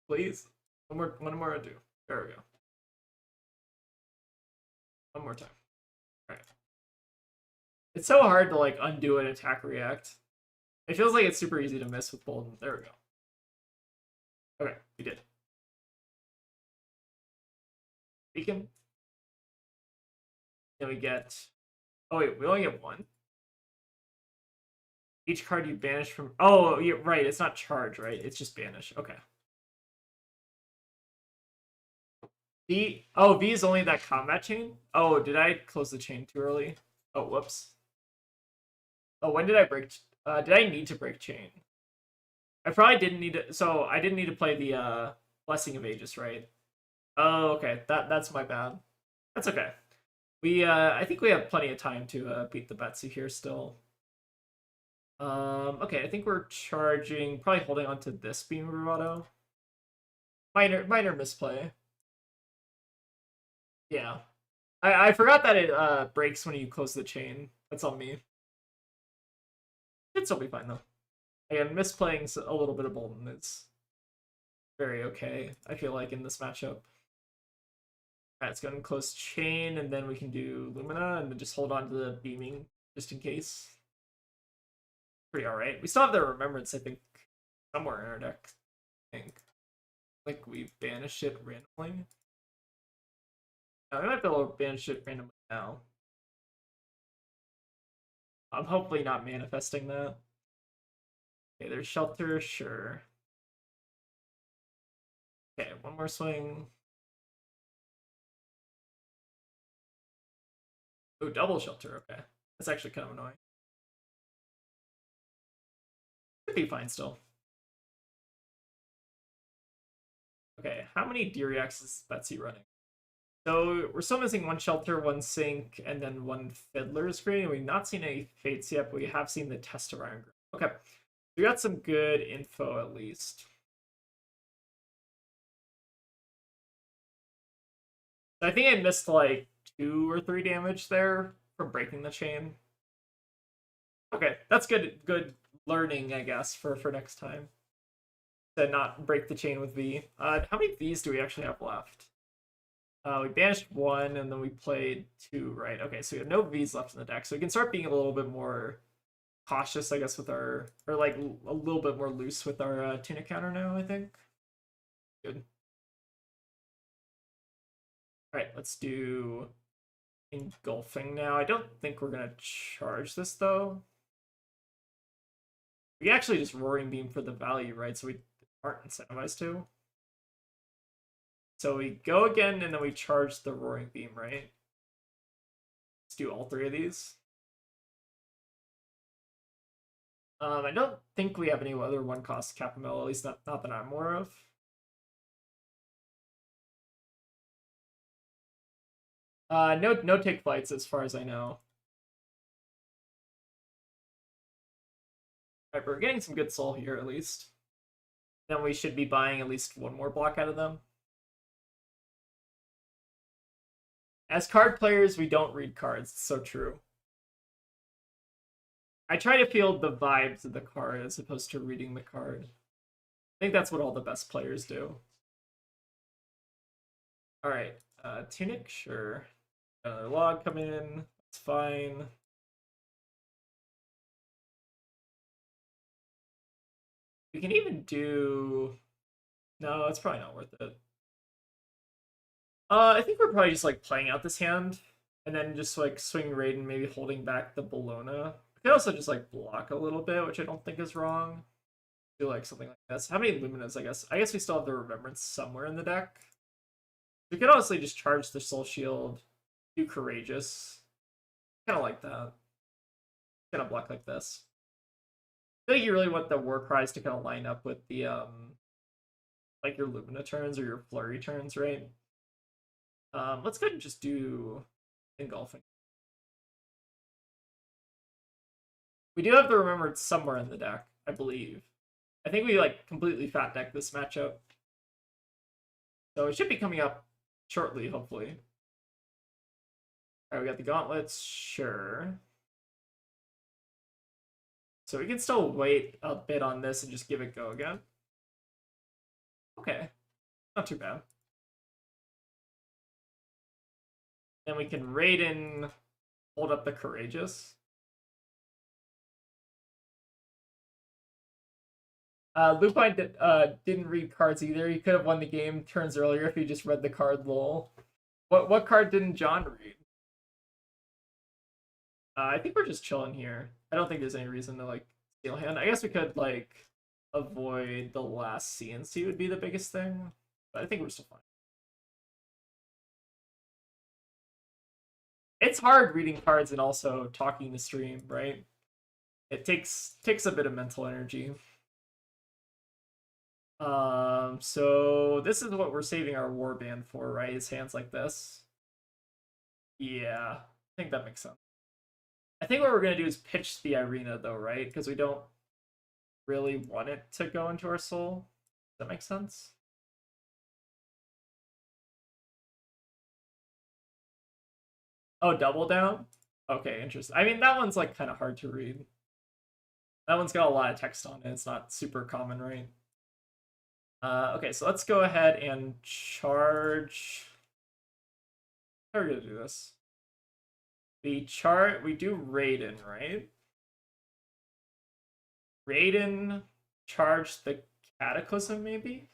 Please. One more to do. There we go. One more time. Alright. It's so hard to like undo an attack react. It feels like it's super easy to miss with Boltyn'. There we go. Okay, we did. Beacon. Then we get. Oh wait, we only get 1. Each card you banish from. Oh, yeah, right. It's not charge, right? It's just banish. Okay. V. Oh, V is only that combat chain. Oh, did I close the chain too early? Oh, whoops. Oh, when did I break? Did I need to break chain? I probably didn't need to. So I didn't need to play the Blessing of Aegis, right? Oh, okay. That's my bad. That's okay. We I think we have plenty of time to beat the Betsy here still. Okay, I think we're charging, probably holding on to this Beam Bravado. Minor misplay. Yeah. I forgot that it breaks when you close the chain. That's on me. It'd still be fine though. Again, misplaying a little bit of Boltyn' is very okay, I feel like, in this matchup. Alright, let's go and close chain, and then we can do Lumina, and then just hold on to the beaming, just in case. Pretty alright. We still have the Remembrance, I think, somewhere in our deck. I think. Like, we banished it randomly. We might be able to banish it randomly now. I'm hopefully not manifesting that. Okay, there's Shelter, sure. Okay, one more swing. Oh, double Shelter, okay. That's actually kind of annoying. Could be fine still. Okay, how many D-Reacts is Betsy running? So we're still missing 1 Shelter, 1 Sink, and then 1 Fiddler's Green. We've not seen any Fates yet, but we have seen the Test of Iron. Okay, we got some good info at least. I think I missed like 2 or 3 damage there from breaking the chain. Okay, that's good learning, I guess, for next time. To not break the chain with V. How many Vs do we actually have left? We banished 1, and then we played 2, right? Okay, so we have no Vs left in the deck, so we can start being a little bit more cautious, I guess, with our, or like a little bit more loose with our tunic counter now, I think. Good. Alright, let's do Engulfing now. I don't think we're gonna charge this, though. We actually just Roaring Beam for the value, right? So we aren't incentivized to. So we go again, and then we charge the Roaring Beam, right? Let's do all three of these. I don't think we have any other one-cost Capamel, at least not that I'm aware of. No take flights as far as I know. Alright, we're getting some good soul here at least. Then we should be buying at least one more block out of them. As card players, we don't read cards. It's so true. I try to feel the vibes of the card as opposed to reading the card. I think that's what all the best players do. Alright, Tunic, sure. Another log coming in, that's fine. We can even do... No, it's probably not worth it. I think we're probably just like playing out this hand, and then just like swinging Raiden, maybe holding back the Bologna. We could also just like block a little bit, which I don't think is wrong. Do like something like this. How many Luminas, I guess? I guess we still have the Remembrance somewhere in the deck. We could honestly just charge the Soul Shield, do Courageous. Kind of like that. Kind of block like this. I feel like you really want the War Cries to kind of line up with the like your Lumina turns or your Flurry turns, right? Let's go ahead and just do Engulfing. We do have the Remembrance somewhere in the deck, I believe. I think we like completely fat deck this matchup. So it should be coming up shortly, hopefully. Alright, we got the gauntlets, sure. So we can still wait a bit on this and just give it go again. Okay, not too bad. Then we can Raiden hold up the Courageous. Lupine didn't read cards either. He could have won the game turns earlier if he just read the card, lol. What card didn't John read? I think we're just chilling here. I don't think there's any reason to like steal hand. I guess we could like avoid the last CNC would be the biggest thing, but I think we're still fine. It's hard reading cards and also talking to stream, right? It takes a bit of mental energy. So this is what we're saving our warband for, right? His hands like this. Yeah, I think that makes sense. I think what we're gonna do is pitch the Irina though, right? Because we don't really want it to go into our soul. Does that make sense? Oh, double down? Okay, interesting. I mean, that one's like kind of hard to read. That one's got a lot of text on it. It's not super common, right? Okay, so let's go ahead and charge. How are we gonna do this? We do Raiden, right? Raiden, charge the Cataclysm, maybe?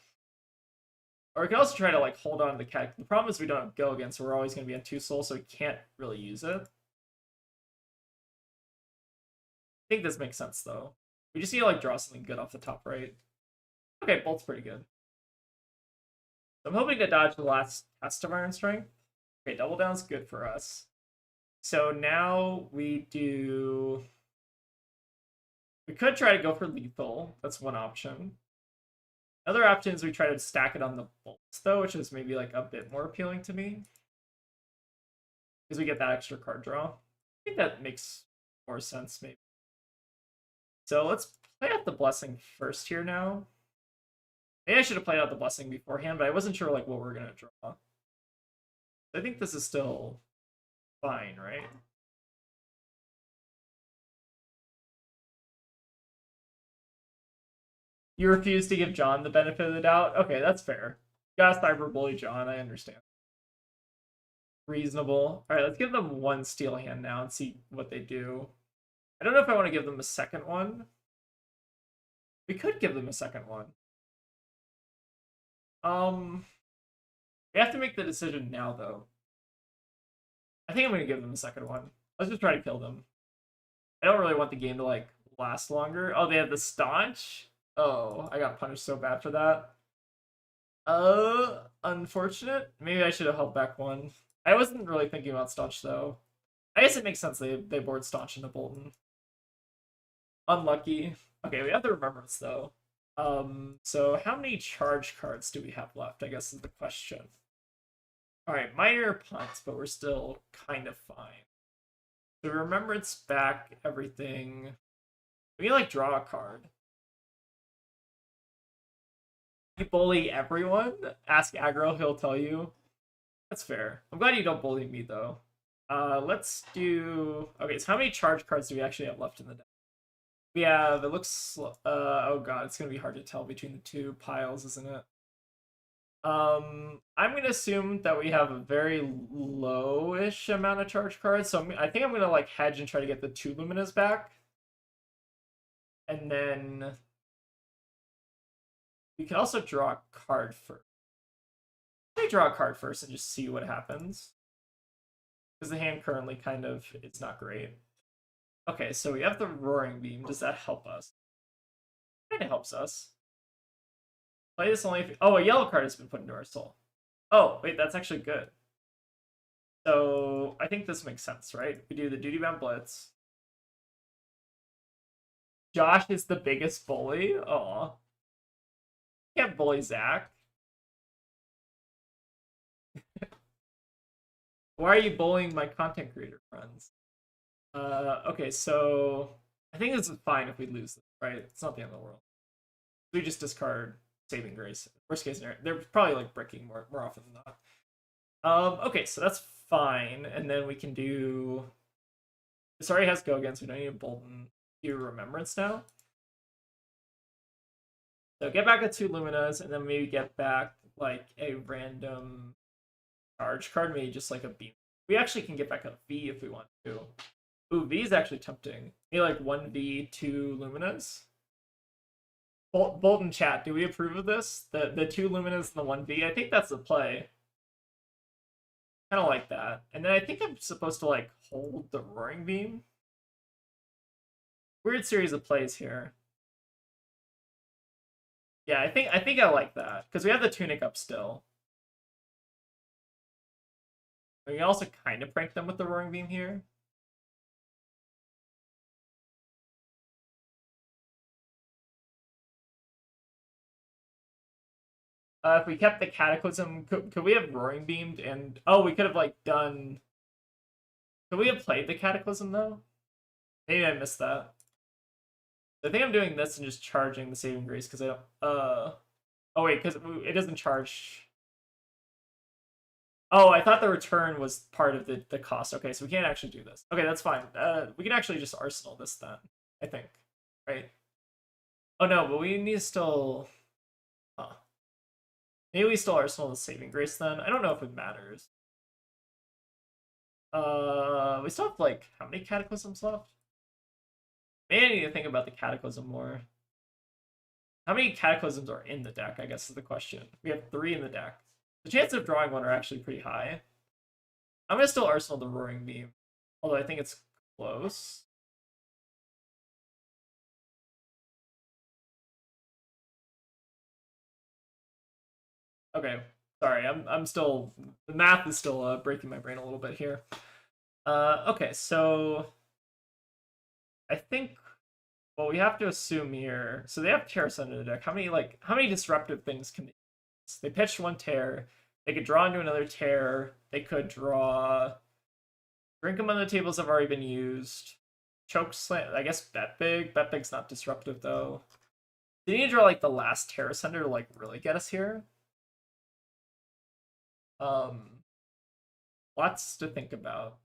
Or we can also try to like hold on to the Cataclysm. The problem is we don't have Go again, so we're always gonna be on 2 souls, so we can't really use it. I think this makes sense though. We just need to like draw something good off the top right. Okay, Bolt's pretty good. So I'm hoping to dodge the last test of Iron Strength. Okay, double down's good for us. So now we do... We could try to go for lethal. That's one option. Other option is we try to stack it on the bolts, though, which is maybe like a bit more appealing to me. Because we get that extra card draw. I think that makes more sense, maybe. So let's play out the Blessing first here now. Maybe I should have played out the Blessing beforehand, but I wasn't sure like what we're going to draw. I think this is still fine, right? You refuse to give John the benefit of the doubt? Okay, that's fair. You gotta cyberbully John, I understand. Reasonable. Alright, let's give them one steel hand now and see what they do. I don't know if I want to give them a second one. We could give them a second one. We have to make the decision now, though. I think I'm going to give them a second one. Let's just try to kill them. I don't really want the game to, like, last longer. Oh, they have the Staunch? Oh, I got punished so bad for that. Unfortunate. Maybe I should have held back one. I wasn't really thinking about Staunch though. I guess it makes sense they board Staunch into Boltyn. Unlucky. Okay, we have the Remembrance though. So how many charge cards do we have left, I guess is the question. Alright, minor punts, but we're still kind of fine. So Remembrance back everything. We can like draw a card. You bully everyone? Ask aggro, he'll tell you. That's fair. I'm glad you don't bully me though. Let's do. Okay, so how many charge cards do we actually have left in the deck? We have. It looks. Oh god, it's gonna be hard to tell between the two piles, isn't it? I'm gonna assume that we have a very low-ish amount of charge cards, so I think I'm gonna like hedge and try to get the 2 Luminas back, and then we can also draw a card first. Let me draw a card first and just see what happens. Because the hand currently kind of is not great. Okay, so we have the Roaring Beam. Does that help us? Kind of helps us. Play this only if... Oh, a yellow card has been put into our soul. Oh, wait, that's actually good. So I think this makes sense, right? We do the Duty Bound Blitz. Josh is the biggest bully? Aw. Can't bully Zach. Why are you bullying my content creator friends? Okay, so I think this is fine if we lose this, right? It's not the end of the world. We just discard Saving Grace. Worst case scenario, they're probably like bricking more often than not. Okay, so that's fine, and then we can do. This already has Go Against. We don't need a Boltyn. Do Remembrance now. So get back a 2 Luminas, and then maybe get back like a random charge card, maybe just like a beam. We actually can get back a V if we want to. Ooh, V is actually tempting. Maybe like 1V, 2 Luminas. Boltyn chat, do we approve of this? The 2 Luminas and the 1V? I think that's the play. Kind of like that. And then I think I'm supposed to like hold the Roaring Beam. Weird series of plays here. Yeah, I think I like that. Because we have the Tunic up still. We can also kind of prank them with the Roaring Beam here. If we kept the Cataclysm, could we have Roaring Beamed and... Oh, we could have, like, done... Could we have played the Cataclysm, though? Maybe I missed that. I think I'm doing this and just charging the Saving Grace, because I don't... Oh, wait, because it doesn't charge... Oh, I thought the return was part of the cost. Okay, so we can't actually do this. Okay, that's fine. We can actually just Arsenal this, then. I think. Right? Oh, no, but we need to still... Huh. Maybe we still Arsenal the Saving Grace then. I don't know if it matters. We still have like how many Cataclysms left? Maybe I need to think about the Cataclysm more. How many Cataclysms are in the deck, I guess is the question. We have 3 in the deck. The chances of drawing one are actually pretty high. I'm gonna still Arsenal the Roaring Beam. Although I think it's close. Okay, sorry, I'm still, the math is still breaking my brain a little bit here. Okay, so I think what we have to assume here, so they have Terror Sun in the deck. How many disruptive things can they use? They pitched 1 Tear. They could draw into another Tear. They could draw. Drink them on the tables have already been used. Choke Slam. I guess Bet Big. Bet Big's not disruptive though. They need to draw like the last Terror Sender to like really get us here. Lots to think about.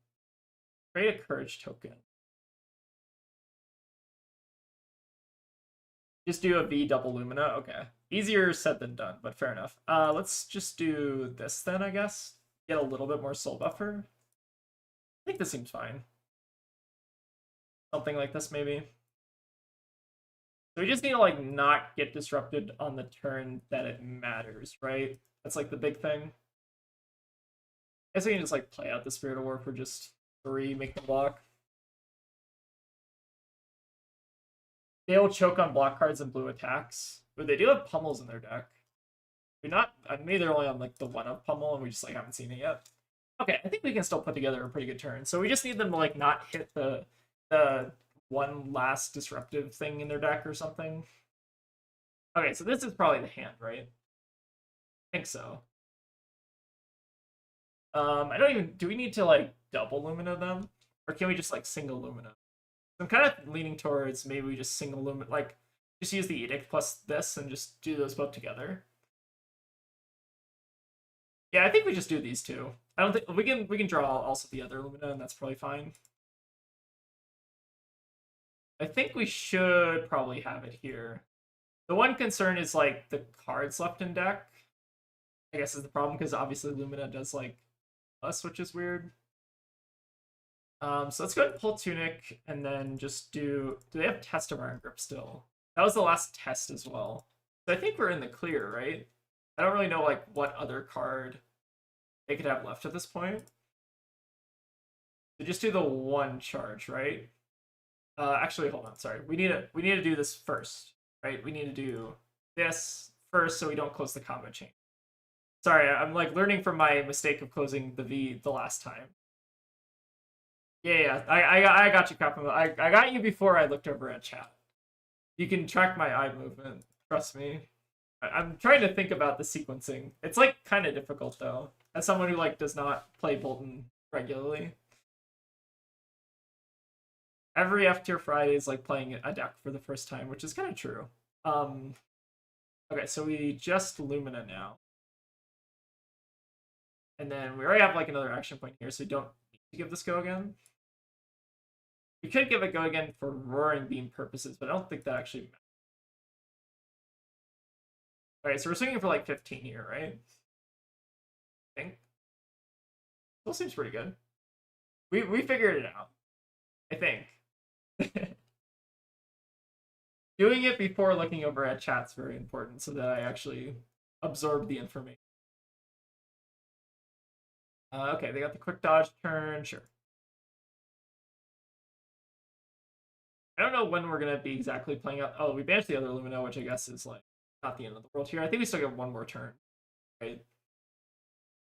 Create a Courage token. Just do a V double Lumina? Okay. Easier said than done, but fair enough. Let's just do this then, I guess. Get a little bit more soul buffer. I think this seems fine. Something like this, maybe. So we just need to, like, not get disrupted on the turn that it matters, right? That's, like, the big thing. I guess we can just, like, play out the Spirit of War for just 3, make the block. They'll choke on block cards and blue attacks, but they do have pummels in their deck. We're not. Maybe they're only on like the one of pummel, and we just like haven't seen it yet. Okay, I think we can still put together a pretty good turn. So we just need them to like not hit the one last disruptive thing in their deck or something. Okay, so this is probably the hand, right? I think so. I don't even. Do we need to like double Lumina them, or can we just like single Lumina? I'm kind of leaning towards maybe we just single Lumina, like just use the Edict plus this and just do those both together. Yeah, I think we just do these two. I don't think we can draw also the other Lumina, and that's probably fine. I think we should probably have it here. The one concern is like the cards left in deck. I guess is the problem because obviously Lumina does like us, which is weird. So let's go ahead and pull Tunic and then just do. Do they have Test of Iron Grip still? That was the last test as well. So I think we're in the clear, right? I don't really know like what other card they could have left at this point. So just do the one charge, right? Actually, hold on. Sorry, we need to do this first, right? We need to do this first so we don't close the combo chain. Sorry, I'm like learning from my mistake of closing the V the last time. Yeah, I got you, Kappa. I got you before I looked over at chat. You can track my eye movement. Trust me. I'm trying to think about the sequencing. It's like kind of difficult though, as someone who like does not play Boltyn regularly. Every F tier Friday is like playing a deck for the first time, which is kind of true. Okay, so we just Lumina now. And then we already have like another action point here, so we don't need to give this go again. We could give it go again for Roaring Beam purposes, but I don't think that actually matters. Alright, so we're swinging for like 15 here, right? I think. Still seems pretty good. We figured it out. I think. Doing it before looking over at chat's very important so that I actually absorb the information. Okay, they got the quick dodge turn, sure. I don't know when we're gonna be exactly playing out. Oh, we banished the other Lumina, which I guess is like not the end of the world here. I think we still get one more turn, right?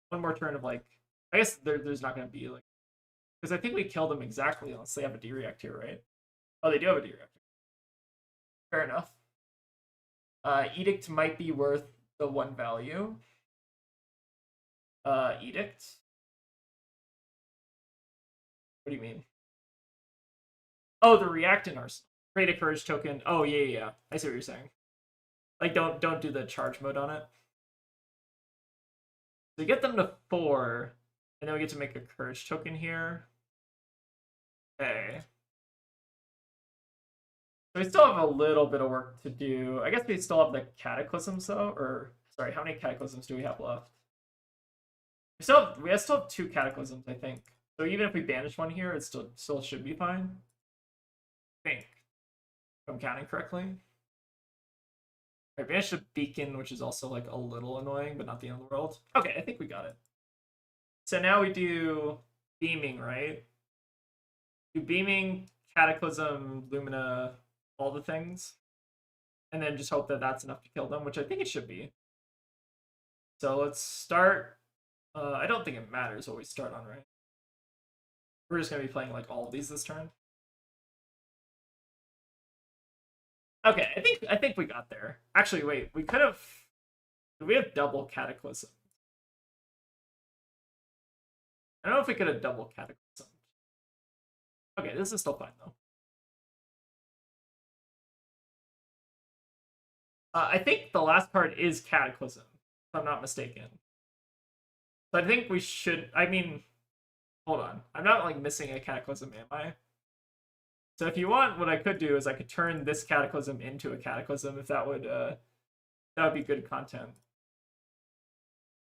One more turn of like, I guess there's not gonna be like, because I think we kill them exactly unless they have a D-React here, right? Oh, they do have a D-React. Fair enough. Edict might be worth the one value. Edict. What do you mean? Oh, the reactant arsenal. Create a courage token. Oh yeah. I see what you're saying. Like don't do the charge mode on it. So you get them to 4, and then we get to make a courage token here. Okay. So we still have a little bit of work to do. I guess we still have the cataclysms though, or sorry, how many cataclysms do we have left? We still have 2 cataclysms, I think. So even if we banish one here, it still should be fine. I think. If I'm counting correctly. I banished a beacon, which is also like a little annoying, but not the end of the world. Okay, I think we got it. So now we do beaming, right? Do beaming, cataclysm, Lumina, all the things. And then just hope that that's enough to kill them, which I think it should be. So let's start. I don't think it matters what we start on, right? We're just going to be playing like all of these this turn. Okay, I think we got there. Actually, wait, we could have. We have double cataclysm. I don't know if we could have double cataclysm. Okay, this is still fine though. I think the last card is cataclysm, if I'm not mistaken. So I think we should. I mean, hold on. I'm not like missing a cataclysm, am I? So if you want, what I could do is I could turn this cataclysm into a cataclysm if that would be good content.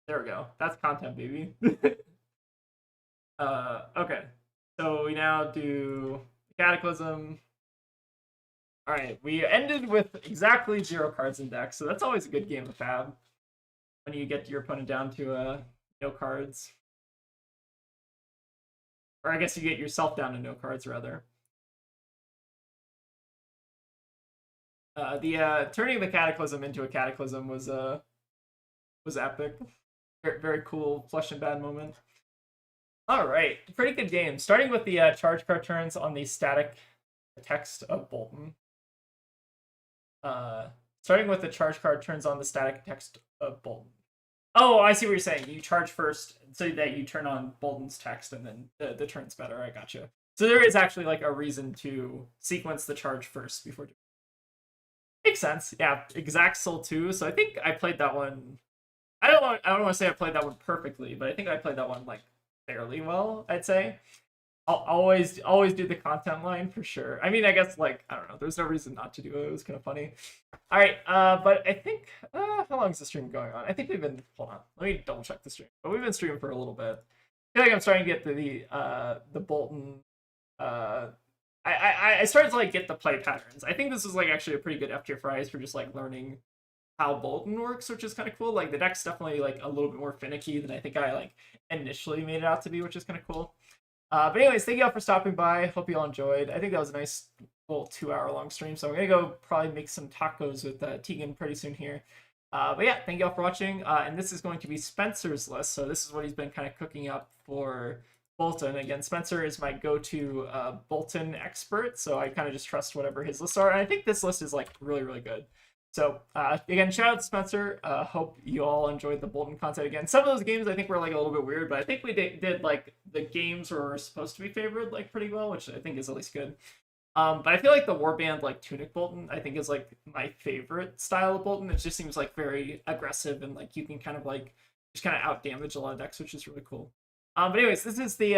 There we go. That's content, baby. Okay. So we now do cataclysm. All right, we ended with exactly 0 cards in deck, so that's always a good game of Fab when you get your opponent down to no cards. Or I guess you get yourself down to no cards, rather. The turning the Cataclysm into a Cataclysm was epic. Very, very cool flush and bad moment. All right, pretty good game. Starting with the charge card turns on the static text of Boltyn. Starting with the charge card turns on the static text of Boltyn. Oh, I see what you're saying. You charge first so that you turn on Boltyn's text, and then the turn's better. I gotcha. So there is actually like a reason to sequence the charge first before. Makes sense. Yeah, exact soul 2. So I think I played that one. I don't want to say I played that one perfectly, but I think I played that one like fairly well. I'd say. I'll always do the content line for sure. I mean, I guess like I don't know. There's no reason not to do it. It was kind of funny. All right, but I think how long is the stream going on? I think we've been hold on. Let me double check the stream. But we've been streaming for a little bit. I feel like I'm starting to get the Boltyn. I started to like get the play patterns. I think this is like actually a pretty good F tier prize for just like learning how Boltyn works, which is kind of cool. Like the deck's definitely like a little bit more finicky than I think I like initially made it out to be, which is kind of cool. But anyways, thank you all for stopping by. Hope you all enjoyed. I think that was a nice little 2-hour-long stream. So I'm gonna go probably make some tacos with Tegan pretty soon here. But yeah, thank you all for watching. And this is going to be Spencer's list. So this is what he's been kind of cooking up for Boltyn. Again, Spencer is my go-to Boltyn expert. So I kind of just trust whatever his lists are. And I think this list is like really, really good. So again, shout out to Spencer. Hope you all enjoyed the Boltyn content again. Some of those games I think were like a little bit weird, but I think we did like the games were supposed to be favored like pretty well, which I think is at least good. But I feel like the Warband like Tunic Boltyn I think is like my favorite style of Boltyn. It just seems like very aggressive and like you can kind of like just kind of out damage a lot of decks, which is really cool. But anyways, this is the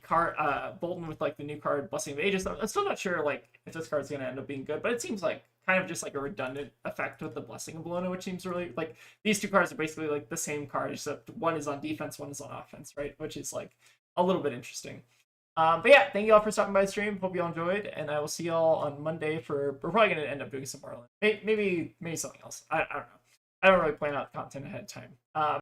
card Boltyn with like the new card Blessing of Ages. I'm still not sure like if this card's gonna end up being good, but it seems like kind of just like a redundant effect with the Blessing of Bologna, which seems really like these two cards are basically like the same card, except one is on defense, one is on offense, right? Which is like a little bit interesting. But yeah, thank you all for stopping by the stream. Hope you all enjoyed, and I will see y'all on Monday for we're probably gonna end up doing some Marlin, maybe something else. I don't know. I don't really plan out content ahead of time.